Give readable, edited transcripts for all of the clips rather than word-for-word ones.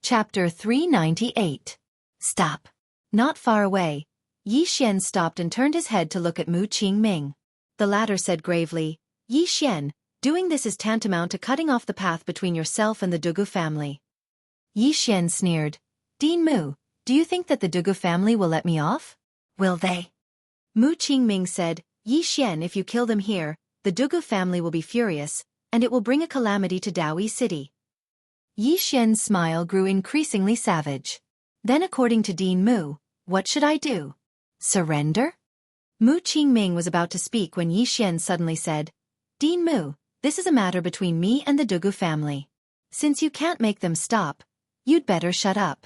Chapter 398. Stop. Not far away, Yi Xian stopped and turned his head to look at Mu Qingming. The latter said gravely, "Yi Xian, doing this is tantamount to cutting off the path between yourself and the Dugu family." Yi Xian sneered, "Dean Mu, do you think that the Dugu family will let me off? Will they?" Mu Qingming said, "Yi Xian, if you kill them here, the Dugu family will be furious, and it will bring a calamity to Daoyi City." Yi Xian's smile grew increasingly savage. "Then according to Dean Mu, what should I do? Surrender?" Mu Qingming was about to speak when Yi Xian suddenly said, "Dean Mu, this is a matter between me and the Dugu family. Since you can't make them stop, you'd better shut up."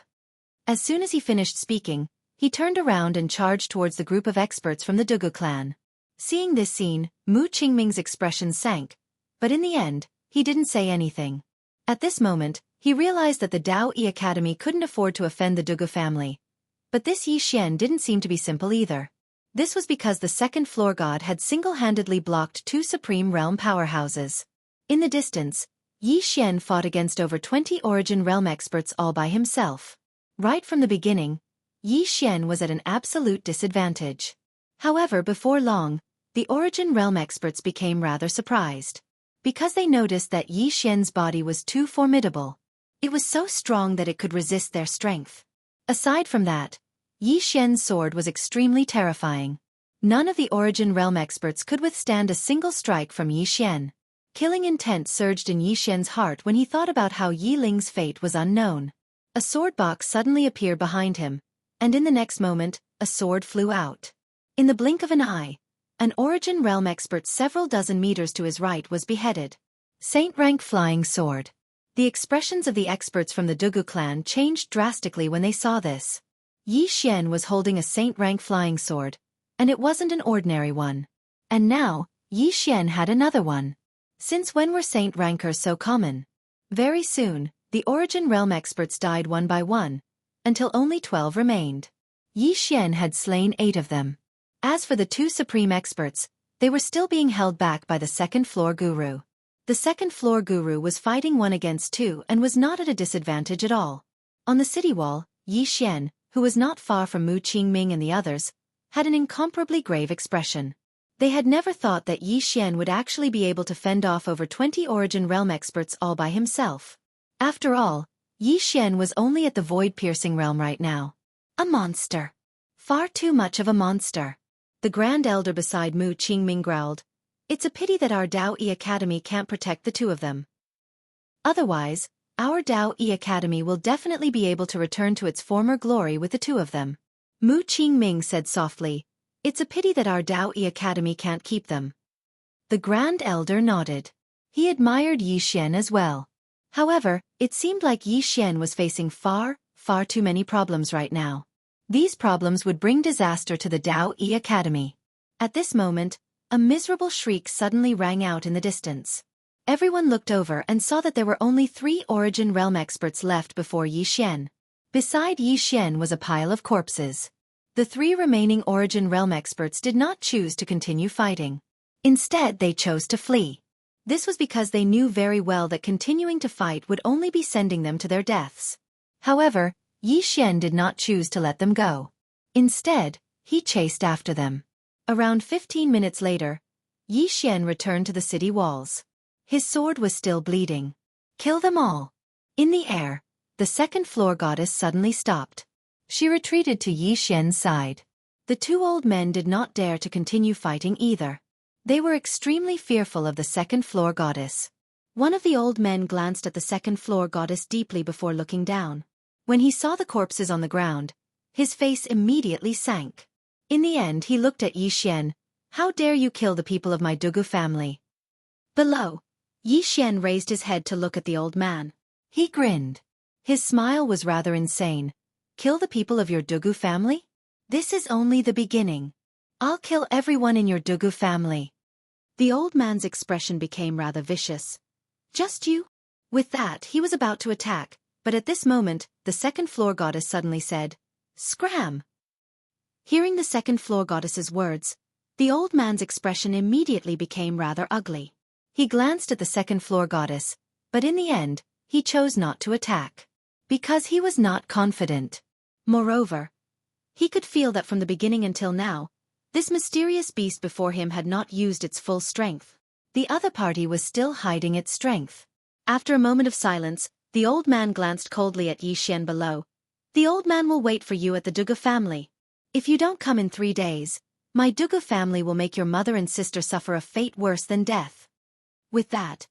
As soon as he finished speaking, he turned around and charged towards the group of experts from the Dugu clan. Seeing this scene, Mu Qingming's expression sank, but in the end, he didn't say anything. At this moment, he realized that the Daoyi Academy couldn't afford to offend the Dugu family. But this Yi Xian didn't seem to be simple either. This was because the second floor god had single-handedly blocked two supreme realm powerhouses. In the distance, Yi Xian fought against over 20 Origin Realm experts all by himself. Right from the beginning, Yi Xian was at an absolute disadvantage. However, before long, the Origin Realm experts became rather surprised. Because they noticed that Yi Xian's body was too formidable. It was so strong that it could resist their strength. Aside from that, Yi Xian's sword was extremely terrifying. None of the Origin Realm experts could withstand a single strike from Yi Xian. Killing intent surged in Yi Xian's heart when he thought about how Yi Ling's fate was unknown. A sword box suddenly appeared behind him, and in the next moment, a sword flew out. In the blink of an eye, an Origin Realm expert several dozen meters to his right was beheaded. Saint rank flying sword. The expressions of the experts from the Dugu clan changed drastically when they saw this. Yi Xian was holding a saint rank flying sword, and it wasn't an ordinary one. And now, Yi Xian had another one. Since when were saint rankers so common? Very soon, the Origin Realm experts died one by one, until only 12 remained. Yi Xian had slain 8 of them. As for the 2 supreme experts, they were still being held back by the second-floor guru. The second-floor guru was fighting 1 against 2 and was not at a disadvantage at all. On the city wall, Yi Xian, who was not far from Mu Qingming and the others, had an incomparably grave expression. They had never thought that Yi Xian would actually be able to fend off over 20 Origin Realm experts all by himself. After all, Yi Xian was only at the void-piercing realm right now. A monster. Far too much of a monster. The Grand Elder beside Mu Qingming growled, "It's a pity that our Daoyi Academy can't protect the 2 of them. Otherwise, our Daoyi Academy will definitely be able to return to its former glory with the 2 of them." Mu Qingming said softly, "It's a pity that our Daoyi Academy can't keep them." The Grand Elder nodded. He admired Yi Xian as well. However, it seemed like Yi Xian was facing far too many problems right now. These problems would bring disaster to the Daoyi Academy. At this moment, a miserable shriek suddenly rang out in the distance. Everyone looked over and saw that there were only 3 Origin Realm experts left before Yi Xian. Beside Yi Xian was a pile of corpses. The 3 remaining Origin Realm experts did not choose to continue fighting. Instead, they chose to flee. This was because they knew very well that continuing to fight would only be sending them to their deaths. However, Yi Xian did not choose to let them go. Instead, he chased after them. Around 15 minutes later, Yi Xian returned to the city walls. His sword was still bleeding. "Kill them all." In the air, the second-floor goddess suddenly stopped. She retreated to Yi Xian's side. The 2 old men did not dare to continue fighting either. They were extremely fearful of the second-floor goddess. One of the old men glanced at the second-floor goddess deeply before looking down. When he saw the corpses on the ground, his face immediately sank. In the end, he looked at Yi Xian. "How dare you kill the people of my Dugu family?" Below, Yi Xian raised his head to look at the old man. He grinned. His smile was rather insane. "Kill the people of your Dugu family? This is only the beginning. I'll kill everyone in your Dugu family." The old man's expression became rather vicious. "Just you?" With that, he was about to attack, but at this moment, the second-floor goddess suddenly said, "Scram!" Hearing the second-floor goddess's words, the old man's expression immediately became rather ugly. He glanced at the second-floor goddess, but in the end, he chose not to attack. because he was not confident. Moreover, he could feel that from the beginning until now, this mysterious beast before him had not used its full strength. The other party was still hiding its strength. After a moment of silence, the old man glanced coldly at Yi Xian below. The old man will wait for you at the Dugu family. If you don't come in 3 days, my Dugu family will make your mother and sister suffer a fate worse than death. With that,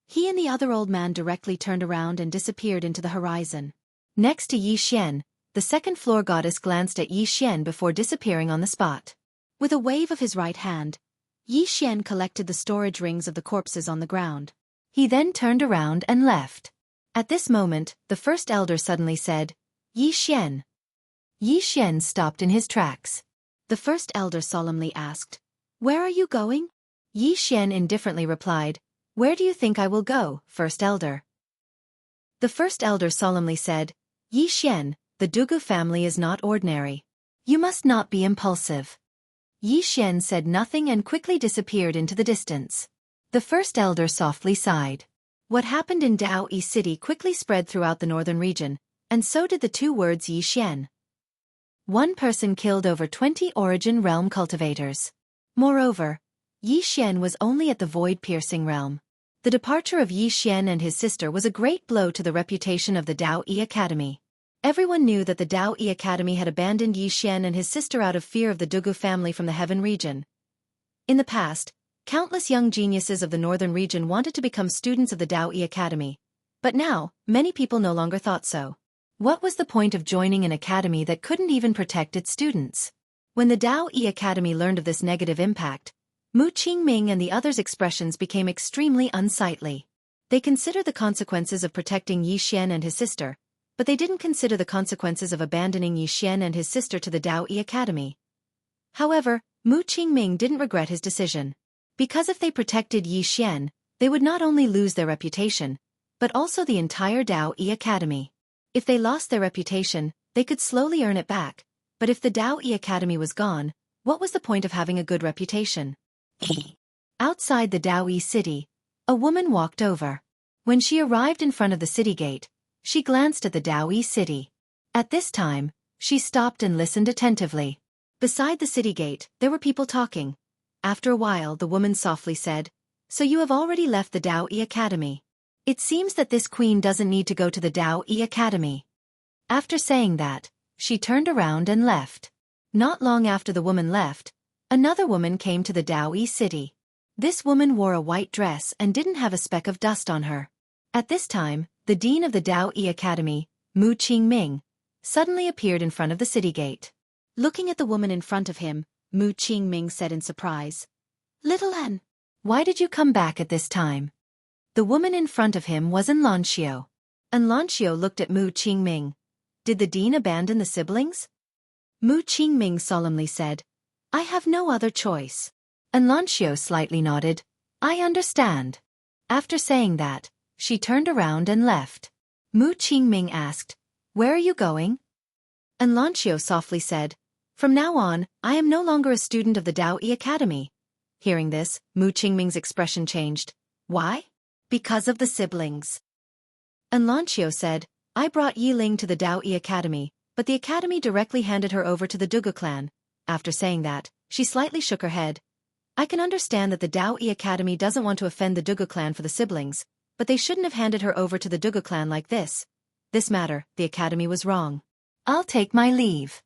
he and the other old man directly turned around and disappeared into the horizon. Next to Yi Xian, the second-floor goddess glanced at Yi Xian before disappearing on the spot. With a wave of his right hand, Yi Xian collected the storage rings of the corpses on the ground. He then turned around and left. At this moment, the first elder suddenly said, "Yi Xian." Yi Xian stopped in his tracks. The first elder solemnly asked, "Where are you going?" Yi Xian indifferently replied, "Where do you think I will go, first elder?" The first elder solemnly said, "Yi Xian, the Dugu family is not ordinary. You must not be impulsive." Yi Xian said nothing and quickly disappeared into the distance. The first elder softly sighed. What happened in Daoyi City quickly spread throughout the northern region, and so did the 2 words Yi Xian. One person killed over 20 Origin Realm cultivators. Moreover, Yi Xian was only at the void-piercing realm. The departure of Yi Xian and his sister was a great blow to the reputation of the Daoyi Academy. Everyone knew that the Daoyi Academy had abandoned Yi Xian and his sister out of fear of the Dugu family from the Heaven region. In the past, countless young geniuses of the northern region wanted to become students of the Daoyi Academy. But now, many people no longer thought so. What was the point of joining an academy that couldn't even protect its students? When the Daoyi Academy learned of this negative impact, Mu Qingming and the others' expressions became extremely unsightly. They considered the consequences of protecting Yi Xian and his sister, but they didn't consider the consequences of abandoning Yi Xian and his sister to the Daoyi Academy. However, Mu Qingming didn't regret his decision. Because if they protected Yi Xian, they would not only lose their reputation, but also the entire Daoyi Academy. If they lost their reputation, they could slowly earn it back, but if the Daoyi Academy was gone, what was the point of having a good reputation? Outside the Daoyi city, a woman walked over. When she arrived in front of the city gate, she glanced at the Daoyi city. At this time, she stopped and listened attentively. Beside the city gate, there were people talking. After a while, the woman softly said, "So you have already left the Daoyi Academy. It seems that this queen doesn't need to go to the Daoyi Academy." After saying that, she turned around and left. Not long after the woman left, another woman came to the Daoyi city. This woman wore a white dress and didn't have a speck of dust on her. At this time, the dean of the Daoyi Academy, Mu Qingming, suddenly appeared in front of the city gate. Looking at the woman in front of him, Mu Qingming said in surprise, "Little N, why did you come back at this time?" The woman in front of him was Enlancio. Enlancio looked at Mu Qingming. Did the dean abandon the siblings? Mu Qingming solemnly said, "I have no other choice." Enlancio slightly nodded. "I understand." After saying that, she turned around and left. Mu Qingming asked, "Where are you going?" Enlancio softly said, "From now on, I am no longer a student of the Daoyi Academy." Hearing this, Mu Qingming's expression changed. "Why?" "Because of the siblings." Enlancio said, "I brought Yiling to the Daoyi Academy, but the academy directly handed her over to the Dugu clan." After saying that, she slightly shook her head. "I can understand that the Daoyi Academy doesn't want to offend the Dugu clan for the siblings, but they shouldn't have handed her over to the Dugu clan like this. This matter, the academy was wrong. I'll take my leave."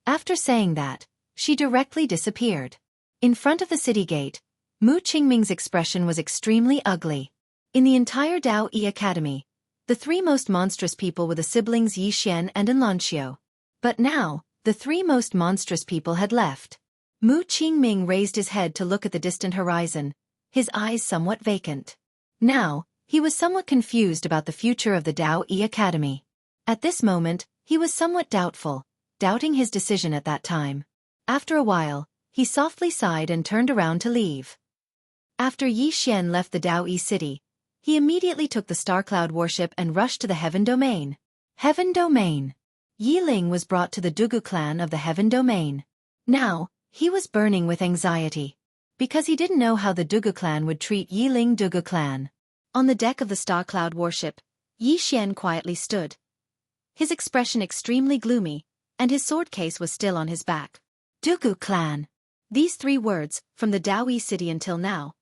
After saying that, she directly disappeared. In front of the city gate, Mu Qingming's expression was extremely ugly. In the entire Daoyi Academy, the 3 most monstrous people were the siblings Yi Xian and Enlancio. But now, the 3 most monstrous people had left. Mu Qingming raised his head to look at the distant horizon, his eyes somewhat vacant. Now, he was somewhat confused about the future of the Daoyi Academy. At this moment, he was somewhat doubtful, doubting his decision at that time. After a while, he softly sighed and turned around to leave. After Yi Xian left the Daoyi city, he immediately took the star cloud warship and rushed to the Heaven Domain. Heaven Domain. Yi Ling was brought to the Dugu clan of the Heaven Domain. Now, he was burning with anxiety, because he didn't know how the Dugu clan would treat Yi Ling Dugu clan. On the deck of the star cloud warship, Yi Xian quietly stood. his expression extremely gloomy, and his sword case was still on his back. Dugu clan. These 3 words, from the Daoi city until now.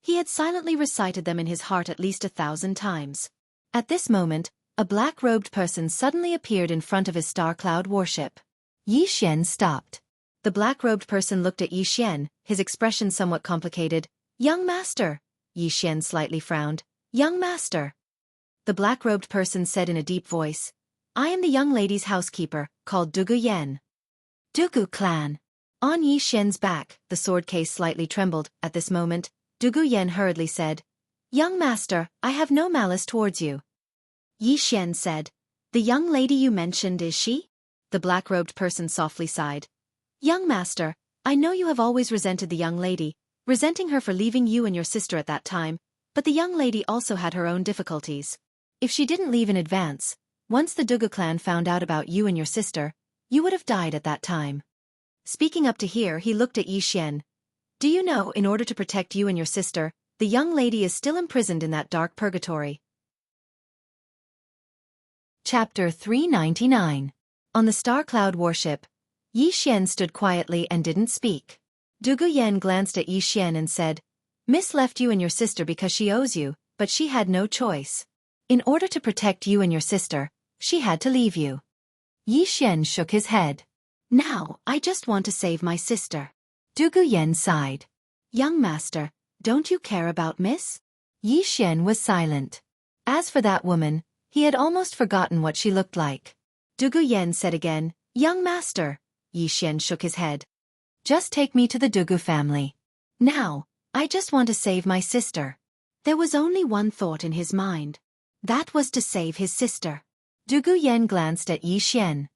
He had silently recited them in his heart at least 1,000 times. At this moment, a black-robed person suddenly appeared in front of his star cloud warship. Yi Xian stopped. The black-robed person looked at Yi Xian, his expression somewhat complicated. Young master. Yi Xian slightly frowned. Young master. The black-robed person said in a deep voice, I am the young lady's housekeeper, called Dugu Yen. Dugu clan. On Yi Xian's back, the sword case slightly trembled. At this moment, Dugu Yen hurriedly said, Young master, I have no malice towards you. Yi Xian said, The young lady you mentioned, is she? The black-robed person softly sighed. Young master, I know you have always resented the young lady, resenting her for leaving you and your sister at that time, but the young lady also had her own difficulties. If she didn't leave in advance, once the Dugu clan found out about you and your sister, you would have died at that time. Speaking up to here, he looked at Yi Xian. Do you know, in order to protect you and your sister, the young lady is still imprisoned in that dark purgatory. Chapter 399. On the Star Cloud warship, Yi Xian stood quietly and didn't speak. Dugu Yen glanced at Yi Xian and said, Miss left you and your sister because she owes you, but she had no choice. In order to protect you and your sister, she had to leave you. Yi Xian shook his head. Now, I just want to save my sister. Dugu Yen sighed. Young master, don't you care about Miss? Yi Xian was silent. As for that woman, he had almost forgotten what she looked like. Dugu Yen said again, Young master. Yi Xian shook his head. Just take me to the Dugu family. Now, I just want to save my sister. There was only one thought in his mind. That was to save his sister. Dugu Yen glanced at Yi Xian.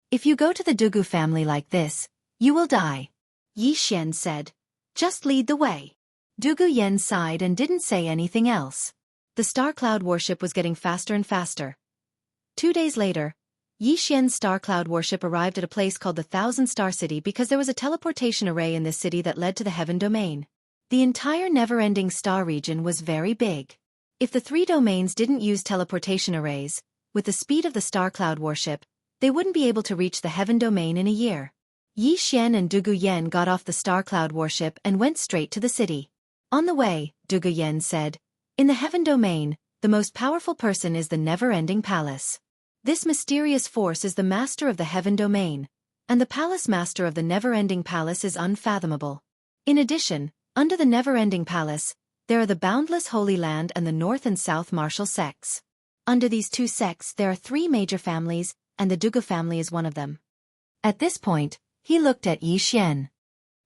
If you go to the Dugu family like this, you will die. Yi Xian said. Just lead the way. Dugu Yen sighed and didn't say anything else. The Star Cloud warship was getting faster and faster. 2 days later, Yi Xian's Star Cloud warship arrived at a place called the Thousand Star City because there was a teleportation array in this city that led to the Heaven Domain. The entire never-ending star region was very big. If the 3 domains didn't use teleportation arrays, with the speed of the Star Cloud warship, they wouldn't be able to reach the Heaven Domain in a year. Yi Xian and Dugu Yen got off the Star Cloud warship and went straight to the city. On the way, Dugu Yen said, In the Heaven Domain, the most powerful person is the never-ending palace. This mysterious force is the master of the Heaven Domain, and the palace master of the never-ending palace is unfathomable. In addition, under the never-ending palace, there are the boundless Holy Land and the North and South martial sects. Under these 2 sects there are 3 major families, and the Dugu family is one of them. At this point, he looked at Yi Xian.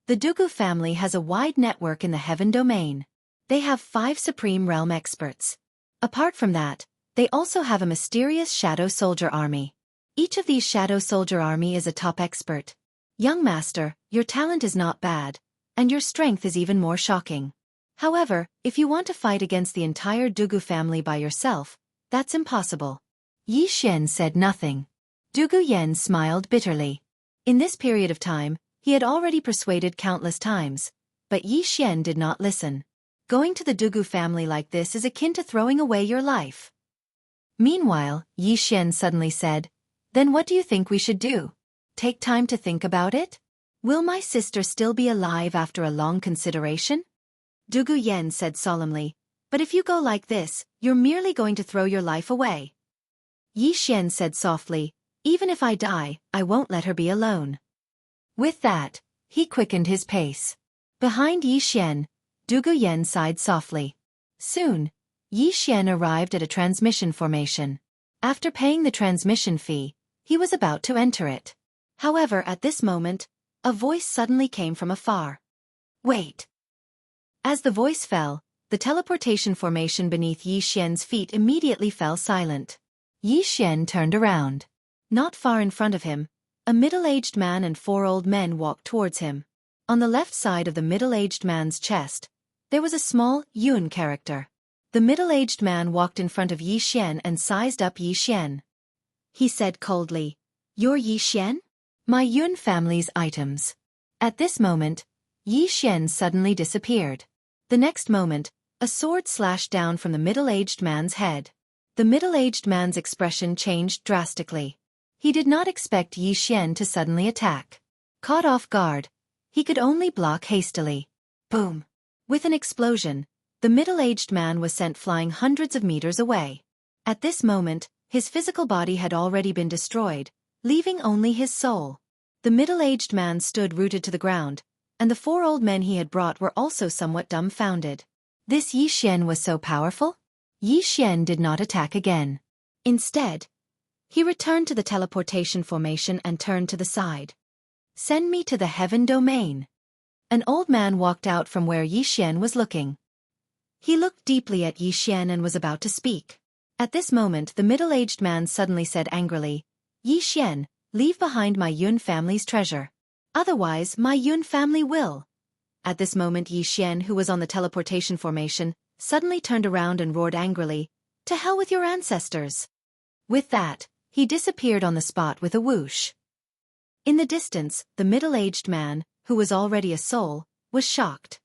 The Dugu family has a wide network in the Heaven Domain. They have 5 Supreme Realm experts. Apart from that, they also have a mysterious Shadow Soldier army. Each of these Shadow Soldier army is a top expert. Young master, your talent is not bad, and your strength is even more shocking. However, if you want to fight against the entire Dugu family by yourself, that's impossible. Yi Xian said nothing. Dugu Yen smiled bitterly. In this period of time, he had already persuaded countless times, but Yi Xian did not listen. Going to the Dugu family like this is akin to throwing away your life. Meanwhile, Yi Xian suddenly said, Then what do you think we should do? Take time to think about it? Will my sister still be alive after a long consideration? Dugu Yen said solemnly, But if you go like this, you're merely going to throw your life away. Yi Xian said softly, Even if I die, I won't let her be alone. With that, he quickened his pace. Behind Yi Xian, Dugu Yen sighed softly. Soon, Yi Xian arrived at a transmission formation. After paying the transmission fee, he was about to enter it. However, at this moment, a voice suddenly came from afar. Wait! As the voice fell, the teleportation formation beneath Yi Xian's feet immediately fell silent. Yi Xian turned around. Not far in front of him, a middle-aged man and 4 old men walked towards him. On the left side of the middle-aged man's chest, there was a small Yun character. The middle-aged man walked in front of Yi Xian and sized up Yi Xian. He said coldly, You're Yi Xian? My Yun family's items. At this moment, Yi Xian suddenly disappeared. The next moment, a sword slashed down from the middle-aged man's head. The middle-aged man's expression changed drastically. He did not expect Yi Xian to suddenly attack. Caught off guard, he could only block hastily. Boom! With an explosion, the middle-aged man was sent flying hundreds of meters away. At this moment, his physical body had already been destroyed, leaving only his soul. The middle-aged man stood rooted to the ground, and the 4 old men he had brought were also somewhat dumbfounded. This Yi Xian was so powerful? Yi Xian did not attack again. Instead, he returned to the teleportation formation and turned to the side. Send me to the heaven domain. An old man walked out from where Yi Xian was looking. He looked deeply at Yi Xian and was about to speak. At this moment the middle-aged man suddenly said angrily, Yi Xian, leave behind my Yun family's treasure. Otherwise my Yun family will. At this moment Yi Xian, who was on the teleportation formation, suddenly turned around and roared angrily, to hell with your ancestors. With that, he disappeared on the spot with a whoosh. In the distance, the middle-aged man, who was already a soul, was shocked.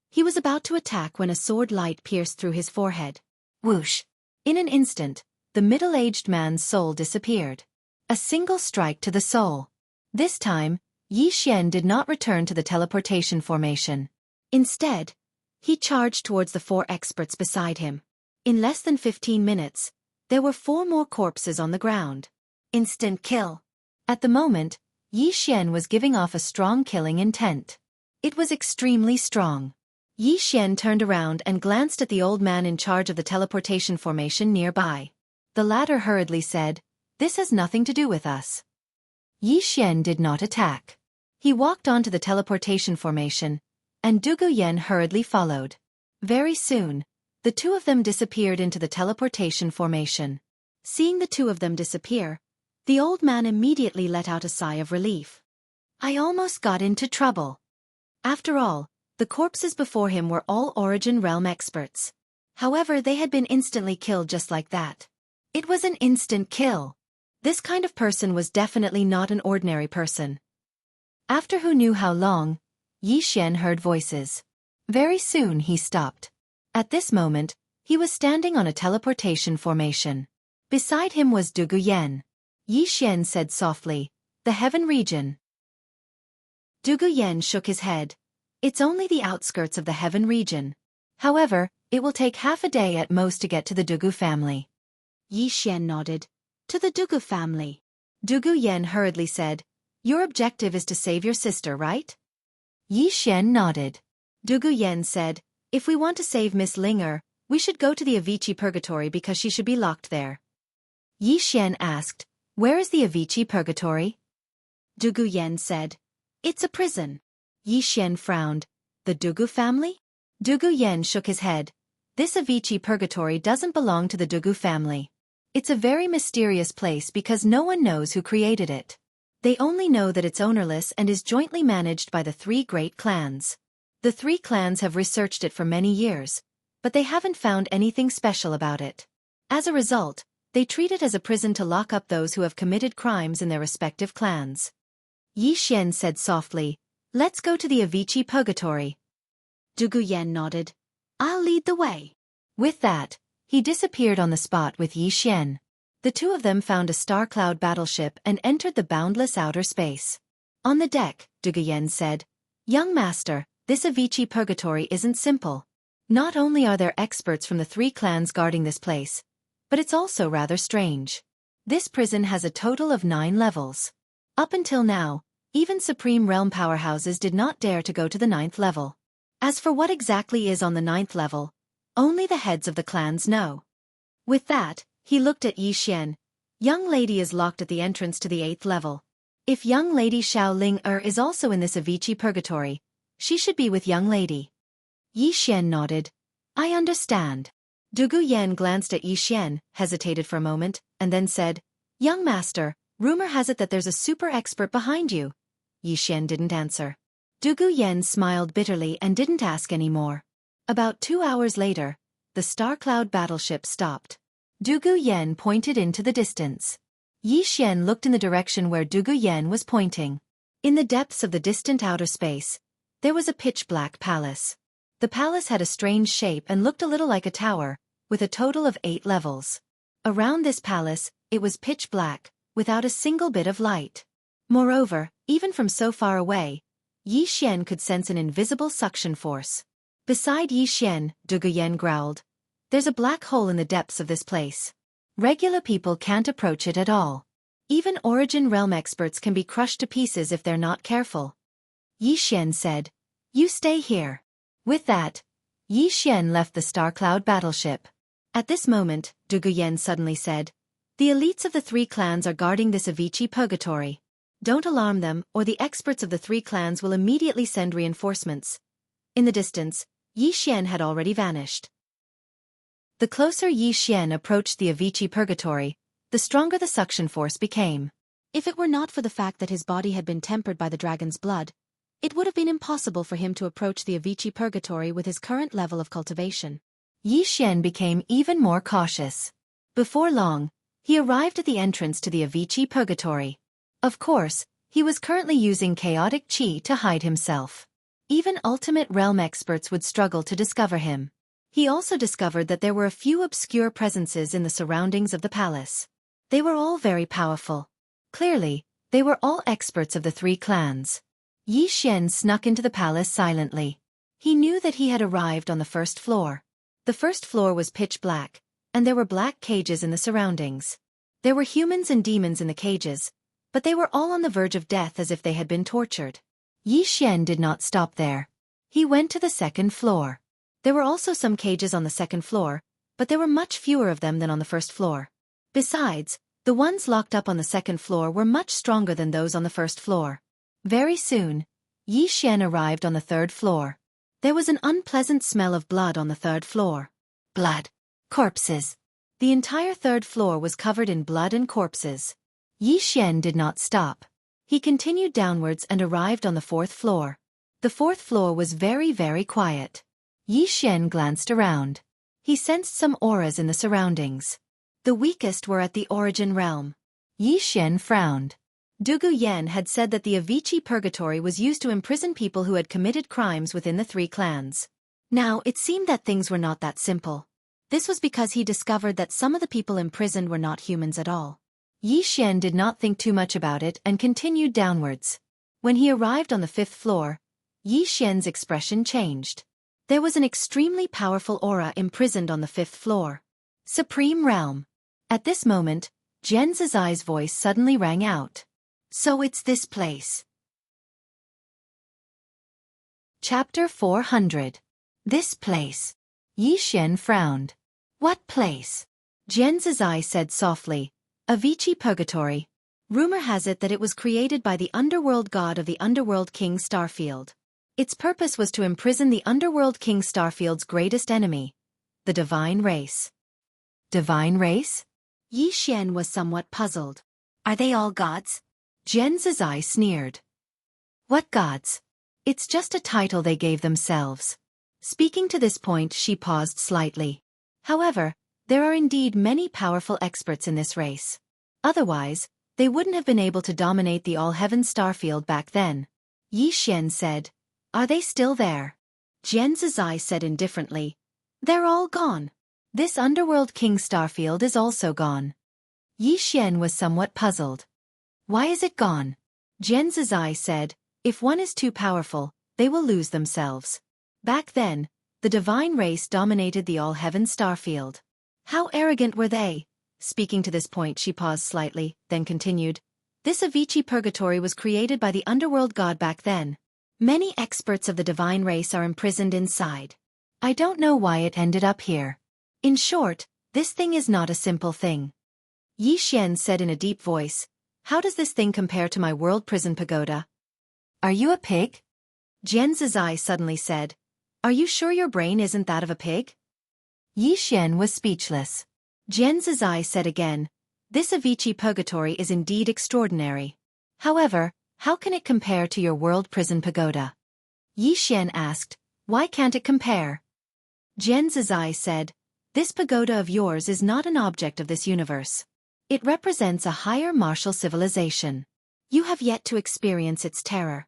He was about to attack when a sword light pierced through his forehead. Whoosh! In an instant, the middle-aged man's soul disappeared. A single strike to the soul. This time, Yi Xian did not return to the teleportation formation. Instead, he charged towards the 4 experts beside him. In less than 15 minutes, there were 4 more corpses on the ground. Instant kill. At the moment, Yi Xian was giving off a strong killing intent. It was extremely strong. Yi Xian turned around and glanced at the old man in charge of the teleportation formation nearby. The latter hurriedly said, "This has nothing to do with us." Yi Xian did not attack. He walked onto the teleportation formation, and Du Guyan hurriedly followed. Very soon, the 2 of them disappeared into the teleportation formation. Seeing the 2 of them disappear, the old man immediately let out a sigh of relief. I almost got into trouble. After all, the corpses before him were all Origin Realm experts. However, they had been instantly killed just like that. It was an instant kill. This kind of person was definitely not an ordinary person. After who knew how long, Yi Xian heard voices. Very soon he stopped. At this moment, he was standing on a teleportation formation. Beside him was Du Guyan. Yi Xian said softly, "The heaven region." Du Guyan shook his head. It's only the outskirts of the heaven region. However, it will take half a day at most to get to the Dugu family. Yi Xian nodded. To the Dugu family. Du Guyan hurriedly said, "Your objective is to save your sister, right?" Yi Xian nodded. Du Guyan said, "If we want to save Miss Linger, we should go to the Avicii Purgatory because she should be locked there." Yi Xian asked, "Where is the Avicii Purgatory?" Du Guyan said, "It's a prison." Yi Xian frowned. The Dugu family? Du Guyan shook his head. This Avicii Purgatory doesn't belong to the Dugu family. It's a very mysterious place because no one knows who created it. They only know that it's ownerless and is jointly managed by the 3 great clans. The 3 clans have researched it for many years, but they haven't found anything special about it. As a result, they treat it as a prison to lock up those who have committed crimes in their respective clans. Yi Xian said softly, "Let's go to the Avicii Purgatory." Du Guyan nodded. "I'll lead the way." With that, he disappeared on the spot with Yi Xian. The 2 of them found a star cloud battleship and entered the boundless outer space. On the deck, Du Guyan said, "Young master, this Avicii Purgatory isn't simple. Not only are there experts from the 3 clans guarding this place, but it's also rather strange. This prison has a total of 9 levels. Up until now, even Supreme Realm powerhouses did not dare to go to the 9th level. As for what exactly is on the 9th level, only the heads of the clans know." With that, he looked at Yi Xian. "Young lady is locked at the entrance to the 8th level. If young lady Xiao Ling is also in this Avicii Purgatory, she should be with young lady." Yi Xian nodded. "I understand." Du Guyan glanced at Yi Xian, hesitated for a moment, and then said, "Young master, rumor has it that there's a super expert behind you." Yi Xian didn't answer. Du Guyan smiled bitterly and didn't ask any more. About 2 hours later, the Star Cloud battleship stopped. Du Guyan pointed into the distance. Yi Xian looked in the direction where Du Guyan was pointing. In the depths of the distant outer space, there was a pitch-black palace. The palace had a strange shape and looked a little like a tower, with a total of 8 levels. Around this palace, it was pitch black, without a single bit of light. Moreover, even from so far away, Yi Xian could sense an invisible suction force. Beside Yi Xian, Du Guyan growled, "There's a black hole in the depths of this place. Regular people can't approach it at all. Even Origin Realm experts can be crushed to pieces if they're not careful." Yi Xian said, "You stay here." With that, Yi Xian left the Star Cloud battleship. At this moment, Du Guyan suddenly said, "The elites of the 3 clans are guarding this Avicii purgatory. Don't alarm them, or the experts of the 3 clans will immediately send reinforcements." In the distance, Yi Xian had already vanished. The closer Yi Xian approached the Avicii purgatory, the stronger the suction force became. If it were not for the fact that his body had been tempered by the dragon's blood, it would have been impossible for him to approach the Avicii purgatory with his current level of cultivation. Yi Xian became even more cautious. Before long, he arrived at the entrance to the Avicii purgatory. Of course, he was currently using chaotic qi to hide himself. Even ultimate realm experts would struggle to discover him. He also discovered that there were a few obscure presences in the surroundings of the palace. They were all very powerful. Clearly, they were all experts of the 3 clans. Yi Xian snuck into the palace silently. He knew that he had arrived on the 1st floor. The 1st floor was pitch black, and there were black cages in the surroundings. There were humans and demons in the cages, but they were all on the verge of death as if they had been tortured. Yi Xian did not stop there. He went to the 2nd floor. There were also some cages on the 2nd floor, but there were much fewer of them than on the 1st floor. Besides, the ones locked up on the 2nd floor were much stronger than those on the 1st floor. Very soon, Yi Xian arrived on the 3rd floor. There was an unpleasant smell of blood on the 3rd floor. Blood. Corpses. The entire 3rd floor was covered in blood and corpses. Yi Xian did not stop. He continued downwards and arrived on the 4th floor. The 4th floor was very, very quiet. Yi Xian glanced around. He sensed some auras in the surroundings. The weakest were at the Origin Realm. Yi Xian frowned. Du Guyan had said that the Avicii purgatory was used to imprison people who had committed crimes within the 3 clans. Now, it seemed that things were not that simple. This was because he discovered that some of the people imprisoned were not humans at all. Yi Xian did not think too much about it and continued downwards. When he arrived on the 5th floor, Yi Xian's expression changed. There was an extremely powerful aura imprisoned on the 5th floor. Supreme Realm. At this moment, Zhen Zizai's voice suddenly rang out. "So it's this place." Chapter 400. This place. Yi Xian frowned. "What place?" Zhen Zizai said softly. "Avicii Purgatory. Rumor has it that it was created by the underworld god of the underworld King Starfield. Its purpose was to imprison the underworld King Starfield's greatest enemy, the divine race." Divine race? Yi Xian was somewhat puzzled. "Are they all gods?" Zhen Zizai sneered. "What gods? It's just a title they gave themselves." Speaking to this point, she paused slightly. "However, there are indeed many powerful experts in this race. Otherwise, they wouldn't have been able to dominate the All-Heaven Starfield back then." Yi Xian said, "Are they still there?" Zhen Zizai said indifferently, "They're all gone. This underworld King Starfield is also gone." Yi Xian was somewhat puzzled. "Why is it gone?" Zhen Zizai said, "If one is too powerful, they will lose themselves. Back then, the divine race dominated the All-Heaven Starfield. How arrogant were they?" Speaking to this point, she paused slightly, then continued, "This Avicii Purgatory was created by the underworld god back then. Many experts of the divine race are imprisoned inside. I don't know why it ended up here. In short, this thing is not a simple thing." Yi Xian said in a deep voice, "How does this thing compare to my world prison pagoda?" "Are you a pig?" Zhen Zizai suddenly said, "Are you sure your brain isn't that of a pig?" Yi Xian was speechless. Zhen Zizai said again, "This Avicii Purgatory is indeed extraordinary. However, how can it compare to your world prison pagoda?" Yi Xian asked, "Why can't it compare?" Zhen Zizai said, "This pagoda of yours is not an object of this universe. It represents a higher martial civilization. You have yet to experience its terror."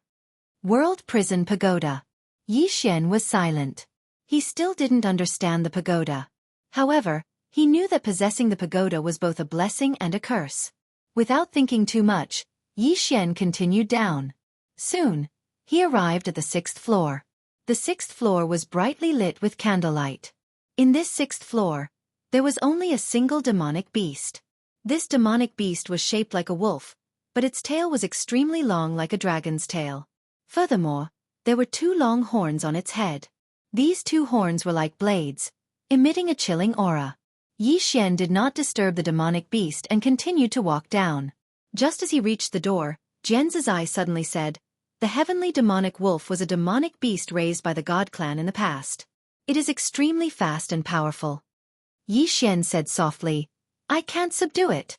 World Prison Pagoda. Yi Xian was silent. He still didn't understand the pagoda. However, He knew that possessing the pagoda was both a blessing and a curse. Without thinking too much, Yi Xian continued down. Soon, he arrived at the 6th floor. The 6th floor was brightly lit with candlelight. In this 6th floor, there was only a single demonic beast. This demonic beast was shaped like a wolf, but its tail was extremely long like a dragon's tail. Furthermore, there were 2 long horns on its head. These 2 horns were like blades, emitting a chilling aura. Yi Xian did not disturb the demonic beast and continued to walk down. Just as he reached the door, Jian Zizai suddenly said, "The heavenly demonic wolf was a demonic beast raised by the god clan in the past. It is extremely fast and powerful." Yi Xian said softly, "I can't subdue it."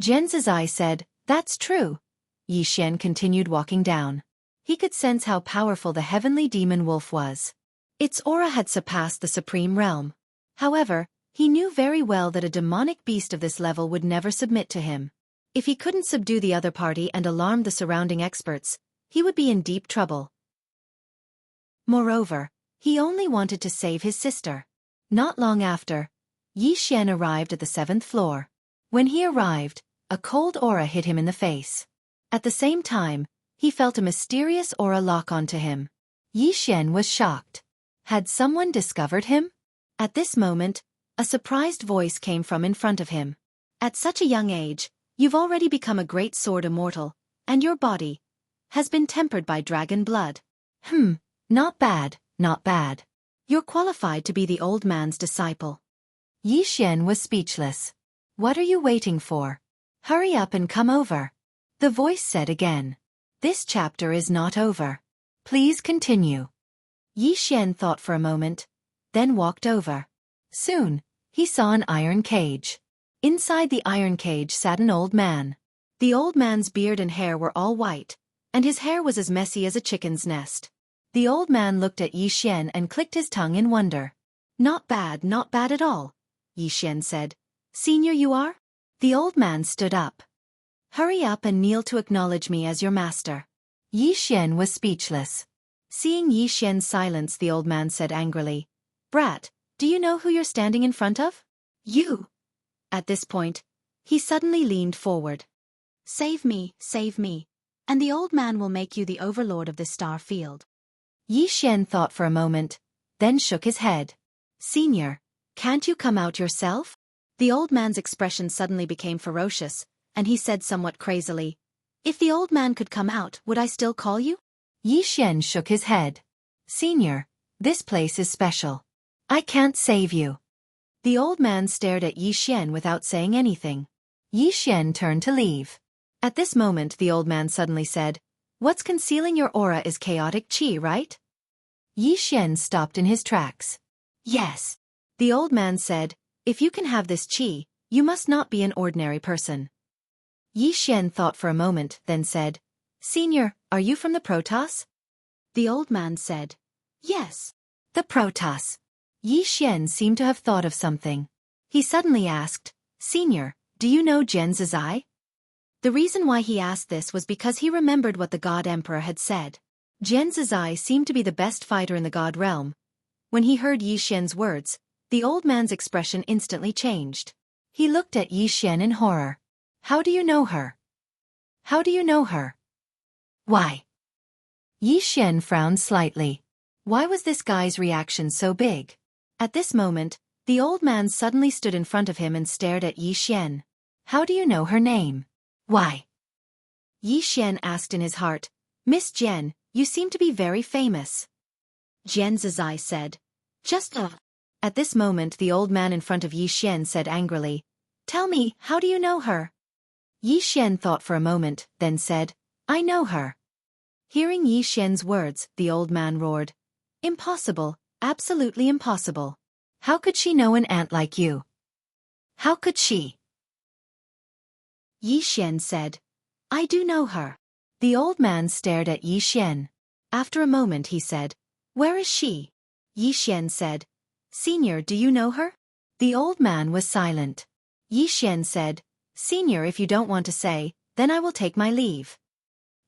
Jian Zizai said, "That's true." Yi Xian continued walking down. He could sense how powerful the heavenly demon wolf was. Its aura had surpassed the supreme realm. However, he knew very well that a demonic beast of this level would never submit to him. If he couldn't subdue the other party and alarm the surrounding experts, he would be in deep trouble. Moreover, he only wanted to save his sister. Not long after, Yi Xian arrived at the 7th floor. When he arrived, a cold aura hit him in the face. At the same time, he felt a mysterious aura lock onto him. Yi Xian was shocked. Had someone discovered him? At this moment, a surprised voice came from in front of him. "At such a young age, you've already become a great sword immortal, and your body has been tempered by dragon blood. Not bad, not bad. You're qualified to be the old man's disciple." Yi Xian was speechless. "What are you waiting for? Hurry up and come over." The voice said again. "This chapter is not over. Please continue." Yi Xian thought for a moment, then walked over. Soon, he saw an iron cage. Inside the iron cage sat an old man. The old man's beard and hair were all white, and his hair was as messy as a chicken's nest. The old man looked at Yi Xian and clicked his tongue in wonder. Not bad at all," Yi Xian said. "Senior you are?" The old man stood up. "Hurry up and kneel to acknowledge me as your master." Yi Xian was speechless. Seeing Yi Xian's silence, the old man said angrily, "Brat, do you know who you're standing in front of?" "You." At this point, he suddenly leaned forward. Save me, and the old man will make you the overlord of this star field." Yi Xian thought for a moment, then shook his head. "Senior, can't you come out yourself?" The old man's expression suddenly became ferocious, and he said somewhat crazily, "If the old man could come out, would I still call you?" Yi Xian shook his head. "Senior, this place is special. I can't save you." The old man stared at Yi Xian without saying anything. Yi Xian turned to leave. At this moment the old man suddenly said, "What's concealing your aura is chaotic qi, right?" Yi Xian stopped in his tracks. "Yes." The old man said, "If you can have this qi, you must not be an ordinary person." Yi Xian thought for a moment, then said, "Senior, are you from the Protoss?" The old man said, "Yes." The Protoss. Yi Xian seemed to have thought of something. He suddenly asked, "Senior, do you know Jian Zizai?" The reason why he asked this was because he remembered what the God Emperor had said. Jian Zizai seemed to be the best fighter in the God realm. When he heard Yi Xian's words, the old man's expression instantly changed. He looked at Yi Xian in horror. "How do you know her? How do you know her?" "Why?" Yi Xian frowned slightly. Why was this guy's reaction so big? At this moment, the old man suddenly stood in front of him and stared at Yi Xian. "How do you know her name?" "Why?" Yi Xian asked in his heart. "Miss Jian, you seem to be very famous." Jian Zizai said, "Just At this moment the old man in front of Yi Xian said angrily, "Tell me, how do you know her?" Yi Xian thought for a moment, then said, "I know her." Hearing Yi Xian's words, the old man roared, "Impossible, absolutely impossible. How could she know an ant like you? How could she?" Yi Xian said, "I do know her." The old man stared at Yi Xian. After a moment he said, "Where is she?" Yi Xian said, "Senior, do you know her?" The old man was silent. Yi Xian said, "Senior, if you don't want to say, then I will take my leave."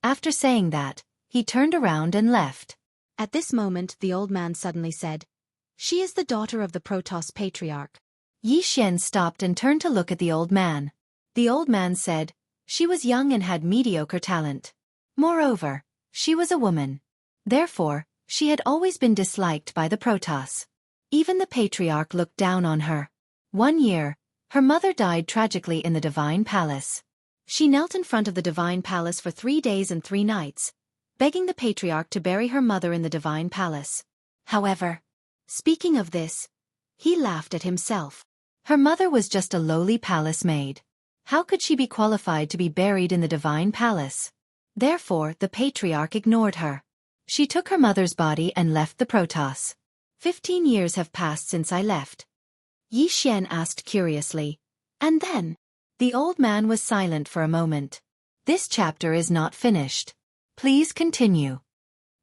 After saying that, he turned around and left. At this moment the old man suddenly said, "She is the daughter of the Protoss Patriarch." Yi Xian stopped and turned to look at the old man. The old man said, she was young and had mediocre talent. Moreover, she was a woman. Therefore, she had always been disliked by the Protoss. Even the patriarch looked down on her. One year, her mother died tragically in the Divine Palace. She knelt in front of the Divine Palace for 3 days and 3 nights, begging the patriarch to bury her mother in the Divine Palace. However, speaking of this, he laughed at himself. Her mother was just a lowly palace maid. How could she be qualified to be buried in the Divine Palace? Therefore, the patriarch ignored her. She took her mother's body and left the Protoss. 15 years have passed since I left. Yi Xian asked curiously. And then? The old man was silent for a moment. This chapter is not finished. Please continue.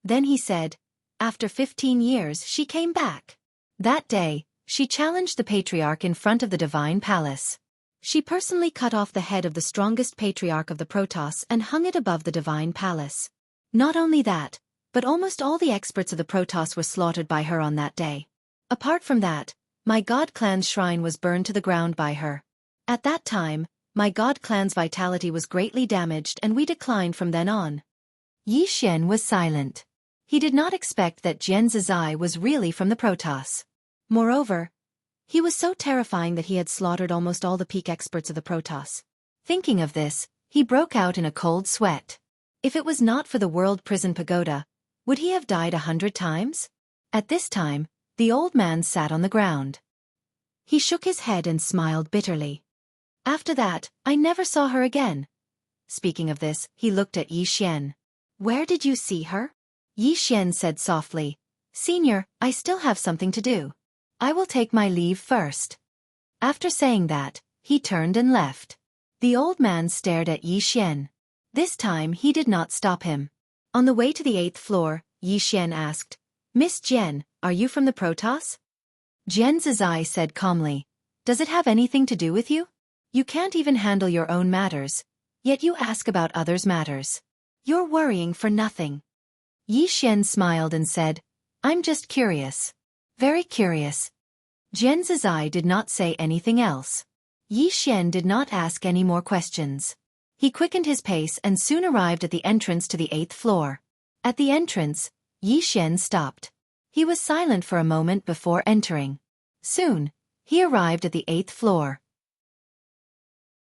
Then he said, after 15 years she came back. That day, she challenged the patriarch in front of the Divine Palace. She personally cut off the head of the strongest patriarch of the Protoss and hung it above the Divine Palace. Not only that, but almost all the experts of the Protoss were slaughtered by her on that day. Apart from that, my god clan's shrine was burned to the ground by her. At that time, my god clan's vitality was greatly damaged and we declined from then on. Yi Xian was silent. He did not expect that Jian Zizai was really from the Protoss. Moreover, he was so terrifying that he had slaughtered almost all the peak experts of the Protoss. Thinking of this, he broke out in a cold sweat. If it was not for the World Prison Pagoda, would he have died 100 times? At this time, the old man sat on the ground. He shook his head and smiled bitterly. After that, I never saw her again. Speaking of this, he looked at Yi Xian. Where did you see her? Yi Xian said softly, Senior, I still have something to do. I will take my leave first. After saying that, he turned and left. The old man stared at Yi Xian. This time he did not stop him. On the way to the 8th floor, Yi Xian asked, Miss Jian, are you from the Protoss? Jian Zizai said calmly, does it have anything to do with you? You can't even handle your own matters, yet you ask about others' matters. You're worrying for nothing. Yi Xian smiled and said, I'm just curious. Very curious. Jian Zizai did not say anything else. Yi Xian did not ask any more questions. He quickened his pace and soon arrived at the entrance to the 8th floor. At the entrance, Yi Xian stopped. He was silent for a moment before entering. Soon, he arrived at the 8th floor.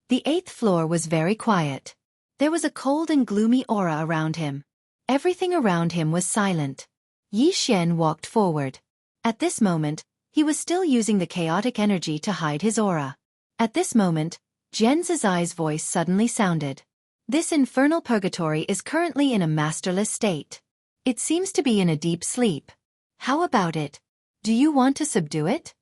The 8th floor was very quiet. There was a cold and gloomy aura around him. Everything around him was silent. Yi Xian walked forward. At this moment, he was still using the chaotic energy to hide his aura. At this moment, Jian Zizai's voice suddenly sounded. This infernal purgatory is currently in a masterless state. It seems to be in a deep sleep. How about it? Do you want to subdue it?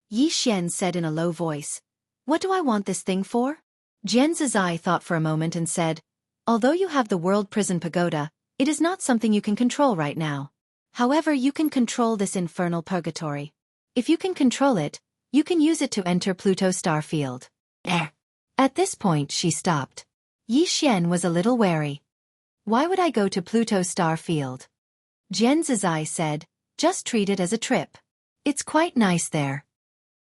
Yi Xian said in a low voice. What do I want this thing for? Jian Zizai thought for a moment and said, although you have the World Prison Pagoda, it is not something you can control right now. However, you can control this infernal purgatory. If you can control it, you can use it to enter Pluto's star field. At this point she stopped. Yi Xian was a little wary. Why would I go to Pluto's star field? Jian Zizai said, just treat it as a trip. It's quite nice there.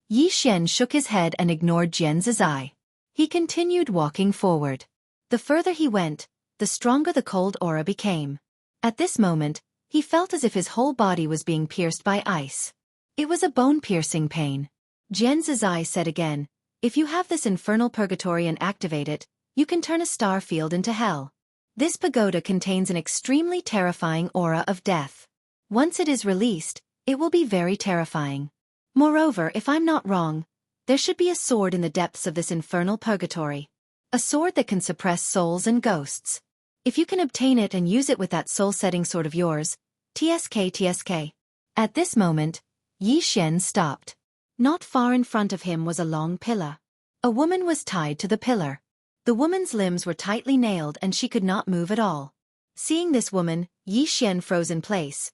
Yi Xian shook his head and ignored Jian Zizai. He continued walking forward. The further he went, the stronger the cold aura became. At this moment, he felt as if his whole body was being pierced by ice. It was a bone-piercing pain. Jian Zizai said again, if you have this infernal purgatory and activate it, you can turn a star field into hell. This pagoda contains an extremely terrifying aura of death. Once it is released, it will be very terrifying. Moreover, if I'm not wrong, there should be a sword in the depths of this infernal purgatory. A sword that can suppress souls and ghosts. If you can obtain it and use it with that soul-setting sword of yours, TSK. At this moment, Yi Xian stopped. Not far in front of him was a long pillar. A woman was tied to the pillar. The woman's limbs were tightly nailed and she could not move at all. Seeing this woman, Yi Xian froze in place.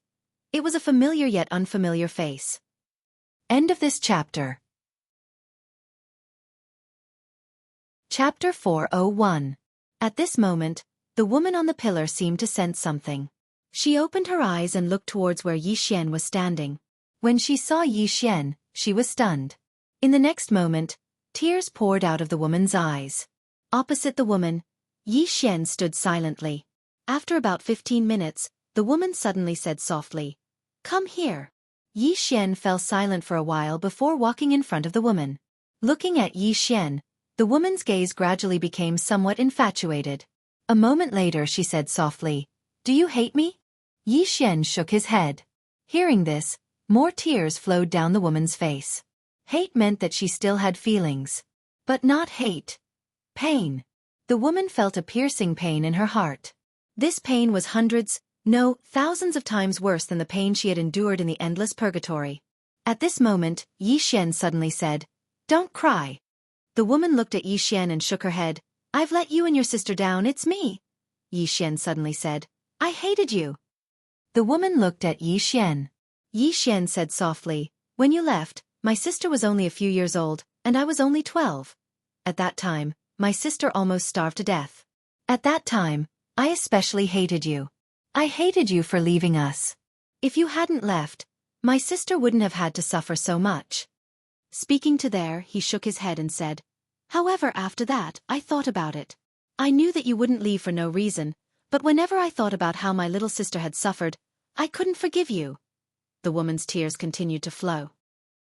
It was a familiar yet unfamiliar face. End of this chapter. Chapter 401. At this moment, the woman on the pillar seemed to sense something. She opened her eyes and looked towards where Yi Xian was standing. When she saw Yi Xian, she was stunned. In the next moment, tears poured out of the woman's eyes. Opposite the woman, Yi Xian stood silently. After about 15 minutes, the woman suddenly said softly, "Come here." Yi Xian fell silent for a while before walking in front of the woman. Looking at Yi Xian, the woman's gaze gradually became somewhat infatuated. A moment later she said softly, "Do you hate me?" Yi Xian shook his head. Hearing this, more tears flowed down the woman's face. Hate meant that she still had feelings. But not hate. Pain. The woman felt a piercing pain in her heart. This pain was hundreds, no, thousands of times worse than the pain she had endured in the endless purgatory. At this moment, Yi Xian suddenly said, "Don't cry." The woman looked at Yi Xian and shook her head. "I've let you and your sister down, it's me." Yi Xian suddenly said, "I hated you." The woman looked at Yi Xian. Yi Xian said softly, "When you left, my sister was only a few years old, and I was only 12. At that time, my sister almost starved to death. At that time, I especially hated you. I hated you for leaving us. If you hadn't left, my sister wouldn't have had to suffer so much." Speaking to there, he shook his head and said, "However, after that, I thought about it. I knew that you wouldn't leave for no reason, but whenever I thought about how my little sister had suffered, I couldn't forgive you." The woman's tears continued to flow.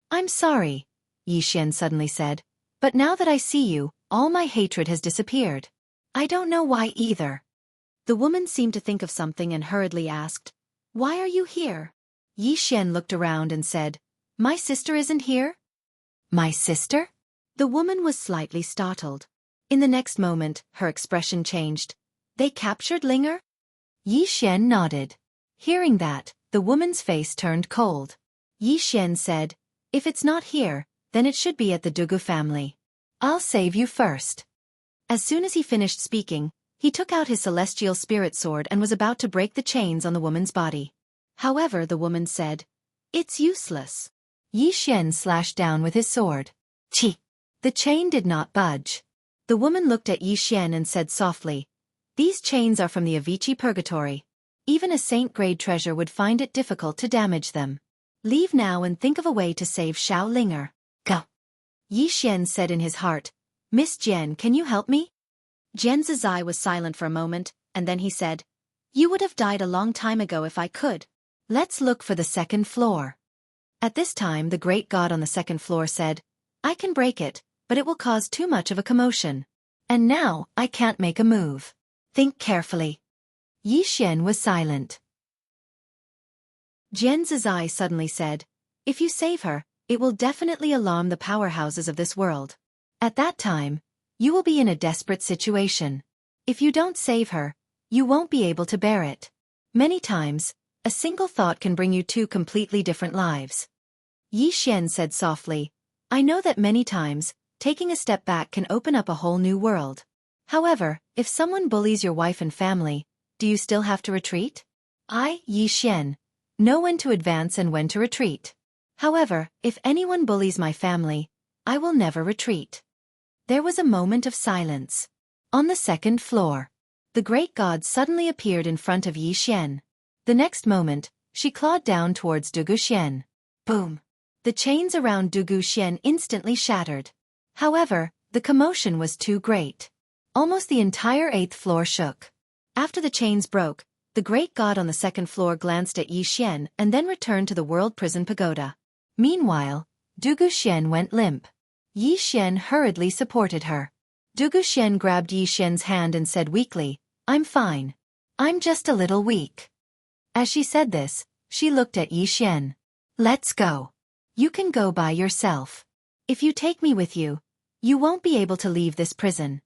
"I'm sorry," Yi Xian suddenly said, "but now that I see you, all my hatred has disappeared. I don't know why either." The woman seemed to think of something and hurriedly asked, "Why are you here?" Yi Xian looked around and said, "My sister isn't here?" "My sister?" The woman was slightly startled. In the next moment, her expression changed. "They captured Linger?" Yi Xian nodded. Hearing that, the woman's face turned cold. Yi Xian said, "If it's not here, then it should be at the Dugu family. I'll save you first." As soon as he finished speaking, he took out his celestial spirit sword and was about to break the chains on the woman's body. However, the woman said, "It's useless." Yi Xian slashed down with his sword. Chi! The chain did not budge. The woman looked at Yi Xian and said softly, "These chains are from the Avicii purgatory. Even a saint-grade treasure would find it difficult to damage them. Leave now and think of a way to save Xiao Linger. Go." Yi Xian said in his heart, "Miss Jian, can you help me?" Jian Zizai was silent for a moment, and then he said, "You would have died a long time ago if I could. Let's look for the second floor." At this time the great god on the second floor said, "I can break it, but it will cause too much of a commotion. And now, I can't make a move. Think carefully." Yi Xian was silent. Jian Zizai suddenly said, "If you save her, it will definitely alarm the powerhouses of this world. At that time, you will be in a desperate situation. If you don't save her, you won't be able to bear it. Many times, a single thought can bring you two completely different lives." Yi Xian said softly, "I know that many times, taking a step back can open up a whole new world. However, if someone bullies your wife and family, do you still have to retreat? I, Yi Xian, know when to advance and when to retreat. However, if anyone bullies my family, I will never retreat." There was a moment of silence. On the second floor, the great god suddenly appeared in front of Yi Xian. The next moment, she clawed down towards Dugu Xian. Boom! The chains around Dugu Xian instantly shattered. However, the commotion was too great. Almost the entire 8th floor shook. After the chains broke, the great god on the second floor glanced at Yi Xian and then returned to the World Prison Pagoda. Meanwhile, Dugu Xian went limp. Yi Xian hurriedly supported her. Dugu Xian grabbed Yi Xian's hand and said weakly, "I'm fine. I'm just a little weak." As she said this, she looked at Yi Xian. "Let's go. You can go by yourself. If you take me with you, you won't be able to leave this prison."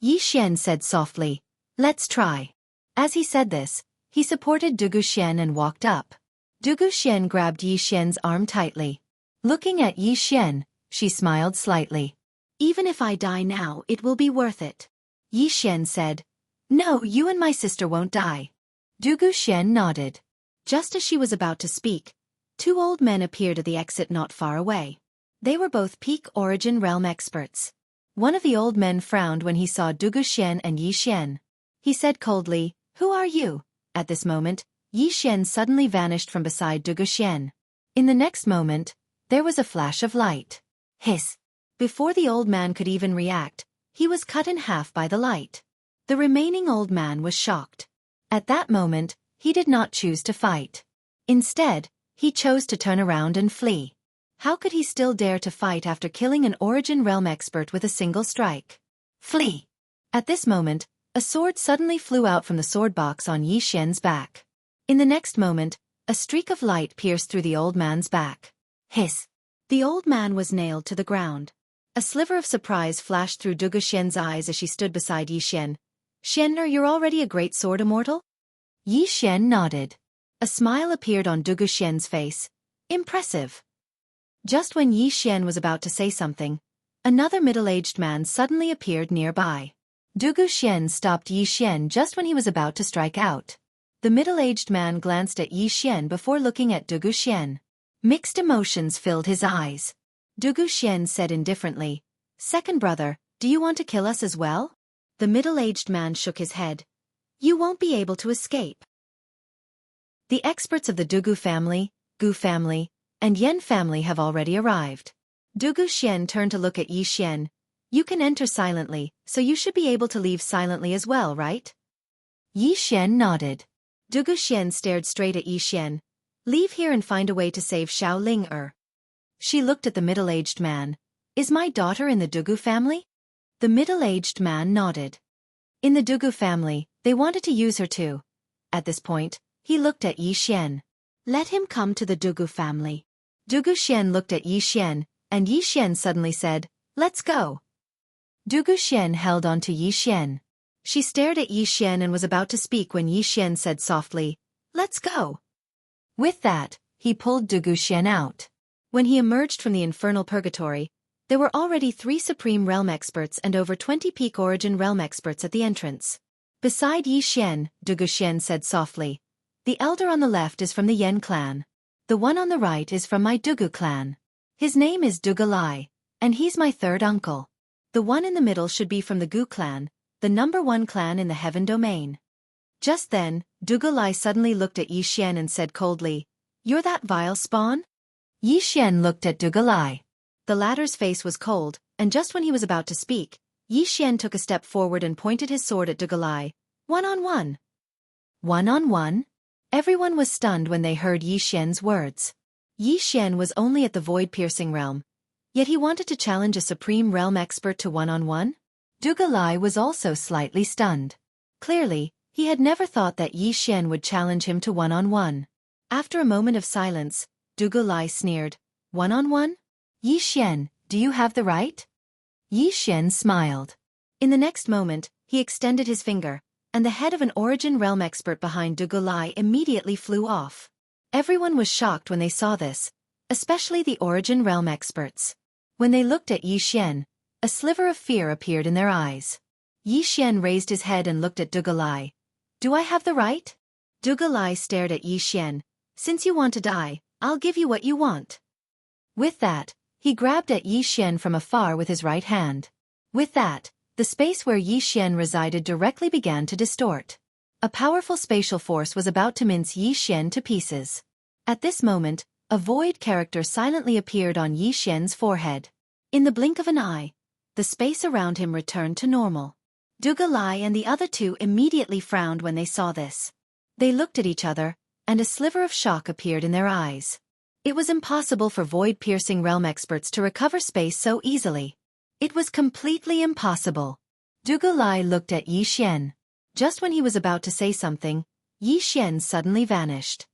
Yi Xian said softly, "Let's try." As he said this, he supported Dugu Xian and walked up. Dugu Xian grabbed Yi Xian's arm tightly. Looking at Yi Xian, she smiled slightly. "Even if I die now, it will be worth it." Yi Xian said, "No, you and my sister won't die." Dugu Xian nodded. Just as she was about to speak, 2 old men appeared at the exit not far away. They were both peak origin realm experts. One of the old men frowned when he saw Dugu Xian and Yi Xian. He said coldly, "Who are you?" At this moment, Yi Xian suddenly vanished from beside Dugu Xian. In the next moment, there was a flash of light. Hiss. Before the old man could even react, he was cut in half by the light. The remaining old man was shocked. At that moment, he did not choose to fight. Instead, he chose to turn around and flee. How could he still dare to fight after killing an Origin Realm expert with a single strike? Flee! At this moment, a sword suddenly flew out from the sword box on Yi Xian's back. In the next moment, a streak of light pierced through the old man's back. Hiss! The old man was nailed to the ground. A sliver of surprise flashed through Dugu Xian's eyes as she stood beside Yi Xian. "Xian, you're already a great sword immortal?" Yi Xian nodded. A smile appeared on Dugu Xian's face. Impressive. Just when Yi Xian was about to say something, another middle-aged man suddenly appeared nearby. Dugu Xian stopped Yi Xian just when he was about to strike out. The middle-aged man glanced at Yi Xian before looking at Dugu Xian. Mixed emotions filled his eyes. Dugu Xian said indifferently, "Second brother, do you want to kill us as well?" The middle-aged man shook his head. "You won't be able to escape." The experts of the Dugu family, Gu family, and Yan family have already arrived. Dugu Xian turned to look at Yi Xian. "You can enter silently, so you should be able to leave silently as well, right?" Yi Xian nodded. Dugu Xian stared straight at Yi Xian. "Leave here and find a way to save Xiao Ling. She looked at the middle-aged man. "Is my daughter in the Dugu family?" The middle-aged man nodded. In the Dugu family, they wanted to use her too. At this point, he looked at Yi Xian. "Let him come to the Dugu family." Dugu Xian looked at Yi Xian, and Yi Xian suddenly said, "Let's go." Dugu Xian held on to Yi Xian. She stared at Yi Xian and was about to speak when Yi Xian said softly, "Let's go." With that, he pulled Dugu Xian out. When he emerged from the infernal purgatory, there were already 3 Supreme Realm experts and over 20 Peak Origin Realm experts at the entrance. Beside Yi Xian, Dugu Xian said softly, "The elder on the left is from the Yan clan. The one on the right is from my Dugu clan. His name is Dugu Lai, and he's my third uncle. The one in the middle should be from the Gu clan, the #1 clan in the Heaven domain." Just then, Dugu Lai suddenly looked at Yi Xian and said coldly, "You're that vile spawn?" Yi Xian looked at Dugu Lai. The latter's face was cold, and just when he was about to speak, Yi Xian took a step forward and pointed his sword at Dugu Lai. "One-on-one." "One-on-one?" Everyone was stunned when they heard Yi Xian's words. Yi Xian was only at the void-piercing realm, yet he wanted to challenge a Supreme Realm expert to one-on-one? Dugu Lai was also slightly stunned. Clearly, he had never thought that Yi Xian would challenge him to one-on-one. After a moment of silence, Dugu Lai sneered, "One-on-one? Yi Xian, do you have the right?" Yi Xian smiled. In the next moment, he extended his finger, and the head of an Origin Realm expert behind Dugu Lai immediately flew off. Everyone was shocked when they saw this, especially the Origin Realm experts. When they looked at Yi Xian, a sliver of fear appeared in their eyes. Yi Xian raised his head and looked at Dugu Lai. "Do I have the right?" Dugu Lai stared at Yi Xian. "Since you want to die, I'll give you what you want." With that, he grabbed at Yi Xian from afar with his right hand. With that, the space where Yi Xian resided directly began to distort. A powerful spatial force was about to mince Yi Xian to pieces. At this moment, a void character silently appeared on Yi Xian's forehead. In the blink of an eye, the space around him returned to normal. Dugu Lai and the other 2 immediately frowned when they saw this. They looked at each other, and a sliver of shock appeared in their eyes. It was impossible for void-piercing realm experts to recover space so easily. It was completely impossible. Dugu Lai looked at Yi Xian. Just when he was about to say something, Yi Xian suddenly vanished.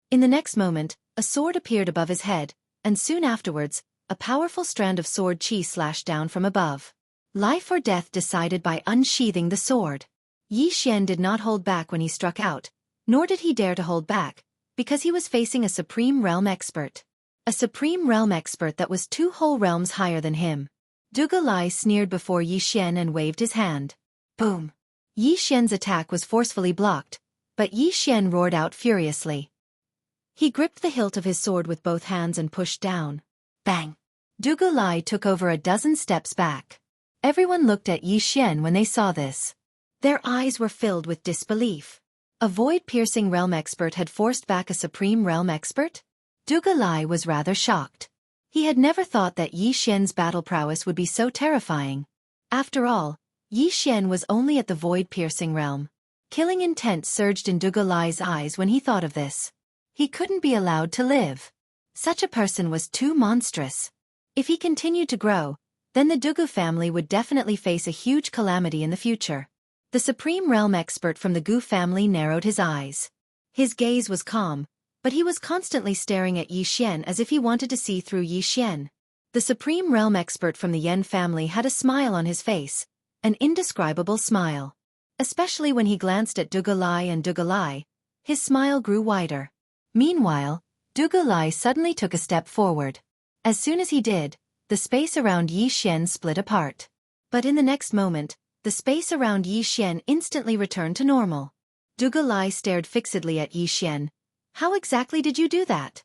In the next moment, a sword appeared above his head, and soon afterwards, a powerful strand of sword chi slashed down from above. Life or death decided by unsheathing the sword. Yi Xian did not hold back when he struck out, nor did he dare to hold back, because he was facing a Supreme Realm expert. A Supreme Realm expert that was 2 whole realms higher than him. Dugu Lai sneered before Yi Xian and waved his hand. Boom! Yi Xian's attack was forcefully blocked, but Yi Xian roared out furiously. He gripped the hilt of his sword with both hands and pushed down. Bang! Dugu Lai took over a dozen steps back. Everyone looked at Yi Xian when they saw this. Their eyes were filled with disbelief. A void-piercing realm expert had forced back a Supreme Realm expert? Dugu Lai was rather shocked. He had never thought that Yi Xian's battle prowess would be so terrifying. After all, Yi Xian was only at the void-piercing realm. Killing intent surged in Dugu Lai's eyes when he thought of this. He couldn't be allowed to live. Such a person was too monstrous. If he continued to grow, then the Dugu family would definitely face a huge calamity in the future. The Supreme Realm expert from the Gu family narrowed his eyes. His gaze was calm, but he was constantly staring at Yi Xian as if he wanted to see through Yi Xian. The Supreme Realm expert from the Yan family had a smile on his face, an indescribable smile. Especially when he glanced at Dugu Lai and Dugu Lai, his smile grew wider. Meanwhile, Dugu Lai suddenly took a step forward. As soon as he did, the space around Yi Xian split apart. But in the next moment, the space around Yi Xian instantly returned to normal. Dugu Lai stared fixedly at Yi Xian. How exactly did you do that?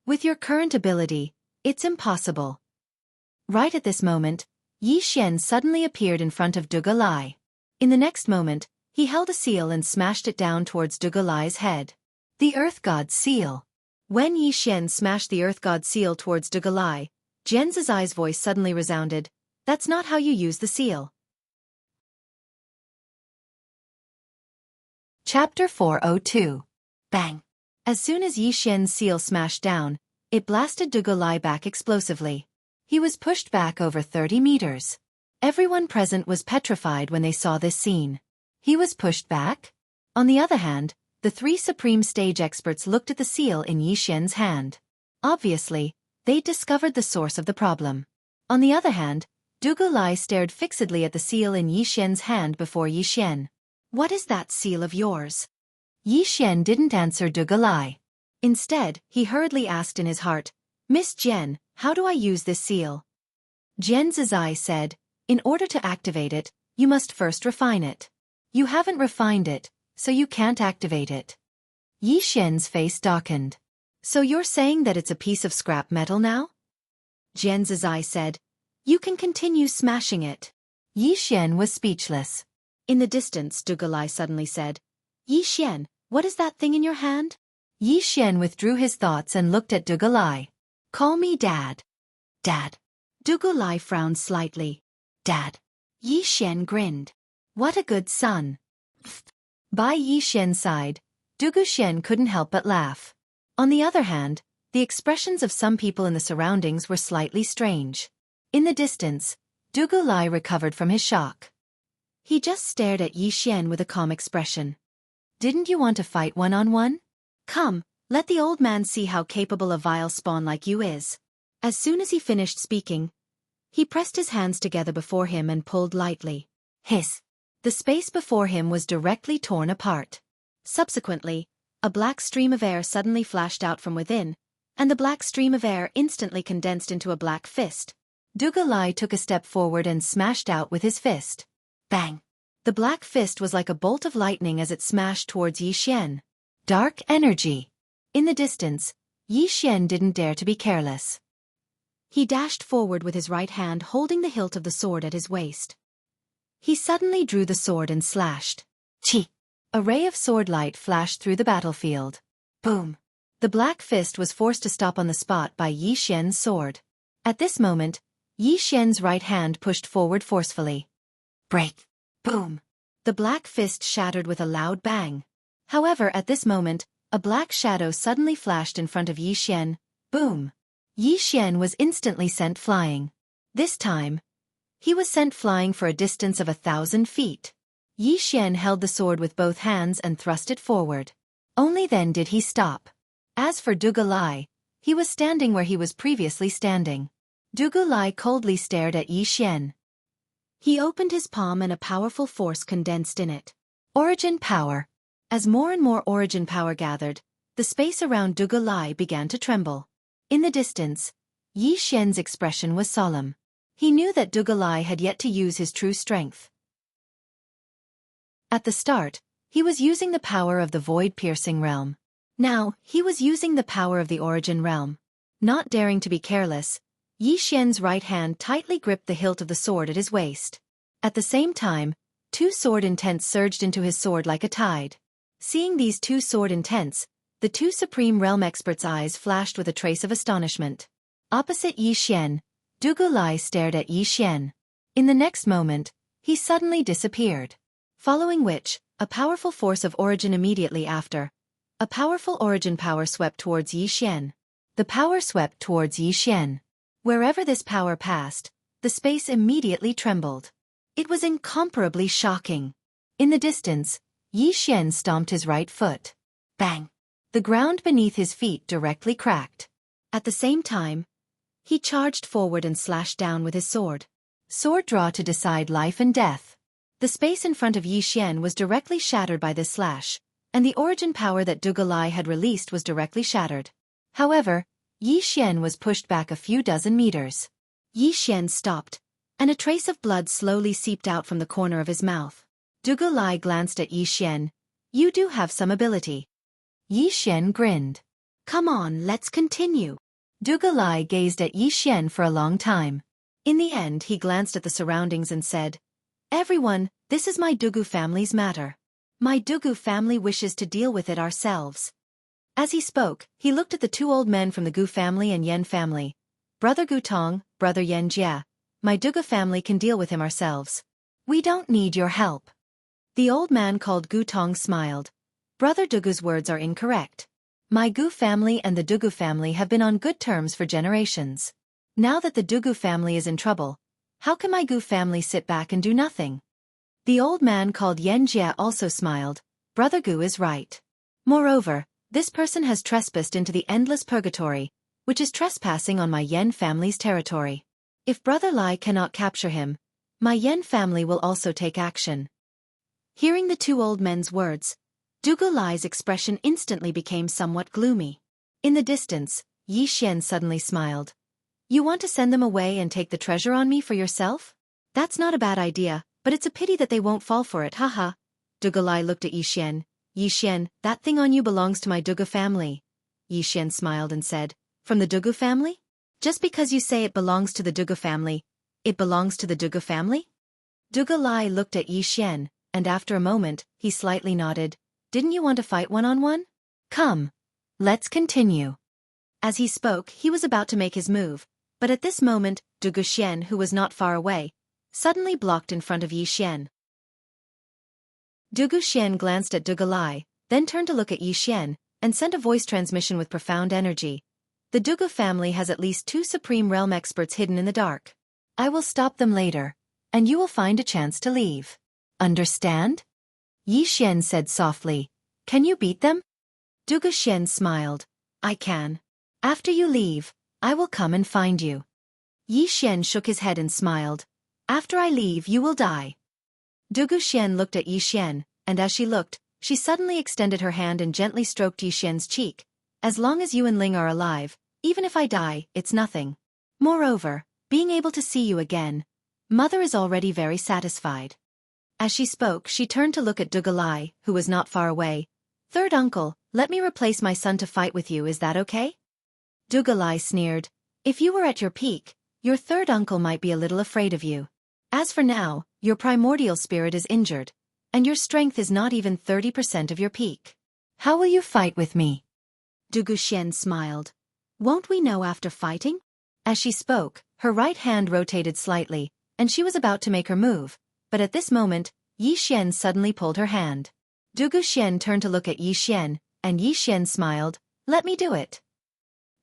With your current ability, it's impossible. Right at this moment, Yi Xian suddenly appeared in front of Dugu Lai. In the next moment, he held a seal and smashed it down towards Dugu Lai's head. The Earth God's seal. When Yi Xian smashed the Earth God's seal towards Dugu Lai, Jian Zizai's voice suddenly resounded, "That's not how you use the seal." Chapter 402. Bang! As soon as Yi Xian's seal smashed down, it blasted Dugu Lai back explosively. He was pushed back over 30 meters. Everyone present was petrified when they saw this scene. He was pushed back? On the other hand, the three supreme stage experts looked at the seal in Yi Xian's hand. Obviously, they'd discovered the source of the problem. On the other hand, Dugu Lai stared fixedly at the seal in Yi Xian's hand before Yi Xian. "What is that seal of yours?" Yi Xian didn't answer Dugu Lai. Instead, he hurriedly asked in his heart, "Miss Jian, how do I use this seal?" Jian Zizai said, "In order to activate it, you must first refine it. You haven't refined it, so you can't activate it." Yi Xian's face darkened. "So you're saying that it's a piece of scrap metal now?" Jian Zizai said, "You can continue smashing it." Yi Xian was speechless. In the distance, Dugu Lai suddenly said, "Yi Xian, what is that thing in your hand?" Yi Xian withdrew his thoughts and looked at Dugu Lai. "Call me Dad." "Dad." Dugu Lai frowned slightly. "Dad." Yi Xian grinned. "What a good son." By Yi Xian's side, Dugu Xian couldn't help but laugh. On the other hand, the expressions of some people in the surroundings were slightly strange. In the distance, Dugu Lai recovered from his shock. He just stared at Yi Xian with a calm expression. "Didn't you want to fight one-on-one? Come, let the old man see how capable a vile spawn like you is." As soon as he finished speaking, he pressed his hands together before him and pulled lightly. Hiss! The space before him was directly torn apart. Subsequently, a black stream of air suddenly flashed out from within, and the black stream of air instantly condensed into a black fist. Dugu Lai took a step forward and smashed out with his fist. Bang! The black fist was like a bolt of lightning as it smashed towards Yi Xian. Dark energy. In the distance, Yi Xian didn't dare to be careless. He dashed forward with his right hand holding the hilt of the sword at his waist. He suddenly drew the sword and slashed. Chi! A ray of sword light flashed through the battlefield. Boom! The black fist was forced to stop on the spot by Yi Xian's sword. At this moment, Yi Xian's right hand pushed forward forcefully. Break! Boom! The black fist shattered with a loud bang. However, at this moment, a black shadow suddenly flashed in front of Yi Xian. Boom! Yi Xian was instantly sent flying. This time, he was sent flying for a distance of 1,000 feet. Yi Xian held the sword with both hands and thrust it forward. Only then did he stop. As for Dugu Lai, he was standing where he was previously standing. Dugu Lai coldly stared at Yi Xian. He opened his palm and a powerful force condensed in it. Origin power. As more and more origin power gathered, the space around Dugu Lai began to tremble. In the distance, Yi Xian's expression was solemn. He knew that Dugu Lai had yet to use his true strength. At the start, he was using the power of the void-piercing realm. Now, he was using the power of the origin realm. Not daring to be careless, Yi Xian's right hand tightly gripped the hilt of the sword at his waist. At the same time, two sword intents surged into his sword like a tide. Seeing these two sword intents, the two Supreme Realm experts' eyes flashed with a trace of astonishment. Opposite Yi Xian, Dugu Lai stared at Yi Xian. In the next moment, he suddenly disappeared. Following which, a powerful force of origin immediately after. A powerful origin power swept towards Yi Xian. The power swept towards Yi Xian. Wherever this power passed, the space immediately trembled. It was incomparably shocking. In the distance, Yi Xian stomped his right foot. Bang! The ground beneath his feet directly cracked. At the same time, he charged forward and slashed down with his sword. Sword draw to decide life and death. The space in front of Yi Xian was directly shattered by this slash, and the origin power that Dugu Lai had released was directly shattered. However, Yi Xian was pushed back a few dozen meters. Yi Xian stopped, and a trace of blood slowly seeped out from the corner of his mouth. Dugu Lai glanced at Yi Xian. You do have some ability. Yi Xian grinned. Come on, let's continue. Dugu Lai gazed at Yi Xian for a long time. In the end he glanced at the surroundings and said, Everyone, this is my Dugu family's matter. My Dugu family wishes to deal with it ourselves. As he spoke, he looked at the two old men from the Gu family and Yan family. Brother Gu Tong, brother Yan Jia. My Dugu family can deal with him ourselves. We don't need your help. The old man called Gu Tong smiled. Brother Dugu's words are incorrect. My Gu family and the Dugu family have been on good terms for generations. Now that the Dugu family is in trouble, how can my Gu family sit back and do nothing? The old man called Yan Jia also smiled. Brother Gu is right. Moreover, this person has trespassed into the endless purgatory, which is trespassing on my Yan family's territory. If Brother Lai cannot capture him, my Yan family will also take action. Hearing the two old men's words, Dugu Lai's expression instantly became somewhat gloomy. In the distance, Yi Xian suddenly smiled. You want to send them away and take the treasure on me for yourself? That's not a bad idea, but it's a pity that they won't fall for it, haha. Dugu Lai looked at Yi Xian. Yi Xian, that thing on you belongs to my Dugu family. Yi Xian smiled and said, From the Dugu family? Just because you say it belongs to the Dugu family, it belongs to the Dugu family? Dugu Lai looked at Yi Xian, and after a moment, he slightly nodded. Didn't you want to fight one-on-one? Come. Let's continue. As he spoke, he was about to make his move, but at this moment, Dugu Xian, who was not far away, suddenly blocked in front of Yi Xian. Dugu Xian glanced at Dugu Lai, then turned to look at Yi Xian, and sent a voice transmission with profound energy. The Dugu family has at least 2 Supreme Realm experts hidden in the dark. I will stop them later, and you will find a chance to leave. Understand? Yi Xian said softly. Can you beat them? Dugu Xian smiled. I can. After you leave, I will come and find you. Yi Xian shook his head and smiled. After I leave you will die. Dugu Xian looked at Yi Xian, and as she looked, she suddenly extended her hand and gently stroked Yi Xian's cheek. As long as you and Ling are alive, even if I die, it's nothing. Moreover, being able to see you again, Mother is already very satisfied. As she spoke, she turned to look at Dugu Lai, who was not far away. Third uncle, let me replace my son to fight with you, is that okay? Dugu Lai sneered. If you were at your peak, your third uncle might be a little afraid of you. As for now, your primordial spirit is injured, and your strength is not even 30% of your peak. How will you fight with me? Dugu Xian smiled. Won't we know after fighting? As she spoke, her right hand rotated slightly, and she was about to make her move, but at this moment, Yi Xian suddenly pulled her hand. Dugu Xian turned to look at Yi Xian, and Yi Xian smiled. Let me do it.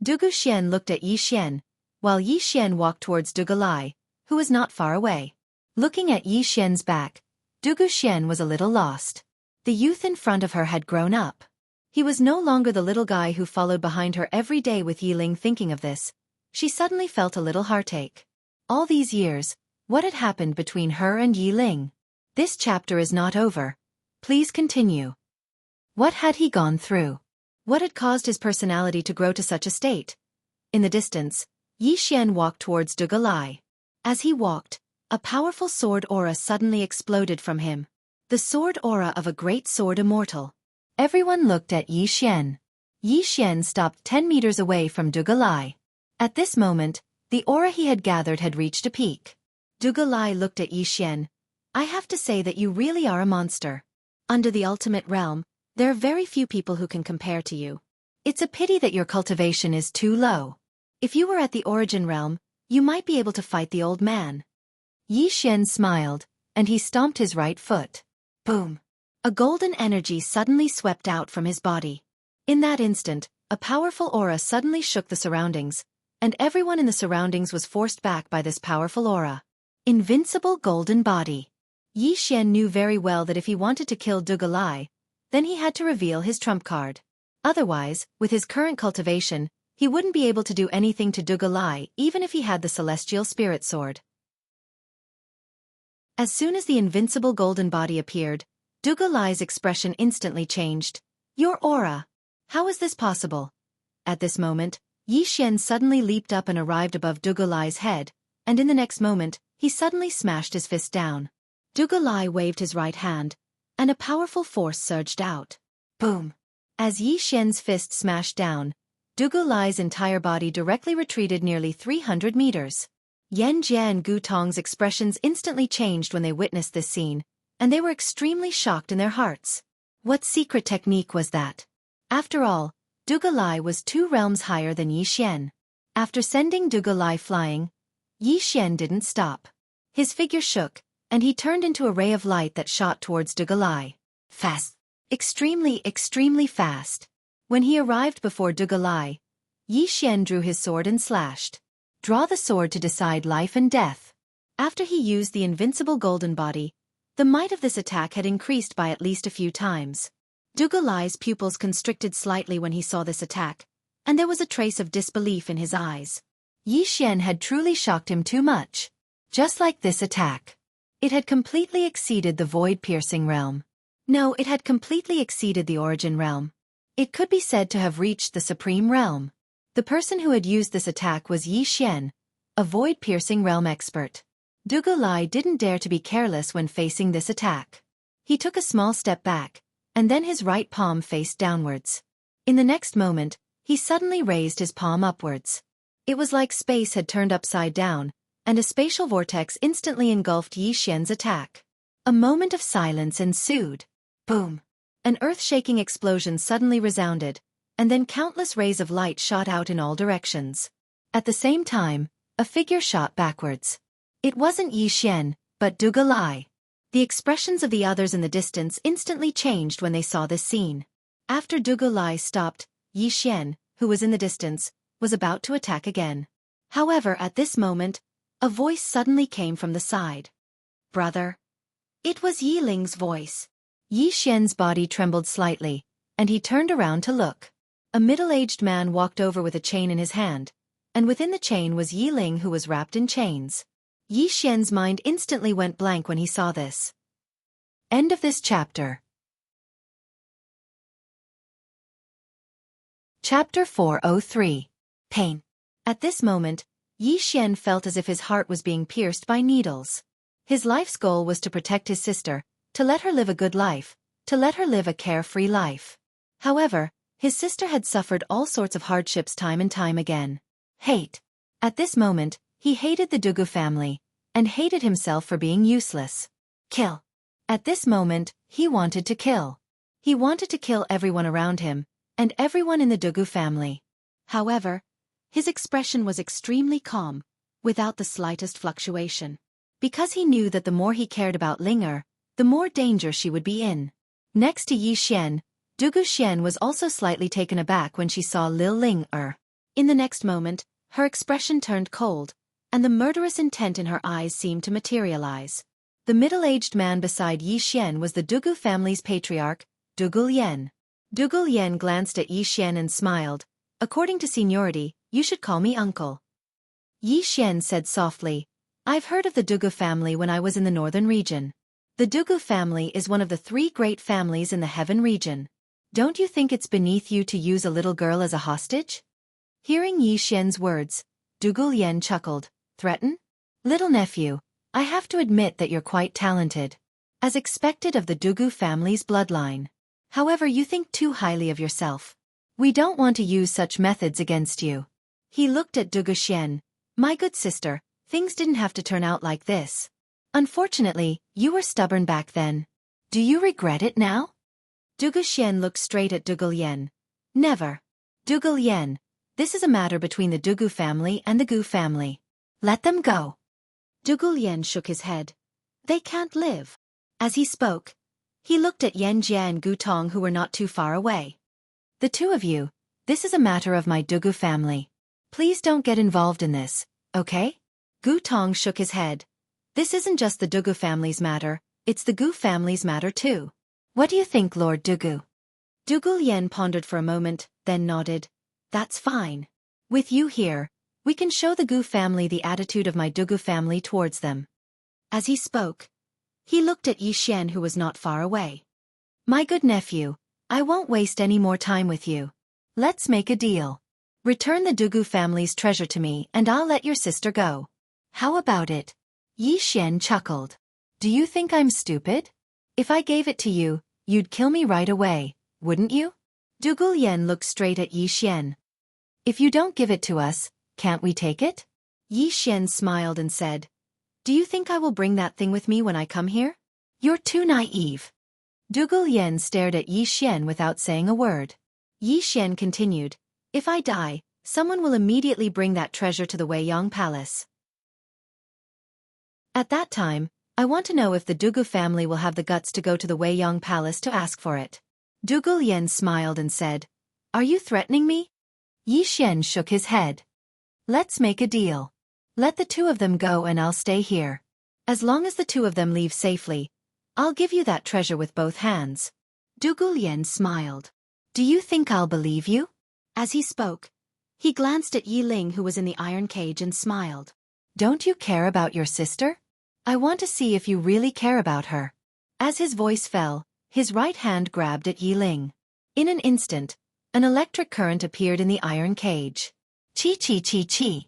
Dugu Xian looked at Yi Xian, while Yi Xian walked towards Dugu Lai, who was not far away. Looking at Yi Xian's back, Dugu Xian was a little lost. The youth in front of her had grown up. He was no longer the little guy who followed behind her every day with Yi Ling. Thinking of this, she suddenly felt a little heartache. All these years, what had happened between her and Yi Ling? This chapter is not over. Please continue. What had he gone through? What had caused his personality to grow to such a state? In the distance, Yi Xian walked towards Dugu Lai. As he walked, a powerful sword aura suddenly exploded from him. The sword aura of a great sword immortal. Everyone looked at Yi Xian. Yi Xian stopped 10 meters away from Dugu Lai. At this moment, the aura he had gathered had reached a peak. Dugu Lai looked at Yi Xian. I have to say that you really are a monster. Under the ultimate realm, there are very few people who can compare to you. It's a pity that your cultivation is too low. If you were at the origin realm, you might be able to fight the old man. Yi Xian smiled, and he stomped his right foot. Boom! A golden energy suddenly swept out from his body. In that instant, a powerful aura suddenly shook the surroundings, and everyone in the surroundings was forced back by this powerful aura. Invincible golden body. Yi Xian knew very well that if he wanted to kill Dugalai, then he had to reveal his trump card. Otherwise, with his current cultivation, he wouldn't be able to do anything to Dugalai even if he had the celestial spirit sword. As soon as the invincible golden body appeared, Dugalai's expression instantly changed. Your aura. How is this possible? At this moment, Yi Xian suddenly leaped up and arrived above Dugalai's head, and in the next moment, he suddenly smashed his fist down. Dugalai waved his right hand, and a powerful force surged out. Boom! As Yi Xian's fist smashed down, Dugalai's entire body directly retreated nearly 300 meters. Yan Jie and Gu Tong's expressions instantly changed when they witnessed this scene, and they were extremely shocked in their hearts. What secret technique was that? After all, Dugalai was 2 realms higher than Yi Xian. After sending Dugalai flying, Yi Xian didn't stop. His figure shook, and he turned into a ray of light that shot towards Dugalai. Fast. Extremely fast. When he arrived before Dugalai, Yi Xian drew his sword and slashed. Draw the sword to decide life and death. After he used the invincible golden body, the might of this attack had increased by at least a few times. Dugalai's pupils constricted slightly when he saw this attack, and there was a trace of disbelief in his eyes. Yi Xian had truly shocked him too much. Just like this attack. It had completely exceeded the void-piercing realm. No, it had completely exceeded the origin realm. It could be said to have reached the supreme realm. The person who had used this attack was Yi Xian, a void-piercing realm expert. Dugalai didn't dare to be careless when facing this attack. He took a small step back, and then his right palm faced downwards. In the next moment, he suddenly raised his palm upwards. It was like space had turned upside down, and a spatial vortex instantly engulfed Yi Xian's attack. A moment of silence ensued. Boom! An earth-shaking explosion suddenly resounded, and then countless rays of light shot out in all directions. At the same time, a figure shot backwards. It wasn't Yi Xian, but Dugalai. The expressions of the others in the distance instantly changed when they saw this scene. After Dugalai stopped, Yi Xian, who was in the distance, was about to attack again. However, at this moment, a voice suddenly came from the side. Brother. It was Yi Ling's voice. Yi Xian's body trembled slightly, and he turned around to look. A middle-aged man walked over with a chain in his hand, and within the chain was Yi Ling, who was wrapped in chains. Yi Xian's mind instantly went blank when he saw this. End of this chapter. Chapter 403. Pain. At this moment, Yi Xian felt as if his heart was being pierced by needles. His life's goal was to protect his sister, to let her live a good life, to let her live a carefree life. However, his sister had suffered all sorts of hardships time and time again. Hate. At this moment, he hated the Dugu family, and hated himself for being useless. Kill. At this moment, he wanted to kill. He wanted to kill everyone around him, and everyone in the Dugu family. However, his expression was extremely calm, without the slightest fluctuation. Because he knew that the more he cared about Ling, the more danger she would be in. Next to Yi Xian, Dugu Xian was also slightly taken aback when she saw Lil Ling. In the next moment, her expression turned cold, and the murderous intent in her eyes seemed to materialize. The middle-aged man beside Yi Xian was the Dugu family's patriarch, Dugu Yen. Dugu Yen glanced at Yi Xian and smiled. According to seniority, you should call me uncle. Yi Xian said softly, I've heard of the Dugu family when I was in the northern region. The Dugu family is one of the 3 great families in the heaven region. Don't you think it's beneath you to use a little girl as a hostage? Hearing Yi Xian's words, Dugu Yen chuckled. Threaten? Little nephew, I have to admit that you're quite talented. As expected of the Dugu family's bloodline. However, you think too highly of yourself. We don't want to use such methods against you. He looked at Dugu Xian. My good sister, things didn't have to turn out like this. Unfortunately, you were stubborn back then. Do you regret it now? Dugu Xian looked straight at Dugu Yen. Never. Dugu Yen, This is a matter between the Dugu family and the Gu family. Let them go. Dugu Lien shook his head. They can't live. As he spoke, he looked at Yan Jia and Gu Tong, who were not too far away. The two of you, this is a matter of my Dugu family. Please don't get involved in this, okay? Gu Tong shook his head. This isn't just the Dugu family's matter, it's the Gu family's matter too. What do you think, Lord Dugu? Dugu Lien pondered for a moment, then nodded. That's fine. With you here, we can show the Gu family the attitude of my Dugu family towards them. As he spoke, he looked at Yi Xian, who was not far away. My good nephew, I won't waste any more time with you. Let's make a deal. Return the Dugu family's treasure to me and I'll let your sister go. How about it? Yi Xian chuckled. Do you think I'm stupid? If I gave it to you, you'd kill me right away, wouldn't you? Dugu Lien looked straight at Yi Xian. If you don't give it to us, can't we take it? Yi Xian smiled and said, do you think I will bring that thing with me when I come here? You're too naive. Dugu Lien stared at Yi Xian without saying a word. Yi Xian continued, if I die, someone will immediately bring that treasure to the Weiyang Palace. At that time, I want to know if the Dugu family will have the guts to go to the Weiyang Palace to ask for it. Dugu Lien smiled and said, are you threatening me? Yi Xian shook his head. Let's make a deal. Let the two of them go and I'll stay here. As long as the two of them leave safely, I'll give you that treasure with both hands. Dugu Lien smiled. Do you think I'll believe you? As he spoke, he glanced at Yi Ling, who was in the iron cage, and smiled. Don't you care about your sister? I want to see if you really care about her. As his voice fell, his right hand grabbed at Yi Ling. In an instant, an electric current appeared in the iron cage. Chi chi chi chi.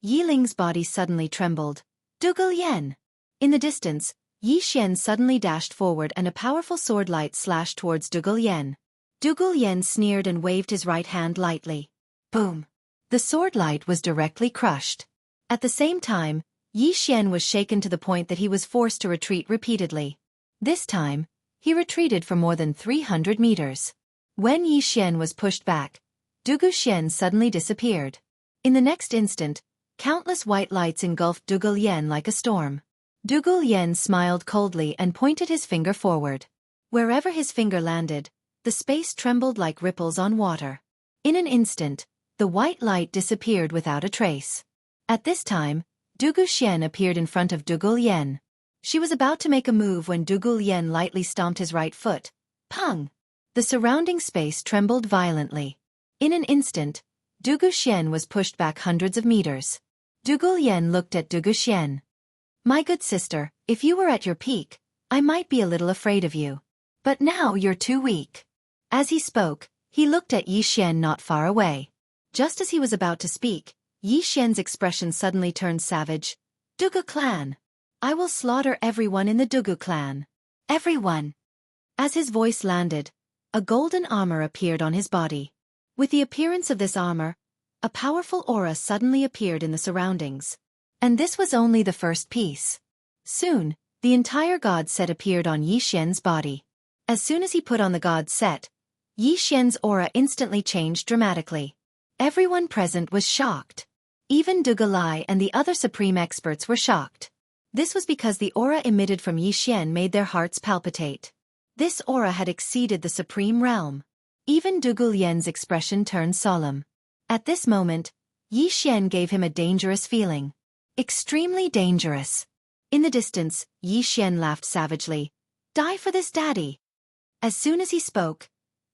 Yi Ling's body suddenly trembled. Dugu Lien! In the distance, Yi Xian suddenly dashed forward and a powerful sword light slashed towards Dugu Lien. Dugu Lien sneered and waved his right hand lightly. Boom! The sword light was directly crushed. At the same time, Yi Xian was shaken to the point that he was forced to retreat repeatedly. This time, he retreated for more than 300 meters. When Yi Xian was pushed back, Dugu Xian suddenly disappeared. In the next instant, countless white lights engulfed Dugu Lien like a storm. Dugu Lien smiled coldly and pointed his finger forward. Wherever his finger landed, the space trembled like ripples on water. In an instant, the white light disappeared without a trace. At this time, Dugu Xian appeared in front of Dugu Lien. She was about to make a move when Dugu Lien lightly stomped his right foot. Pung! The surrounding space trembled violently. In an instant, Dugu Xian was pushed back hundreds of meters. Dugu Lien looked at Dugu Xian. My good sister, if you were at your peak, I might be a little afraid of you. But now you're too weak. As he spoke, he looked at Yi Xian not far away. Just as he was about to speak, Yi Xian's expression suddenly turned savage. Dugu clan! I will slaughter everyone in the Dugu clan. Everyone! As his voice landed, a golden armor appeared on his body. With the appearance of this armor, a powerful aura suddenly appeared in the surroundings. And this was only the first piece. Soon, the entire god set appeared on Yi Xian's body. As soon as he put on the god set, Yi Xian's aura instantly changed dramatically. Everyone present was shocked. Even Dugu Lai and the other supreme experts were shocked. This was because the aura emitted from Yi Xian made their hearts palpitate. This aura had exceeded the supreme realm. Even Dugu Lien's expression turned solemn. At this moment, Yi Xian gave him a dangerous feeling. Extremely dangerous. In the distance, Yi Xian laughed savagely. Die for this, daddy. As soon as he spoke,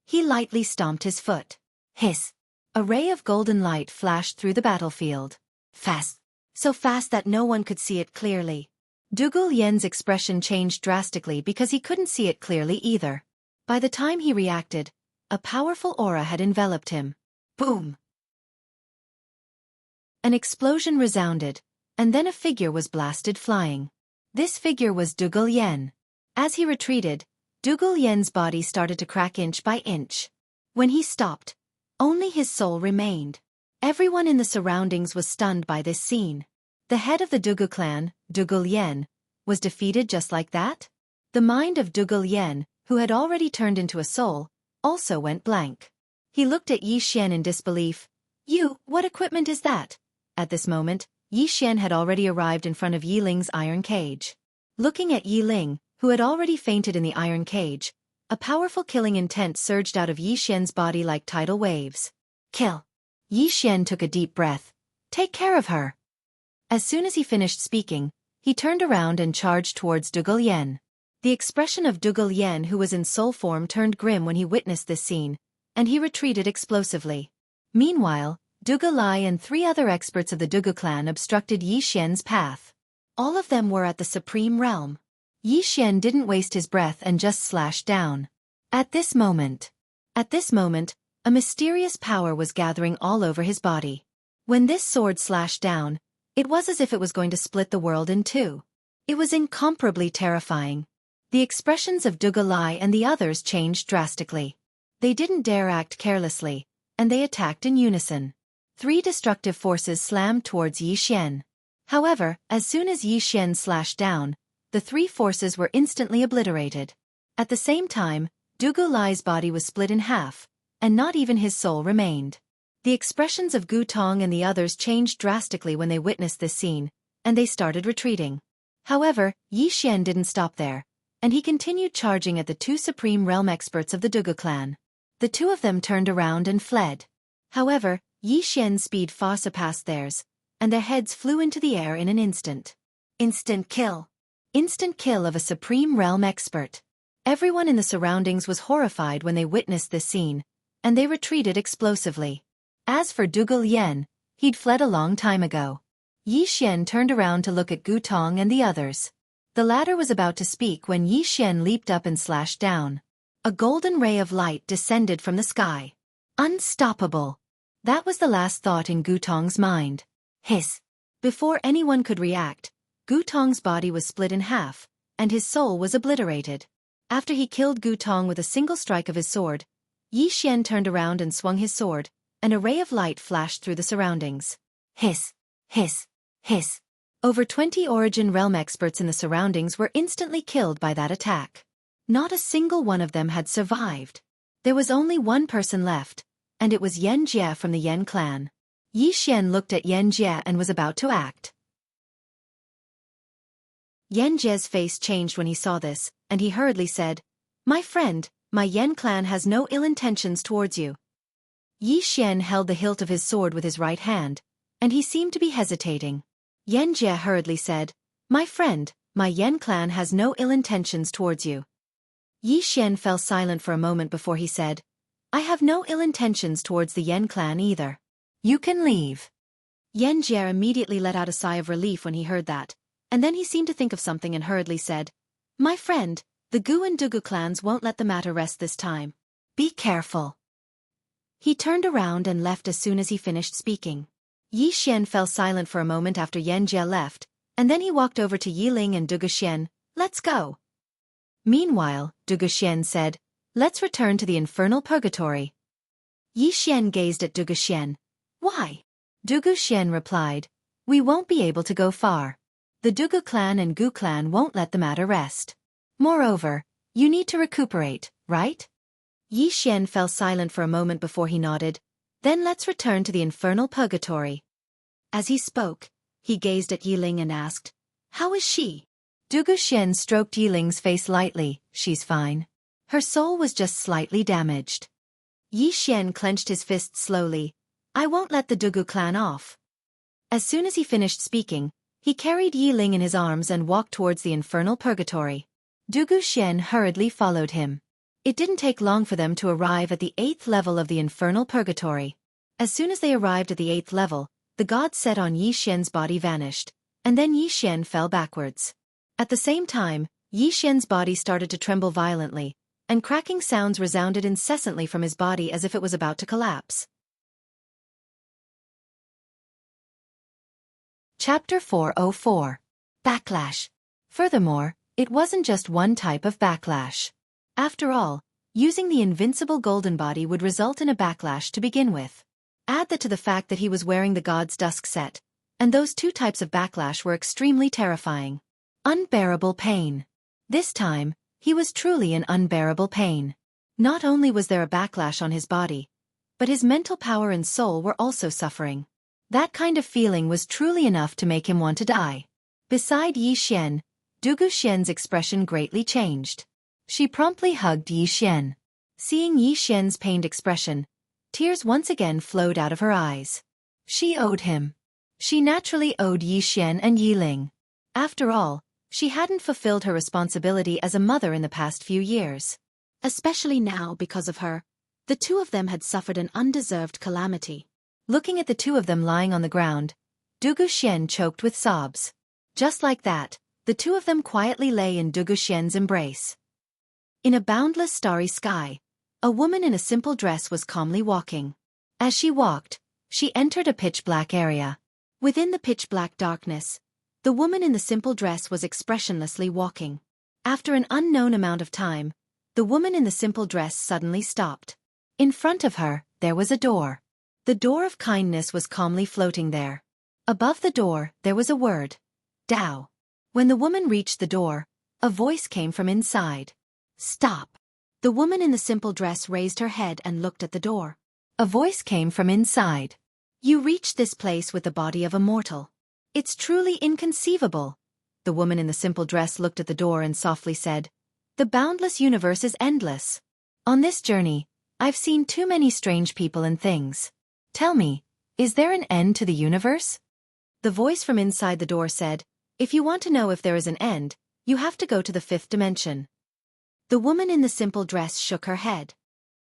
he lightly stomped his foot. Hiss! A ray of golden light flashed through the battlefield. Fast. So fast that no one could see it clearly. Dugu Lien's expression changed drastically because he couldn't see it clearly either. By the time he reacted, a powerful aura had enveloped him. Boom! An explosion resounded, and then a figure was blasted flying. This figure was Dugu Lien. As he retreated, Dugu Lien's body started to crack inch by inch. When he stopped, only his soul remained. Everyone in the surroundings was stunned by this scene. The head of the Dugu clan, Dugu Lien, was defeated just like that? The mind of Dugu Lien, who had already turned into a soul, also went blank. He looked at Yi Xian in disbelief. What equipment is that? At this moment, Yi Xian had already arrived in front of Yi Ling's iron cage. Looking at Yi Ling, who had already fainted in the iron cage, a powerful killing intent surged out of Yi Xian's body like tidal waves. Kill. Yi Xian took a deep breath. Take care of her. As soon as he finished speaking, he turned around and charged towards Dougal Yen. The expression of Dougal Yen, who was in soul form, turned grim when he witnessed this scene, and he retreated explosively. Meanwhile, Dougal Lai and 3 other experts of the Dougal clan obstructed Yi Xian's path. All of them were at the Supreme Realm. Yi Xian didn't waste his breath and just slashed down. At this moment, a mysterious power was gathering all over his body. When this sword slashed down, it was as if it was going to split the world in two. It was incomparably terrifying. The expressions of Dougal Lai and the others changed drastically. They didn't dare act carelessly, and they attacked in unison. 3 destructive forces slammed towards Yi Xian. However, as soon as Yi Xian slashed down, the 3 forces were instantly obliterated. At the same time, Dougal Lai's body was split in half, and not even his soul remained. The expressions of Gu Tong and the others changed drastically when they witnessed this scene, and they started retreating. However, Yi Xian didn't stop there, and he continued charging at the 2 Supreme Realm experts of the Dougal clan. The 2 of them turned around and fled. However, Yi Xian's speed far surpassed theirs, and their heads flew into the air in an instant. Instant kill. Instant kill of a Supreme Realm expert. Everyone in the surroundings was horrified when they witnessed this scene, and they retreated explosively. As for Dougal Yen, he'd fled a long time ago. Yi Xian turned around to look at Gu Tong and the others. The latter was about to speak when Yi Xian leaped up and slashed down. A golden ray of light descended from the sky. Unstoppable. That was the last thought in Gu Tong's mind. Hiss. Before anyone could react, Gu Tong's body was split in half, and his soul was obliterated. After he killed Gu Tong with a single strike of his sword, Yi Xian turned around and swung his sword, and a ray of light flashed through the surroundings. Hiss. Hiss. Hiss. Over 20 Origin Realm experts in the surroundings were instantly killed by that attack. Not a single one of them had survived. There was only one person left, and it was Yan Jie from the Yan clan. Yi Xian looked at Yan Jie and was about to act. Yan Jie's face changed when he saw this, and he hurriedly said, "My friend, my Yan clan has no ill intentions towards you." Yi Xian held the hilt of his sword with his right hand, and he seemed to be hesitating. Yan Jie hurriedly said, "My friend, my Yan clan has no ill intentions towards you." Yi Xian fell silent for a moment before he said, "I have no ill intentions towards the Yan clan either. You can leave." Yan Jie immediately let out a sigh of relief when he heard that, and then he seemed to think of something and hurriedly said, "My friend, the Gu and Dougal clans won't let the matter rest this time. Be careful." He turned around and left as soon as he finished speaking. Yi Xian fell silent for a moment after Yan Jie left, and then he walked over to Yi Ling and Dougal Xian. "Let's go." Meanwhile, Dougal Xian said, "Let's return to the infernal purgatory." Yi Xian gazed at Dougal Xian. "Why?" Dougal Xian replied, "We won't be able to go far. The Dougal clan and Gu clan won't let the matter rest. Moreover, you need to recuperate, right?" Yi Xian fell silent for a moment before he nodded. "Then let's return to the infernal purgatory." As he spoke, he gazed at Yi Ling and asked, "How is she?" Dougal Xian stroked Yi Ling's face lightly. "She's fine. Her soul was just slightly damaged." Yi Xian clenched his fists slowly. "I won't let the Dougal clan off." As soon as he finished speaking, he carried Yi Ling in his arms and walked towards the infernal purgatory. Dougal Xian hurriedly followed him. It didn't take long for them to arrive at the 8th level of the infernal purgatory. As soon as they arrived at the 8th level, the god set on Yi Xian's body vanished, and then Yi Xian fell backwards. At the same time, Yi Xian's body started to tremble violently, and cracking sounds resounded incessantly from his body as if it was about to collapse. Chapter 404. Backlash. Furthermore, it wasn't just one type of backlash. After all, using the invincible golden body would result in a backlash to begin with. Add that to the fact that he was wearing the god's dusk set, and those 2 types of backlash were extremely terrifying. Unbearable pain. This time, he was truly in unbearable pain. Not only was there a backlash on his body, but his mental power and soul were also suffering. That kind of feeling was truly enough to make him want to die. Beside Yi Xian, Du Guxian's expression greatly changed. She promptly hugged Yi Xian. Seeing Yi Xian's pained expression, tears once again flowed out of her eyes. She owed him. She naturally owed Yi Xian and Yi Ling. After all, she hadn't fulfilled her responsibility as a mother in the past few years. Especially now because of her, the two of them had suffered an undeserved calamity. Looking at the two of them lying on the ground, Du Guxian choked with sobs. Just like that, the two of them quietly lay in Du Guxian's embrace. In a boundless starry sky, a woman in a simple dress was calmly walking. As she walked, she entered a pitch-black area. Within the pitch-black darkness, the woman in the simple dress was expressionlessly walking. After an unknown amount of time, the woman in the simple dress suddenly stopped. In front of her, there was a door. The door of kindness was calmly floating there. Above the door, there was a word. Dao. When the woman reached the door, a voice came from inside. Stop. The woman in the simple dress raised her head and looked at the door. A voice came from inside. You reached this place with the body of a mortal. It's truly inconceivable. The woman in the simple dress looked at the door and softly said, The boundless universe is endless. On this journey, I've seen too many strange people and things. Tell me, is there an end to the universe? The voice from inside the door said, If you want to know if there is an end, you have to go to the fifth dimension. The woman in the simple dress shook her head.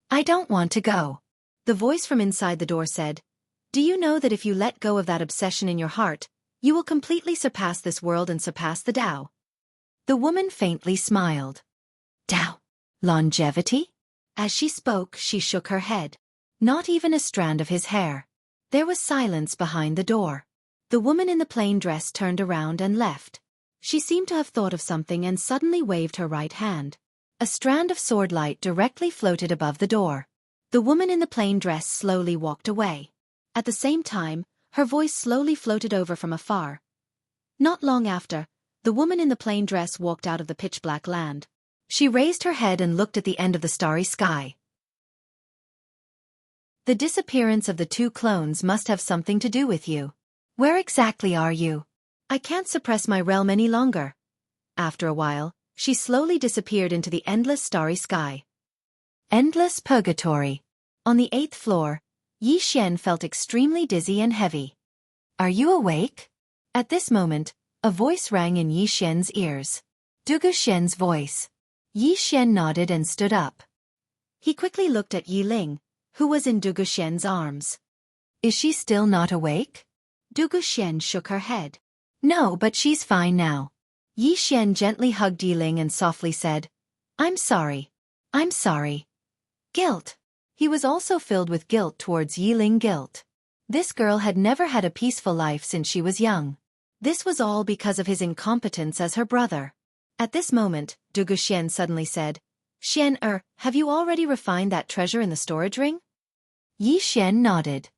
I don't want to go. The voice from inside the door said, Do you know that if you let go of that obsession in your heart, you will completely surpass this world and surpass the Tao? The woman faintly smiled. Tao? Longevity? As she spoke, she shook her head. Not even a strand of his hair. There was silence behind the door. The woman in the plain dress turned around and left. She seemed to have thought of something and suddenly waved her right hand. A strand of sword light directly floated above the door. The woman in the plain dress slowly walked away. At the same time, her voice slowly floated over from afar. Not long after, the woman in the plain dress walked out of the pitch-black land. She raised her head and looked at the end of the starry sky. The disappearance of the two clones must have something to do with you. Where exactly are you? I can't suppress my realm any longer. After a while, she slowly disappeared into the endless starry sky. Endless purgatory. On the 8th floor, Yi Xian felt extremely dizzy and heavy. Are you awake? At this moment, a voice rang in Yi Xian's ears. Du Guxian's voice. Yi Xian nodded and stood up. He quickly looked at Yi Ling, who was in Du Guxian's arms. Is she still not awake? Du Guxian shook her head. No, but she's fine now. Yi Xian gently hugged Yi Ling and softly said, I'm sorry. I'm sorry. Guilt. He was also filled with guilt towards Yi Ling. Guilt. This girl had never had a peaceful life since she was young. This was all because of his incompetence as her brother. At this moment, Du Guxian suddenly said, Xian have you already refined that treasure in the storage ring? Yi Xian nodded.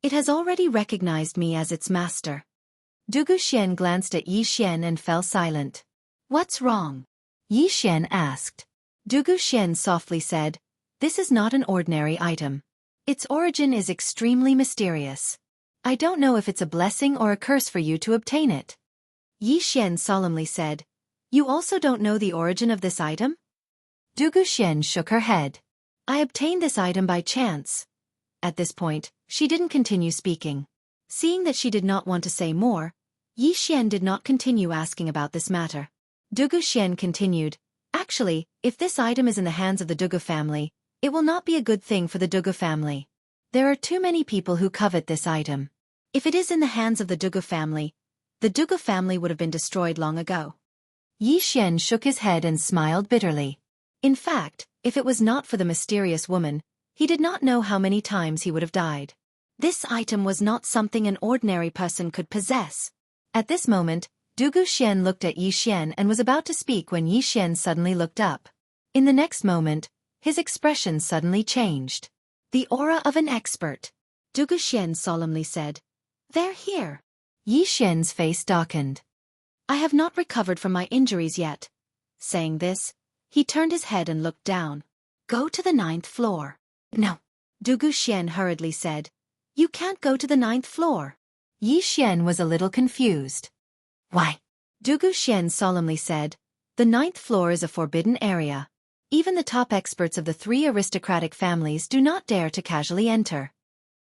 It has already recognized me as its master. Du Guxian glanced at Yi Xian and fell silent. What's wrong? Yi Xian asked. Du Guxian softly said, This is not an ordinary item. Its origin is extremely mysterious. I don't know if it's a blessing or a curse for you to obtain it. Yi Xian solemnly said, You also don't know the origin of this item? Du Guxian shook her head. I obtained this item by chance. At this point, she didn't continue speaking. Seeing that she did not want to say more, Yi Xian did not continue asking about this matter. Du Guxian continued, Actually, if this item is in the hands of the Dugu family, it will not be a good thing for the Dugu family. There are too many people who covet this item. If it is in the hands of the Dugu family would have been destroyed long ago. Yi Xian shook his head and smiled bitterly. In fact, if it was not for the mysterious woman, he did not know how many times he would have died. This item was not something an ordinary person could possess. At this moment, Du Guxian looked at Yi Xian and was about to speak when Yi Xian suddenly looked up. In the next moment, his expression suddenly changed. The aura of an expert. Du Guxian solemnly said, They're here. Yi Xian's face darkened. I have not recovered from my injuries yet. Saying this, he turned his head and looked down. Go to the 9th floor. No. Dugu Xian hurriedly said. You can't go to the 9th floor. Yi Xian was a little confused. Why? Dugu Xian solemnly said. The 9th floor is a forbidden area. Even the top experts of the 3 aristocratic families do not dare to casually enter.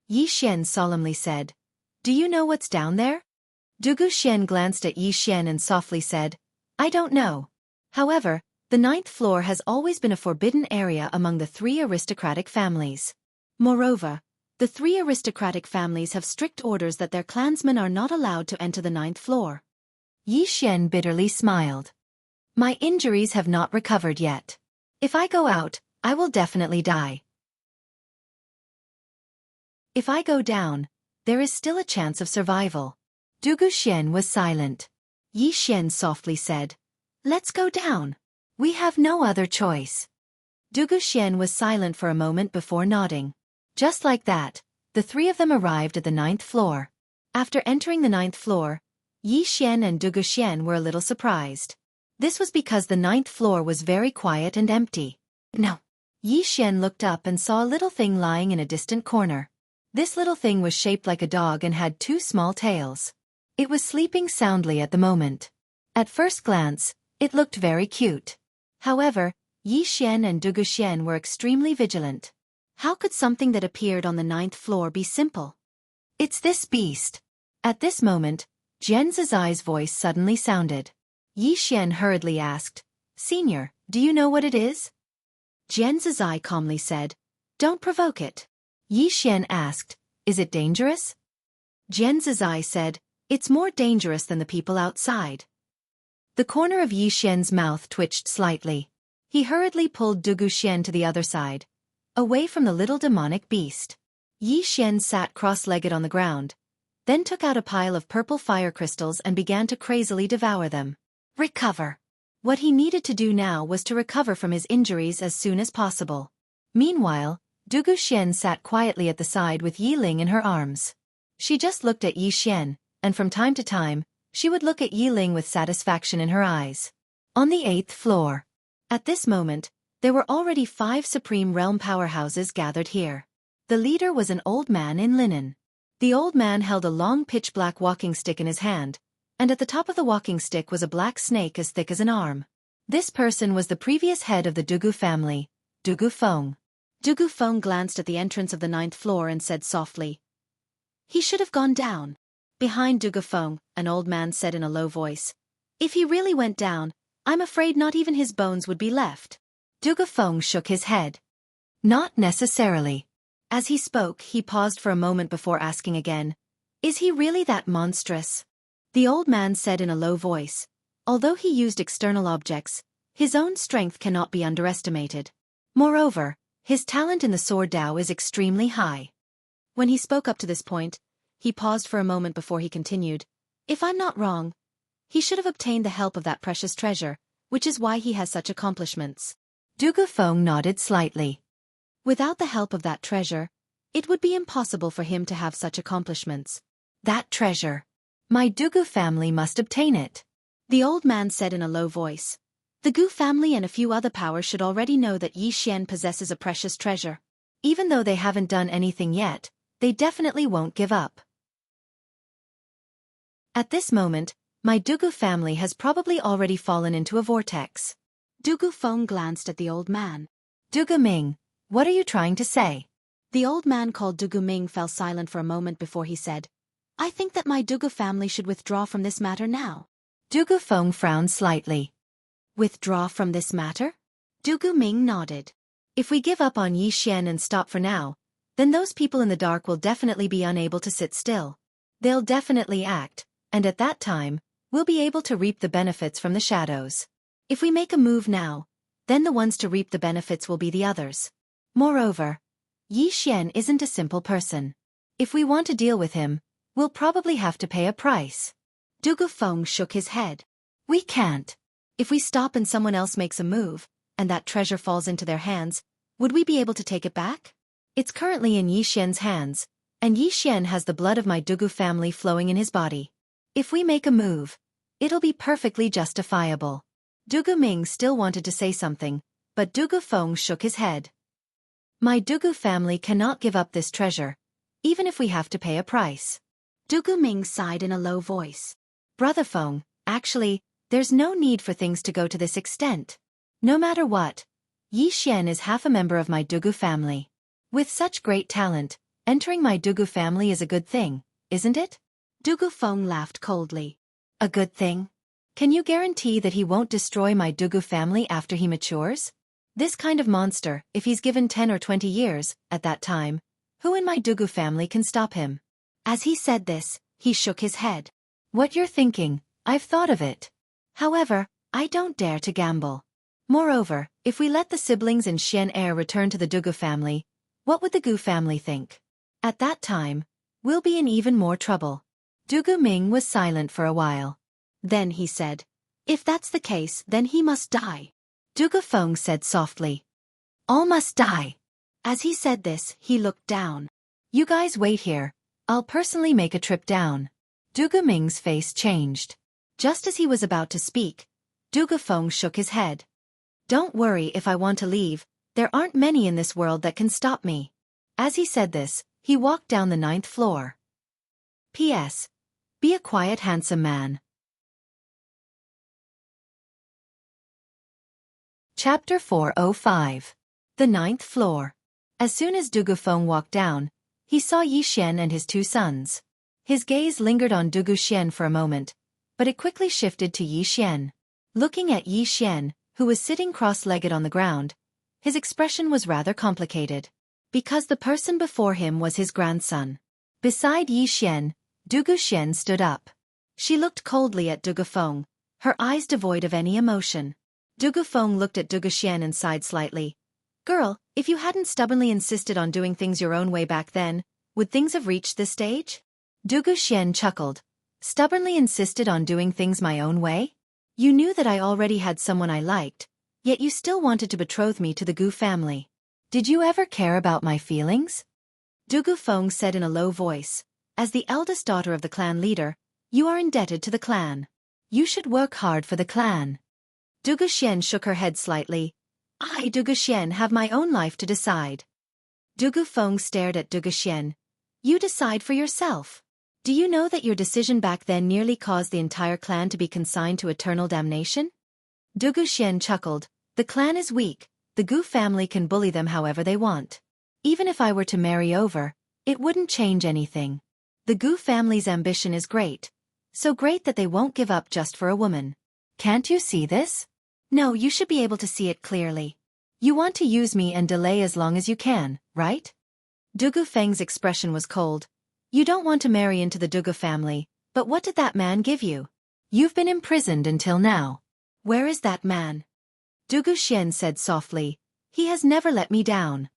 Yi Xian solemnly said. Do you know what's down there? Dugu Xian glanced at Yi Xian and softly said. I don't know. However, the 9th floor has always been a forbidden area among the 3 aristocratic families. Moreover, the 3 aristocratic families have strict orders that their clansmen are not allowed to enter the 9th floor. Yi Xian bitterly smiled. My injuries have not recovered yet. If I go out, I will definitely die. If I go down, there is still a chance of survival. Dugu Xian was silent. Yi Xian softly said. Let's go down. We have no other choice. Dugu Xian was silent for a moment before nodding. Just like that, the 3 of them arrived at the 9th floor. After entering the 9th floor, Yi Xian and Dugu Xian were a little surprised. This was because the 9th floor was very quiet and empty. No. Yi Xian looked up and saw a little thing lying in a distant corner. This little thing was shaped like a dog and had 2 small tails. It was sleeping soundly at the moment. At first glance, it looked very cute. However, Yi Xian and Dugu Xian were extremely vigilant. How could something that appeared on the 9th floor be simple? It's this beast. At this moment, Jian Zizai's voice suddenly sounded. Yi Xian hurriedly asked, Senior, do you know what it is? Jian Zizai calmly said, Don't provoke it. Yi Xian asked, Is it dangerous? Jian Zizai said, It's more dangerous than the people outside. The corner of Yi Xian's mouth twitched slightly. He hurriedly pulled Dugu Xian to the other side, away from the little demonic beast. Yi Xian sat cross-legged on the ground, then took out a pile of purple fire crystals and began to crazily devour them. Recover. What he needed to do now was to recover from his injuries as soon as possible. Meanwhile, Dugu Xian sat quietly at the side with Yi Ling in her arms. She just looked at Yi Xian, and from time to time, she would look at Yi Ling with satisfaction in her eyes. On the 8th floor. At this moment, there were already 5 Supreme Realm powerhouses gathered here. The leader was an old man in linen. The old man held a long pitch-black walking stick in his hand, and at the top of the walking stick was a black snake as thick as an arm. This person was the previous head of the Dugu family, Dugu Feng. Dugu Feng glanced at the entrance of the 9th floor and said softly, He should have gone down. Behind Dugu Feng, an old man said in a low voice, If he really went down, I'm afraid not even his bones would be left. Dugu Feng shook his head. Not necessarily. As he spoke, he paused for a moment before asking again, Is he really that monstrous? The old man said in a low voice, Although he used external objects, his own strength cannot be underestimated. Moreover, his talent in the sword Dao is extremely high. When he spoke up to this point, he paused for a moment before he continued, If I'm not wrong, he should have obtained the help of that precious treasure, which is why he has such accomplishments. Dugu Feng nodded slightly. Without the help of that treasure, it would be impossible for him to have such accomplishments. That treasure. My Dugu family must obtain it. The old man said in a low voice. The Gu family and a few other powers should already know that Yi Xian possesses a precious treasure. Even though they haven't done anything yet, they definitely won't give up. At this moment, my Dugu family has probably already fallen into a vortex. Dugu Feng glanced at the old man. Dugu Ming, what are you trying to say? The old man called Dugu Ming fell silent for a moment before he said, I think that my Dugu family should withdraw from this matter now. Dugu Feng frowned slightly. Withdraw from this matter? Dugu Ming nodded. If we give up on Yi Xian and stop for now, then those people in the dark will definitely be unable to sit still. They'll definitely act, and at that time, we'll be able to reap the benefits from the shadows. If we make a move now, then the ones to reap the benefits will be the others. Moreover, Yi Xian isn't a simple person. If we want to deal with him, we'll probably have to pay a price. Dugu Feng shook his head. We can't. If we stop and someone else makes a move, and that treasure falls into their hands, would we be able to take it back? It's currently in Yi Xian's hands, and Yi Xian has the blood of my Dugu family flowing in his body. If we make a move, it'll be perfectly justifiable. Dugu Ming still wanted to say something, but Dugu Feng shook his head. My Dugu family cannot give up this treasure, even if we have to pay a price. Dugu Ming sighed in a low voice. Brother Feng, actually, there's no need for things to go to this extent. No matter what, Yi Xian is half a member of my Dugu family. With such great talent, entering my Dugu family is a good thing, isn't it? Dugu Feng laughed coldly. A good thing? Can you guarantee that he won't destroy my Dugu family after he matures? This kind of monster, if he's given 10 or 20 years, at that time, who in my Dugu family can stop him? As he said this, he shook his head. What you're thinking, I've thought of it. However, I don't dare to gamble. Moreover, if we let the siblings and Xian heir return to the Dugu family, what would the Gu family think? At that time, we'll be in even more trouble. Dugu Ming was silent for a while. Then he said, if that's the case, then he must die. Dugu Feng said softly. All must die. As he said this, he looked down. You guys wait here. I'll personally make a trip down. Dugu Ming's face changed. Just as he was about to speak, Dugu Feng shook his head. Don't worry if I want to leave, there aren't many in this world that can stop me. As he said this, he walked down the 9th floor. P.S. Be a quiet, handsome man. Chapter 405. The 9th floor. As soon as Dugu Feng walked down, he saw Yi Xian and his 2 sons. His gaze lingered on Dugu Xian for a moment, but it quickly shifted to Yi Xian. Looking at Yi Xian, who was sitting cross-legged on the ground, his expression was rather complicated. Because the person before him was his grandson. Beside Yi Xian, Dugu Xian stood up. She looked coldly at Dugu Feng, her eyes devoid of any emotion. Dugu Feng looked at Dugu Xian and sighed slightly. Girl, if you hadn't stubbornly insisted on doing things your own way back then, would things have reached this stage? Dugu Xian chuckled. Stubbornly insisted on doing things my own way? You knew that I already had someone I liked, yet you still wanted to betroth me to the Gu family. Did you ever care about my feelings? Dugu Feng said in a low voice. As the eldest daughter of the clan leader, you are indebted to the clan. You should work hard for the clan. Dugu Xian shook her head slightly. I, Dugu Xian, have my own life to decide. Dugu Feng stared at Dugu Xian. You decide for yourself. Do you know that your decision back then nearly caused the entire clan to be consigned to eternal damnation? Dugu Xian chuckled. The clan is weak, the Gu family can bully them however they want. Even if I were to marry over, it wouldn't change anything. The Gu family's ambition is great. So great that they won't give up just for a woman. Can't you see this? No, you should be able to see it clearly. You want to use me and delay as long as you can, right? Dugu Feng's expression was cold. You don't want to marry into the Dugu family, but what did that man give you? You've been imprisoned until now. Where is that man? Dugu Xian said softly. He has never let me down.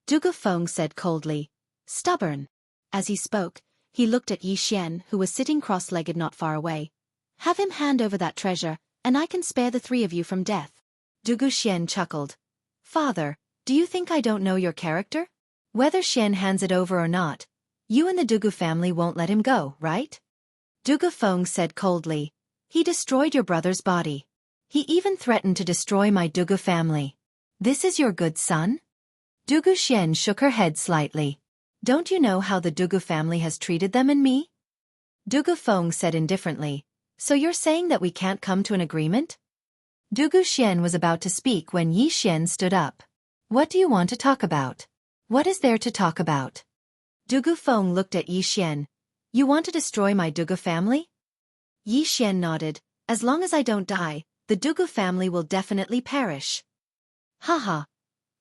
Dugu Feng said coldly. Stubborn. As he spoke, he looked at Yi Xian, who was sitting cross-legged not far away. Have him hand over that treasure, and I can spare the 3 of you from death. Dugu Xian chuckled. Father, do you think I don't know your character? Whether Xian hands it over or not, you and the Dugu family won't let him go, right? Dugu Feng said coldly. He destroyed your brother's body. He even threatened to destroy my Dugu family. This is your good son? Dugu Xian shook her head slightly. Don't you know how the Dugu family has treated them and me? Dugu Feng said indifferently. So you're saying that we can't come to an agreement? Dugu Xian was about to speak when Yi Xian stood up. What do you want to talk about? What is there to talk about? Dugu Feng looked at Yi Xian. You want to destroy my Dugu family? Yi Xian nodded. As long as I don't die, the Dugu family will definitely perish. Haha.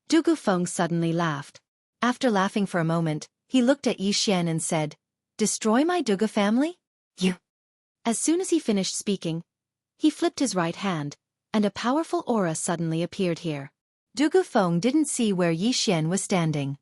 Dugu Feng suddenly laughed. After laughing for a moment, he looked at Yi Xian and said, Destroy my Dugu family? You. As soon as he finished speaking, he flipped his right hand, and a powerful aura suddenly appeared here. Dugu Feng didn't see where Yi Xian was standing.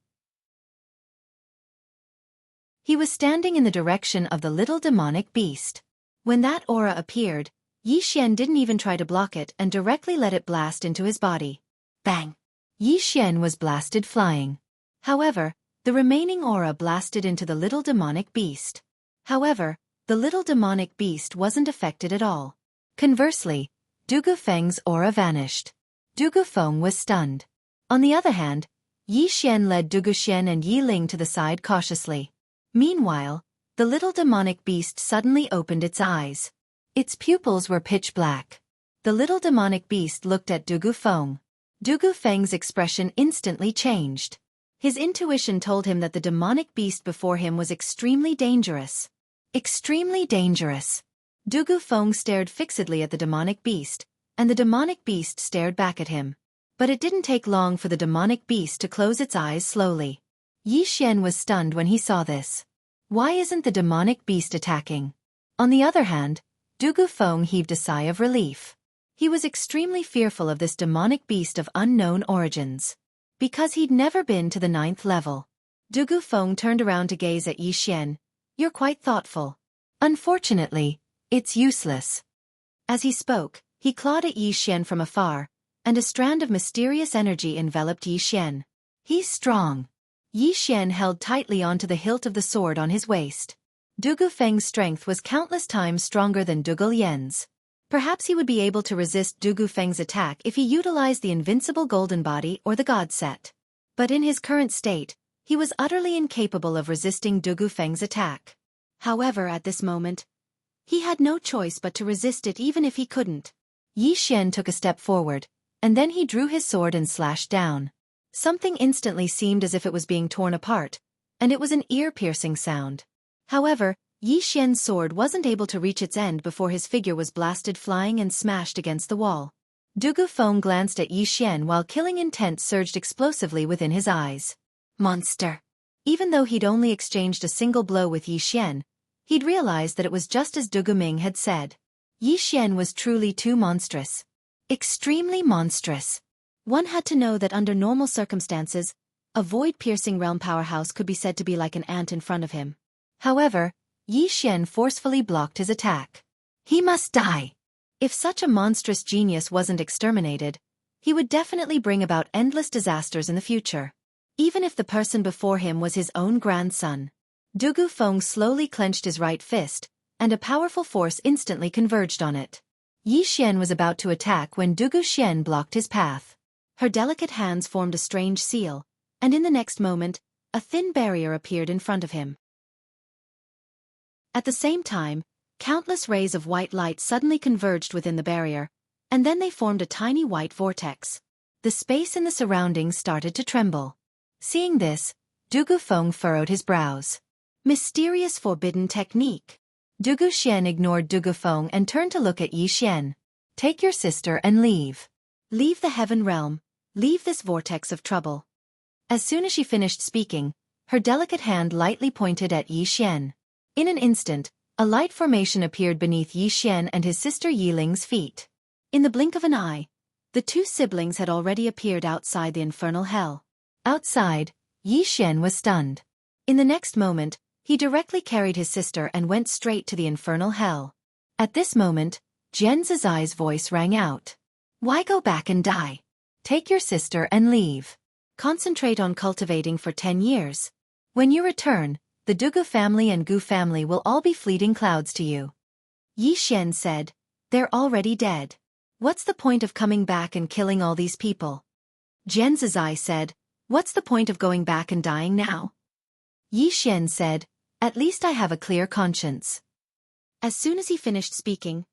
He was standing in the direction of the little demonic beast. When that aura appeared, Yi Xian didn't even try to block it and directly let it blast into his body. Bang! Yi Xian was blasted flying. However, the remaining aura blasted into the little demonic beast. However, the little demonic beast wasn't affected at all. Conversely, Dugu Feng's aura vanished. Dugu Feng was stunned. On the other hand, Yi Xian led Dugu Xian and Yi Ling to the side cautiously. Meanwhile, the little demonic beast suddenly opened its eyes. Its pupils were pitch black. The little demonic beast looked at Dugu Feng. Dugu Feng's expression instantly changed. His intuition told him that the demonic beast before him was extremely dangerous. Extremely dangerous. Dugu Feng stared fixedly at the demonic beast, and the demonic beast stared back at him. But it didn't take long for the demonic beast to close its eyes slowly. Yi Xian was stunned when he saw this. Why isn't the demonic beast attacking? On the other hand, Dugu Feng heaved a sigh of relief. He was extremely fearful of this demonic beast of unknown origins. Because he'd never been to the 9th level. Dugu Feng turned around to gaze at Yi Xian. You're quite thoughtful. Unfortunately, it's useless. As he spoke, he clawed at Yi Xian from afar, and a strand of mysterious energy enveloped Yi Xian. He's strong. Yi Xian held tightly onto the hilt of the sword on his waist. Dugu Feng's strength was countless times stronger than Dugu Lian's. Perhaps he would be able to resist Dugu Feng's attack if he utilized the invincible golden body or the god set. But in his current state, he was utterly incapable of resisting Dugu Feng's attack. However, at this moment, he had no choice but to resist it even if he couldn't. Yi Xian took a step forward, and then he drew his sword and slashed down. Something instantly seemed as if it was being torn apart, and it was an ear-piercing sound. However, Yi Xian's sword wasn't able to reach its end before his figure was blasted flying and smashed against the wall. Dugu Feng glanced at Yi Xian while killing intent surged explosively within his eyes. Monster! Even though he'd only exchanged a single blow with Yi Xian, he'd realized that it was just as Dugu Ming had said. Yi Xian was truly too monstrous. Extremely monstrous. One had to know that under normal circumstances, a void-piercing realm powerhouse could be said to be like an ant in front of him. However, Yi Xian forcefully blocked his attack. He must die. If such a monstrous genius wasn't exterminated, he would definitely bring about endless disasters in the future. Even if the person before him was his own grandson. Dugu Feng slowly clenched his right fist, and a powerful force instantly converged on it. Yi Xian was about to attack when Dugu Xian blocked his path. Her delicate hands formed a strange seal, and in the next moment, a thin barrier appeared in front of him. At the same time, countless rays of white light suddenly converged within the barrier, and then they formed a tiny white vortex. The space in the surroundings started to tremble. Seeing this, Dugu Feng furrowed his brows. Mysterious forbidden technique. Dugu Xian ignored Dugu Feng and turned to look at Yi Xian. Take your sister and leave. Leave the heaven realm. Leave this vortex of trouble. As soon as she finished speaking, her delicate hand lightly pointed at Yi Xian. In an instant, a light formation appeared beneath Yi Xian and his sister Yi Ling's feet. In the blink of an eye, the two siblings had already appeared outside the infernal hell. Outside, Yi Xian was stunned. In the next moment, he directly carried his sister and went straight to the infernal hell. At this moment, Jian Zizai's voice rang out. Why go back and die? Take your sister and leave. Concentrate on cultivating for 10 years. When you return, the Dugu family and Gu family will all be fleeting clouds to you. Yi Xian said, they're already dead. What's the point of coming back and killing all these people? Jian Zizai said, what's the point of going back and dying now? Yi Xian said, at least I have a clear conscience. As soon as he finished speaking,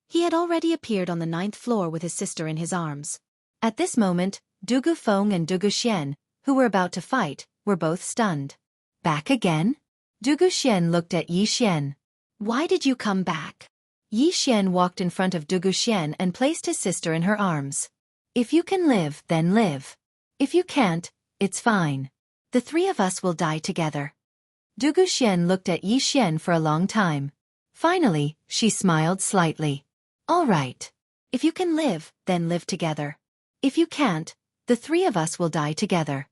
he had already appeared on the 9th floor with his sister in his arms. At this moment, Dugu Feng and Dugu Xian, who were about to fight, were both stunned. Back again? Dugu Xian looked at Yi Xian. Why did you come back? Yi Xian walked in front of Dugu Xian and placed his sister in her arms. If you can live, then live. If you can't, it's fine. The three of us will die together. Dugu Xian looked at Yi Xian for a long time. Finally, she smiled slightly. All right. If you can live, then live together. If you can't, the three of us will die together.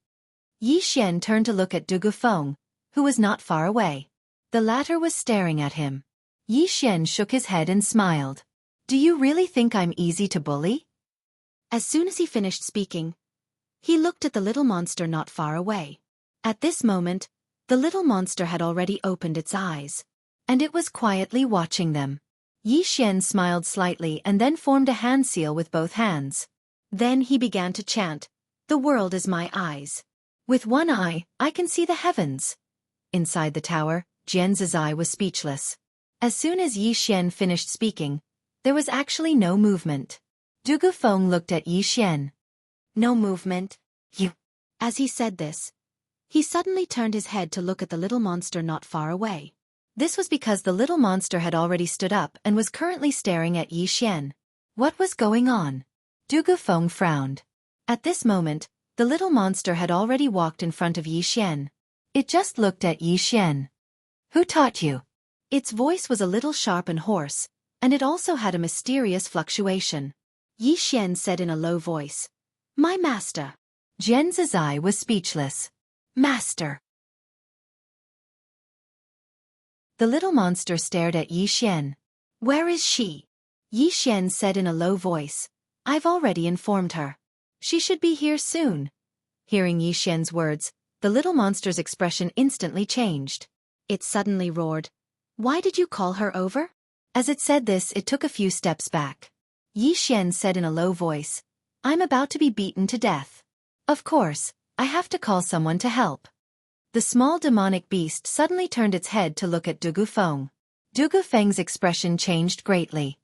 Yi Xian turned to look at Dugu Feng, who was not far away. The latter was staring at him. Yi Xian shook his head and smiled. Do you really think I'm easy to bully? As soon as he finished speaking, he looked at the little monster not far away. At this moment, the little monster had already opened its eyes, and it was quietly watching them. Yi Xian smiled slightly and then formed a hand seal with both hands. Then he began to chant, "The world is my eyes. With one eye, I can see the heavens. Inside the tower, Jian Zizai was speechless. As soon as Yi Xian finished speaking, there was actually no movement. Du Gufeng looked at Yi Xian. No movement? You. As he said this, he suddenly turned his head to look at the little monster not far away. This was because the little monster had already stood up and was currently staring at Yi Xian. What was going on? Du Gufeng frowned. At this moment, the little monster had already walked in front of Yi Xian. It just looked at Yi Xian. Who taught you? Its voice was a little sharp and hoarse, and it also had a mysterious fluctuation. Yi Xian said in a low voice, My master. Jian Zizai was speechless. Master. The little monster stared at Yi Xian. Where is she? Yi Xian said in a low voice, I've already informed her. She should be here soon. Hearing Yi Xian's words, the little monster's expression instantly changed. It suddenly roared, Why did you call her over? As it said this, it took a few steps back. Yi Xian said in a low voice, I'm about to be beaten to death. Of course, I have to call someone to help. The small demonic beast suddenly turned its head to look at Du Gufeng. Du Gufeng's expression changed greatly.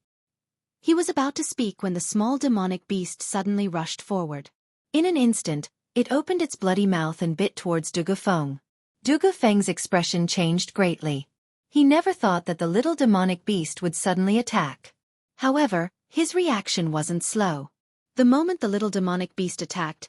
He was about to speak when the small demonic beast suddenly rushed forward. In an instant, it opened its bloody mouth and bit towards Du Gufeng. Du Gufeng's expression changed greatly. He never thought that the little demonic beast would suddenly attack. However, his reaction wasn't slow. The moment the little demonic beast attacked,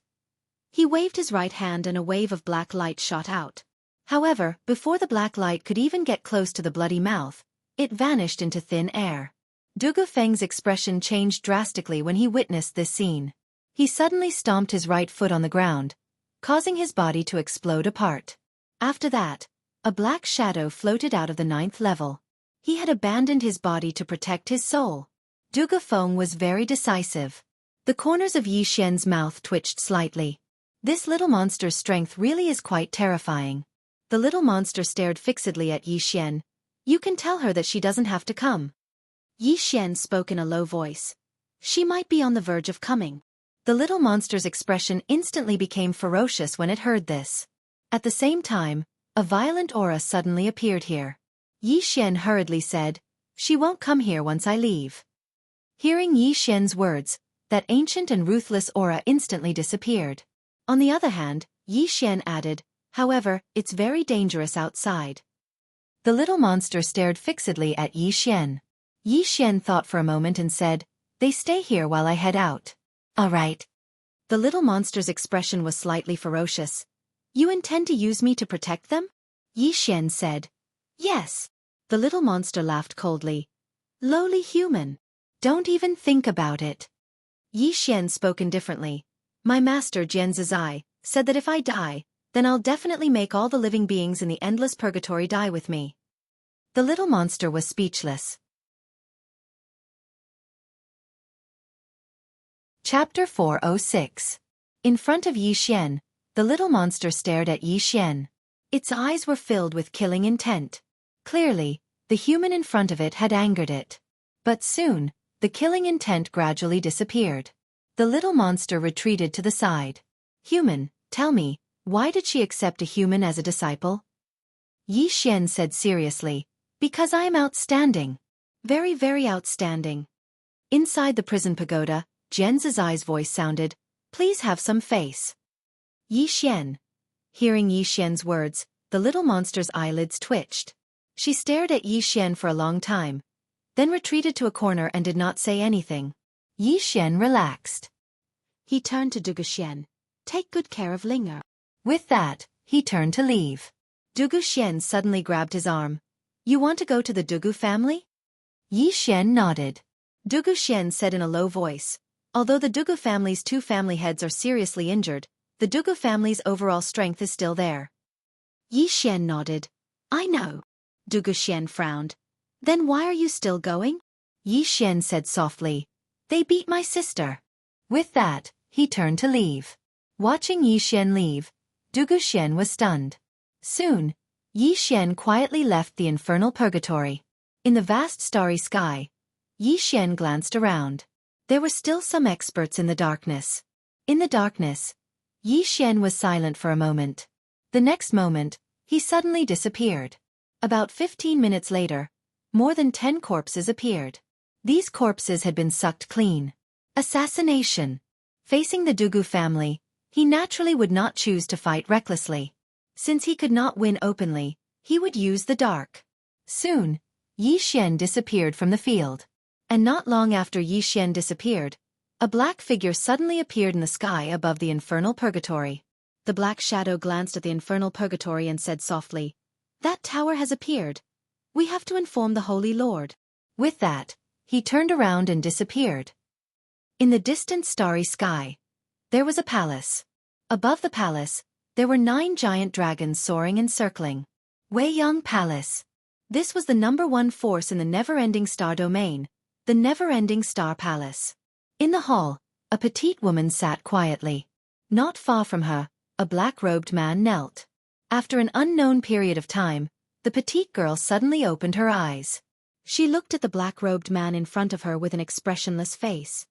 he waved his right hand and a wave of black light shot out. However, before the black light could even get close to the bloody mouth, it vanished into thin air. Du Gufeng's expression changed drastically when he witnessed this scene. He suddenly stomped his right foot on the ground, causing his body to explode apart. After that, a black shadow floated out of the 9th level. He had abandoned his body to protect his soul. Du Gufeng was very decisive. The corners of Yi Xian's mouth twitched slightly. This little monster's strength really is quite terrifying. The little monster stared fixedly at Yi Xian. You can tell her that she doesn't have to come. Yi Xian spoke in a low voice. She might be on the verge of coming. The little monster's expression instantly became ferocious when it heard this. At the same time, a violent aura suddenly appeared here. Yi Xian hurriedly said, She won't come here once I leave. Hearing Yi Xian's words, that ancient and ruthless aura instantly disappeared. On the other hand, Yi Xian added, However, it's very dangerous outside. The little monster stared fixedly at Yi Xian. Yi Xian thought for a moment and said, They stay here while I head out. All right. The little monster's expression was slightly ferocious. You intend to use me to protect them? Yi Xian said. Yes. The little monster laughed coldly. Lowly human. Don't even think about it. Yi Xian spoke indifferently. My master Jian Zizai said that if I die, then I'll definitely make all the living beings in the endless purgatory die with me. The little monster was speechless. Chapter 406. In front of Yi Xian, the little monster stared at Yi Xian. Its eyes were filled with killing intent. Clearly, the human in front of it had angered it. But soon, the killing intent gradually disappeared. The little monster retreated to the side. Human, tell me, why did she accept a human as a disciple? Yi Xian said seriously, Because I am outstanding. Very, very outstanding. Inside the prison pagoda, Jian Zizai's voice sounded, Please have some face. Yi Xian. Hearing Yi Xian's words, the little monster's eyelids twitched. She stared at Yi Xian for a long time, then retreated to a corner and did not say anything. Yi Xian relaxed. He turned to Du Gufeng. Take good care of Linger. With that, he turned to leave. Du Gufeng suddenly grabbed his arm. You want to go to the Dugu family? Yi Xian nodded. Du Gufeng said in a low voice. Although the Dugu family's 2 family heads are seriously injured, the Dugu family's overall strength is still there. Yi Xian nodded. I know. Du Gufeng frowned. Then why are you still going? Yi Xian said softly. They beat my sister. With that, he turned to leave. Watching Yi Xian leave, Du Gufeng was stunned. Soon, Yi Xian quietly left the infernal purgatory. In the vast starry sky, Yi Xian glanced around. There were still some experts in the darkness. In the darkness, Yi Xian was silent for a moment. The next moment, he suddenly disappeared. About 15 minutes later, more than 10 corpses appeared. These corpses had been sucked clean. Assassination. Facing the Dugu family, he naturally would not choose to fight recklessly. Since he could not win openly, he would use the dark. Soon, Yi Xian disappeared from the field. And not long after Yi Xian disappeared, a black figure suddenly appeared in the sky above the infernal purgatory. The black shadow glanced at the infernal purgatory and said softly, "That tower has appeared. We have to inform the Holy Lord." With that, he turned around and disappeared. In the distant starry sky, there was a palace. Above the palace, there were 9 giant dragons soaring and circling. Weiyang Palace. This was the #1 force in the never-ending star domain, the never-ending star palace. In the hall, a petite woman sat quietly. Not far from her, a black-robed man knelt. After an unknown period of time, the petite girl suddenly opened her eyes. She looked at the black-robed man in front of her with an expressionless face.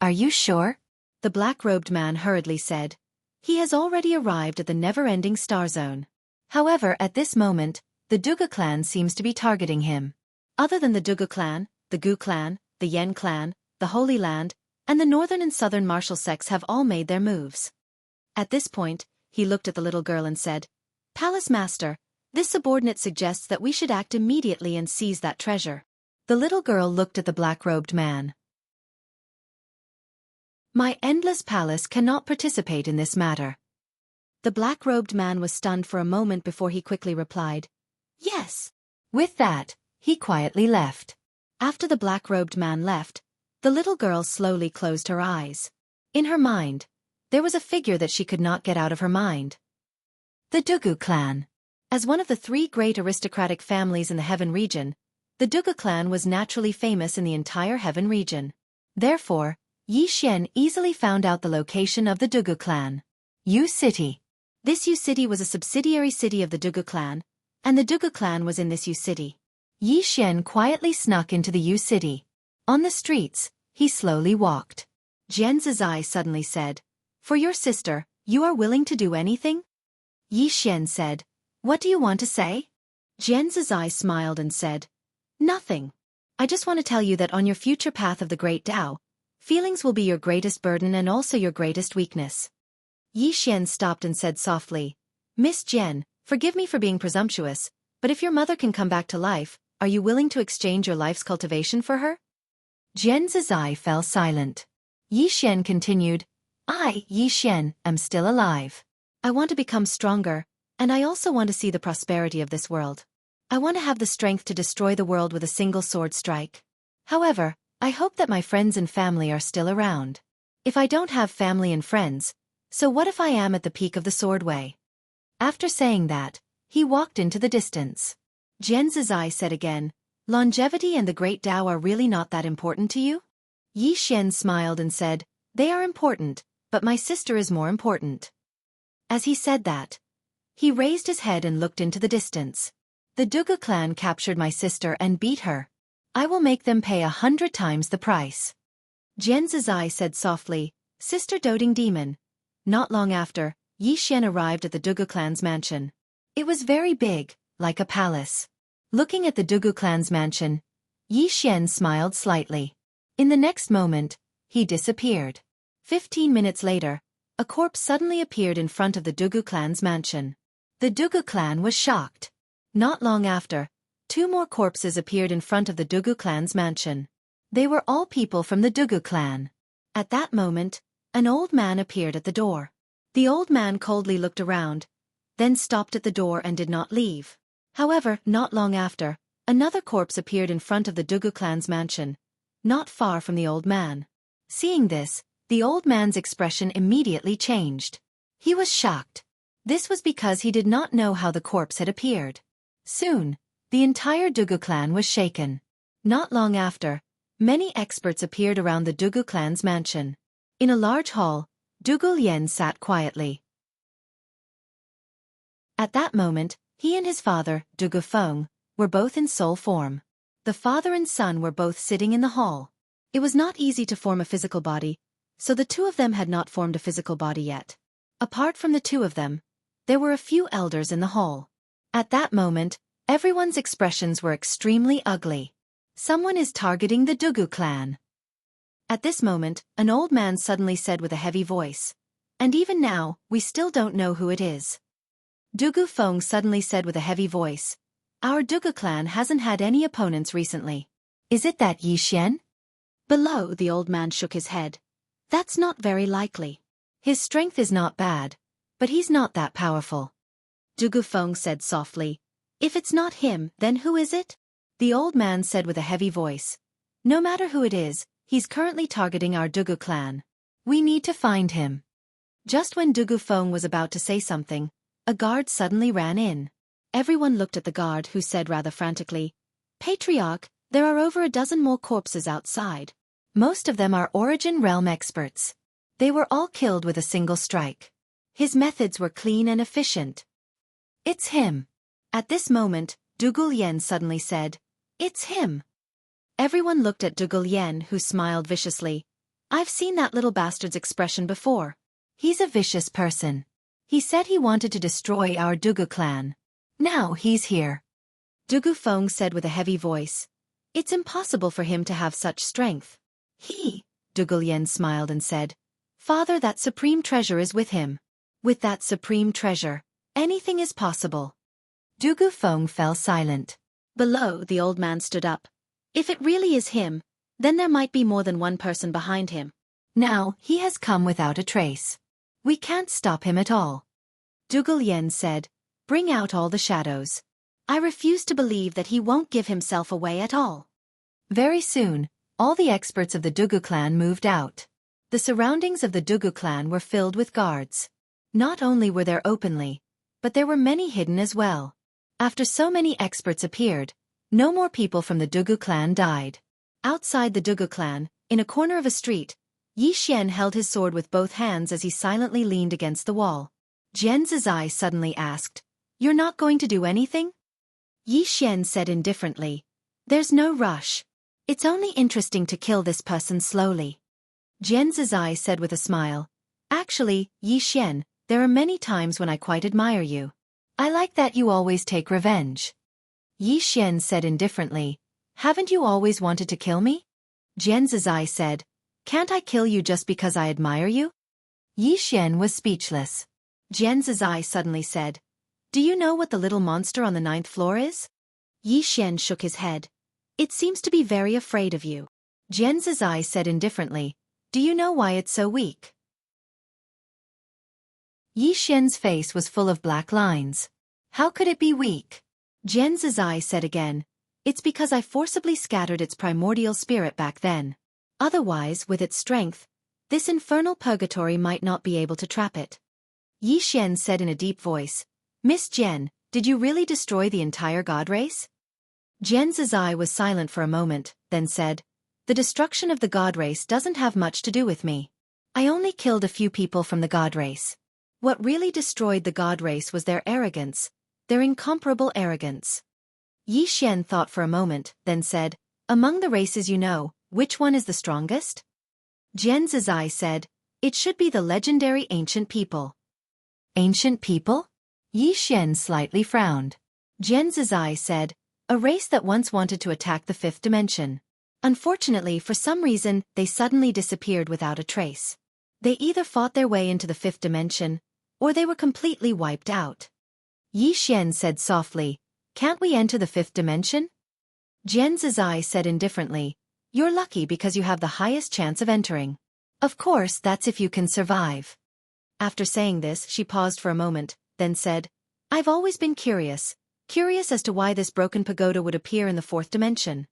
"Are you sure?" The black-robed man hurriedly said. "He has already arrived at the never-ending star zone. However, at this moment, the Dugu clan seems to be targeting him. Other than the Dugu clan, the Gu clan, the Yen clan, the Holy Land, and the northern and southern martial sects have all made their moves." At this point, he looked at the little girl and said, "Palace Master, this subordinate suggests that we should act immediately and seize that treasure." The little girl looked at the black-robed man. "My endless palace cannot participate in this matter." The black-robed man was stunned for a moment before he quickly replied, "Yes." With that, he quietly left. After the black-robed man left, the little girl slowly closed her eyes. In her mind, there was a figure that she could not get out of her mind. The Dugu clan. As one of the 3 great aristocratic families in the Heaven region, the Dugu clan was naturally famous in the entire Heaven region. Therefore, Yi Xian easily found out the location of the Dugu clan. Yu City. This Yu City was a subsidiary city of the Dugu clan, and the Dugu clan was in this Yu City. Yi Xian quietly snuck into the Yu City. On the streets, he slowly walked. Jian Zizai suddenly said, "For your sister, you are willing to do anything?" Yi Xian said, "What do you want to say?" Jian Zizai smiled and said, "Nothing. I just want to tell you that on your future path of the Great Tao, feelings will be your greatest burden and also your greatest weakness." Yi Xian stopped and said softly, "Miss Jian, forgive me for being presumptuous, but if your mother can come back to life, are you willing to exchange your life's cultivation for her?" Jian Zizai fell silent. Yi Xian continued, "I, Yi Xian, am still alive. I want to become stronger, and I also want to see the prosperity of this world. I want to have the strength to destroy the world with a single sword strike. However, I hope that my friends and family are still around. If I don't have family and friends, so what if I am at the peak of the sword way?" After saying that, he walked into the distance. Jian Zizai said again, "Longevity and the Great Tao are really not that important to you?" Yi Xian smiled and said, "They are important, but my sister is more important." As he said that, he raised his head and looked into the distance. "The Dugu clan captured my sister and beat her. I will make them pay 100 times the price." Jian Zizai said softly, "Sister Doting Demon." Not long after, Yi Xian arrived at the Dugu clan's mansion. It was very big, like a palace. Looking at the Dugu clan's mansion, Yi Xian smiled slightly. In the next moment, he disappeared. 15 minutes later, a corpse suddenly appeared in front of the Dugu clan's mansion. The Dugu clan was shocked. Not long after, 2 more corpses appeared in front of the Dugu clan's mansion. They were all people from the Dugu clan. At that moment, an old man appeared at the door. The old man coldly looked around, then stopped at the door and did not leave. However, not long after, another corpse appeared in front of the Dugu clan's mansion, not far from the old man. Seeing this, the old man's expression immediately changed. He was shocked. This was because he did not know how the corpse had appeared. Soon, the entire Dugu clan was shaken. Not long after, many experts appeared around the Dugu clan's mansion. In a large hall, Dugu Lien sat quietly. At that moment, he and his father, Dugu Feng, were both in soul form. The father and son were both sitting in the hall. It was not easy to form a physical body, so the 2 of them had not formed a physical body yet. Apart from the two of them, there were a few elders in the hall. At that moment, everyone's expressions were extremely ugly. Someone is targeting the Dugu clan. At this moment, an old man suddenly said with a heavy voice, "And even now, we still don't know who it is." Dugu Feng suddenly said with a heavy voice, "Our Dugu clan hasn't had any opponents recently. Is it that Yi Xian?" Below, the old man shook his head. "That's not very likely. His strength is not bad, but he's not that powerful." Dugu Feng said softly, "If it's not him, then who is it?" The old man said with a heavy voice, "No matter who it is, he's currently targeting our Dugu clan. We need to find him." Just when Dugu Feng was about to say something, a guard suddenly ran in. Everyone looked at the guard, who said rather frantically, "Patriarch, there are over a dozen more corpses outside. Most of them are Origin Realm experts. They were all killed with a single strike. His methods were clean and efficient." "It's him." At this moment, Dugu Lien suddenly said, "It's him." Everyone looked at Dugu Lien, who smiled viciously. "I've seen that little bastard's expression before. He's a vicious person. He said he wanted to destroy our Dugu clan. Now he's here." Dugu Feng said with a heavy voice, "It's impossible for him to have such strength." Dugu Lien smiled and said, "Father, that supreme treasure is with him. With that supreme treasure, anything is possible." Dugu Feng fell silent. Below, the old man stood up. "If it really is him, then there might be more than one person behind him. Now, he has come without a trace. We can't stop him at all." Dugu Lien said, "Bring out all the shadows. I refuse to believe that he won't give himself away at all." Very soon, all the experts of the Dugu clan moved out. The surroundings of the Dugu clan were filled with guards. Not only were there openly, but there were many hidden as well. After so many experts appeared, no more people from the Dugu clan died. Outside the Dugu clan, in a corner of a street, Yi Xian held his sword with both hands as he silently leaned against the wall. Jian Zizai suddenly asked, "You're not going to do anything?" Yi Xian said indifferently, "There's no rush. It's only interesting to kill this person slowly." Jian Zizai said with a smile, "Actually, Yi Xian, there are many times when I quite admire you. I like that you always take revenge." Yi Xian said indifferently, "Haven't you always wanted to kill me?" Jian Zizai said, "Can't I kill you just because I admire you?" Yi Xian was speechless. Jian Zizai suddenly said, "Do you know what the little monster on the 9th floor is?" Yi Xian shook his head. "It seems to be very afraid of you." Jian Zizai said indifferently, "Do you know why it's so weak?" Yi Xian's face was full of black lines. "How could it be weak?" Jian Zizai said again, "It's because I forcibly scattered its primordial spirit back then. Otherwise, with its strength, this infernal purgatory might not be able to trap it." Yi Xian said in a deep voice, "Miss Jian, did you really destroy the entire god race?" Jian Zizai was silent for a moment, then said, "The destruction of the god race doesn't have much to do with me. I only killed a few people from the god race. What really destroyed the god race was their arrogance, their incomparable arrogance." Yi Xian thought for a moment, then said, "Among the races you know, which one is the strongest?" Jian Zizai said, "It should be the legendary ancient people." "Ancient people?" Yi Xian slightly frowned. Jian Zizai said, "A race that once wanted to attack the 5th dimension. Unfortunately, for some reason, they suddenly disappeared without a trace. They either fought their way into the 5th dimension, or they were completely wiped out." Yi Xian said softly, "Can't we enter the 5th dimension?" Jian Zizai said indifferently, "You're lucky because you have the highest chance of entering. Of course, that's if you can survive." After saying this, she paused for a moment, then said, "I've always been curious as to why this broken pagoda would appear in the 4th dimension."